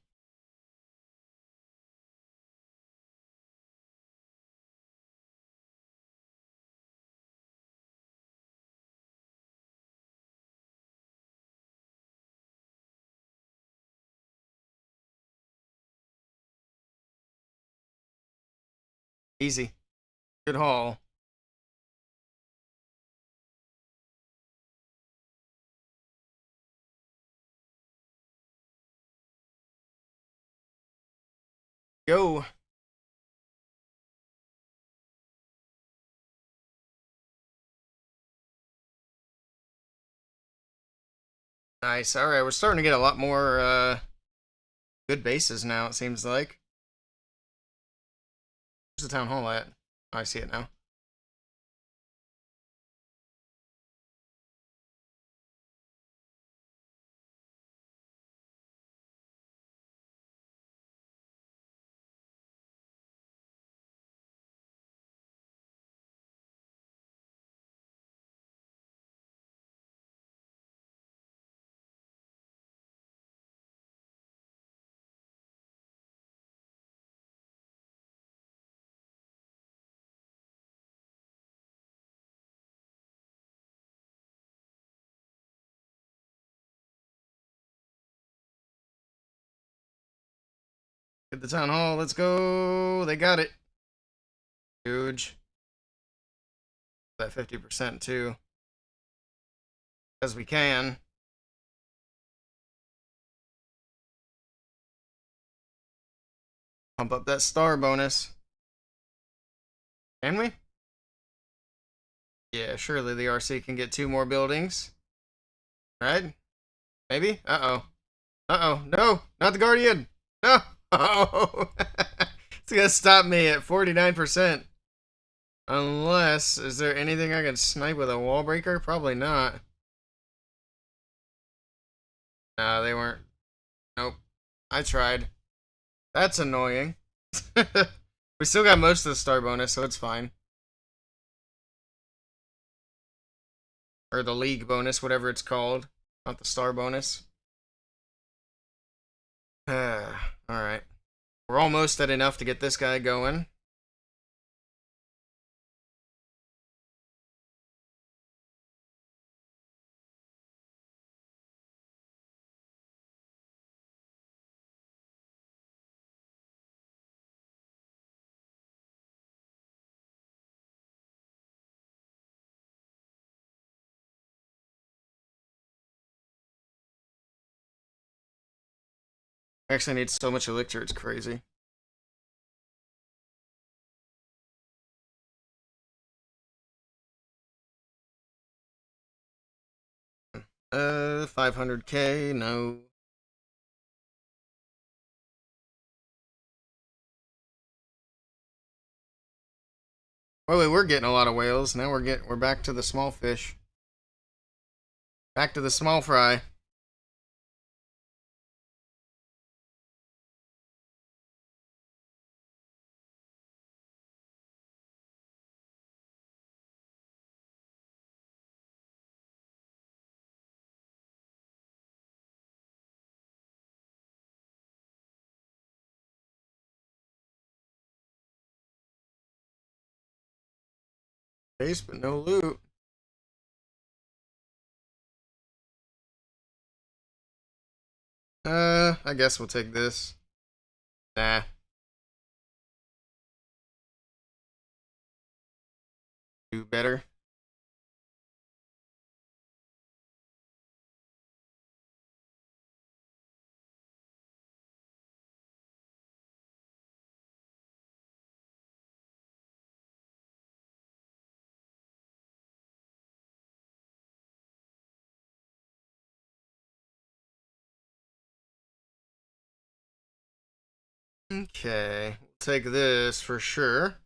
Easy. Good haul. Go. Nice. Alright, we're starting to get a lot more good bases now, it seems like. Where's the town hall at? Oh, I see it now. Get the town hall. Let's go. They got it. Huge. That 50% too. As we can. Pump up that star bonus. Can we? Yeah, surely the RC can get 2 more buildings. Right? Maybe? Uh-oh. Uh-oh. No! Not the Guardian! No! Oh! It's gonna stop me at 49%. Unless, is there anything I can snipe with a wall breaker? Probably not. Nah, they weren't. Nope. I tried. That's annoying. We still got most of the star bonus, so it's fine. Or the league bonus, whatever it's called. Not the star bonus. Alright. We're almost at enough to get this guy going. Actually, I need so much elixir, it's crazy. Uh, 500k, no. Well, we were getting a lot of whales. Now we're back to the small fish. Back to the small fry. Base, but no loot. I guess we'll take this. Nah. Do better. Okay. We'll take this for sure.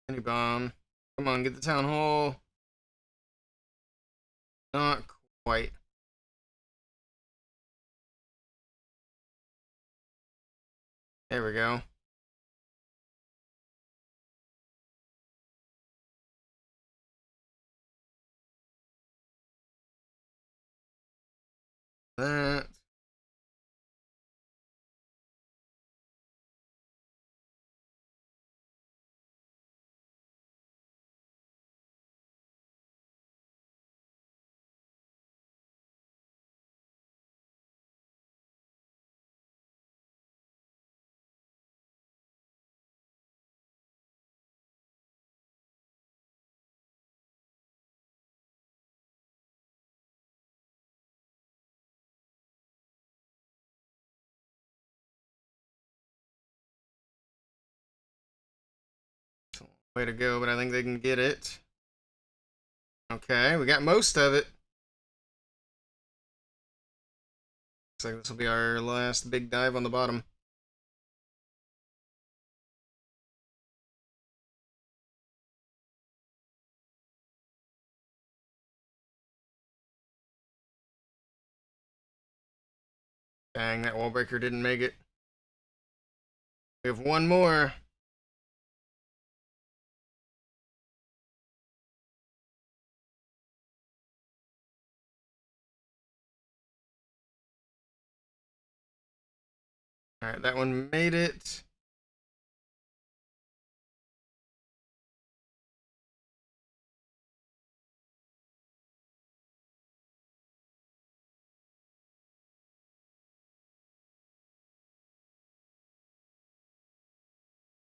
Any bomb. Come on, get the town hall. Not quite. There we go. That. Way to go, but I think they can get it. Okay, we got most of it. Looks like this will be our last big dive on the bottom. Dang, that wall breaker didn't make it. We have one more. Alright, that one made it.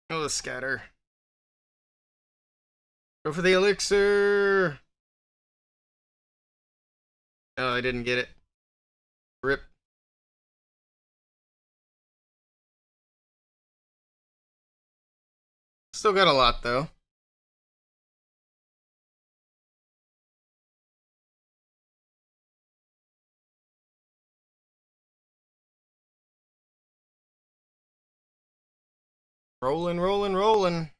Oh, the scatter. Go for the elixir. Oh, I didn't get it. Rip. Still got a lot, though. Rolling, rolling, rolling.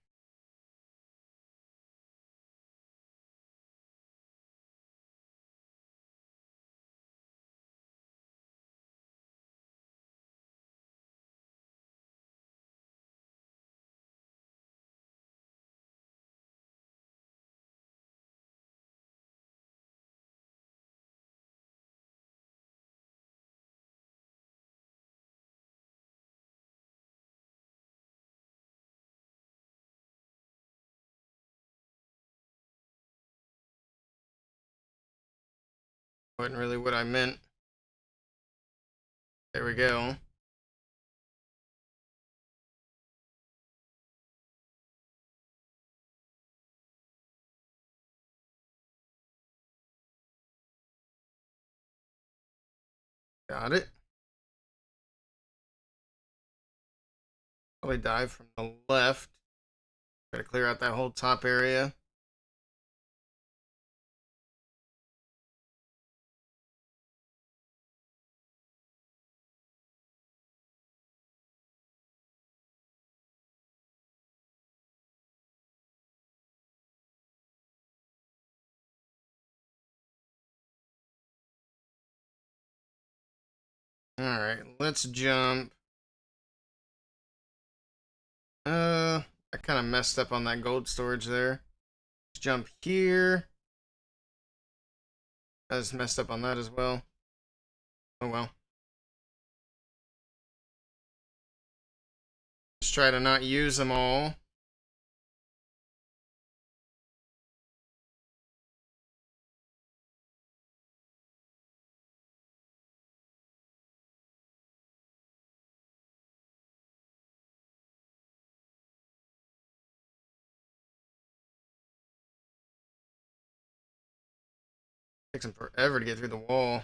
Wasn't really what I meant. There we go. Got it. Probably dive from the left. Try to clear out that whole top area. Alright, let's jump. I kind of messed up on that gold storage there. Let's jump here. I just messed up on that as well. Oh well. Just try to not use them all. Takes them forever to get through the wall.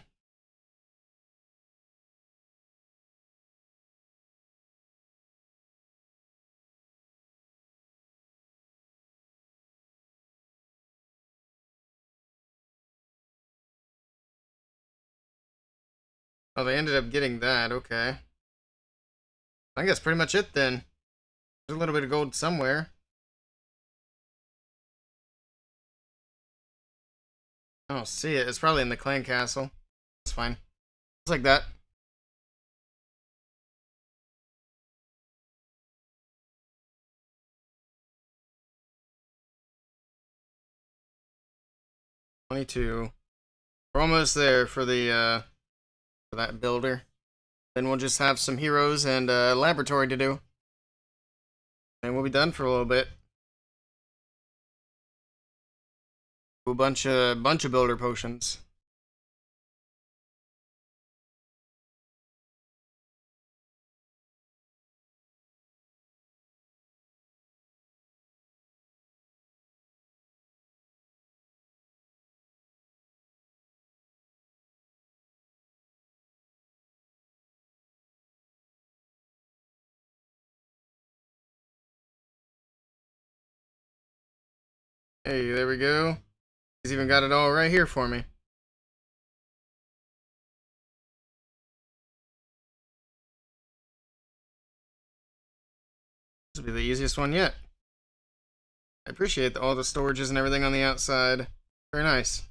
Oh, they ended up getting that. Okay. I think that's pretty much it then. There's a little bit of gold somewhere. I don't see it. It's probably in the clan castle. It's fine. It's like that. $22. We're almost there for the for that builder. Then we'll just have some heroes and laboratory to do. And we'll be done for a little bit. A bunch of builder potions. Hey, there we go. He's even got it all right here for me. This will be the easiest one yet. I appreciate all the storages and everything on the outside. Very nice.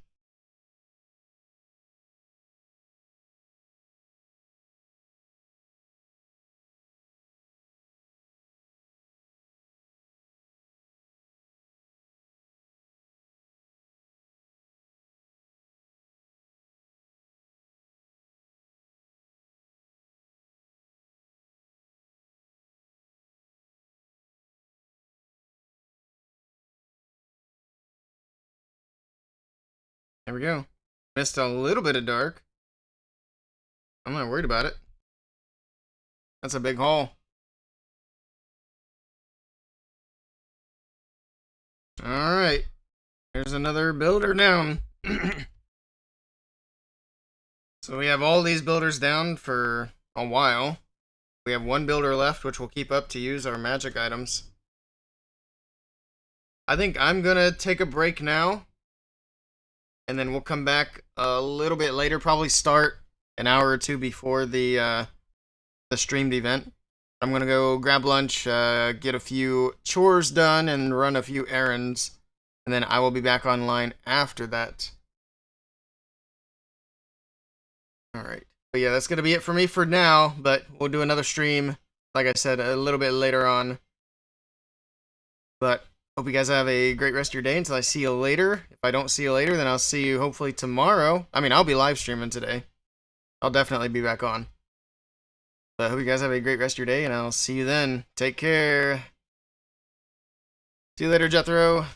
There we go. Missed a little bit of dark. I'm not worried about it. That's a big haul. Alright. There's another builder down. So we have all these builders down for a while. We have one builder left, which we'll keep up to use our magic items. I think I'm gonna take a break now. And then we'll come back a little bit later, probably start an hour or two before the streamed event. I'm gonna go grab lunch, get a few chores done, and run a few errands, and then I will be back online after that. Alright, but yeah, that's gonna be it for me for now, but we'll do another stream, like I said, a little bit later on. But hope you guys have a great rest of your day until I see you later. If I don't see you later, then I'll see you hopefully tomorrow. I mean, I'll be live streaming today. I'll definitely be back on. But I hope you guys have a great rest of your day, and I'll see you then. Take care. See you later, Jethro.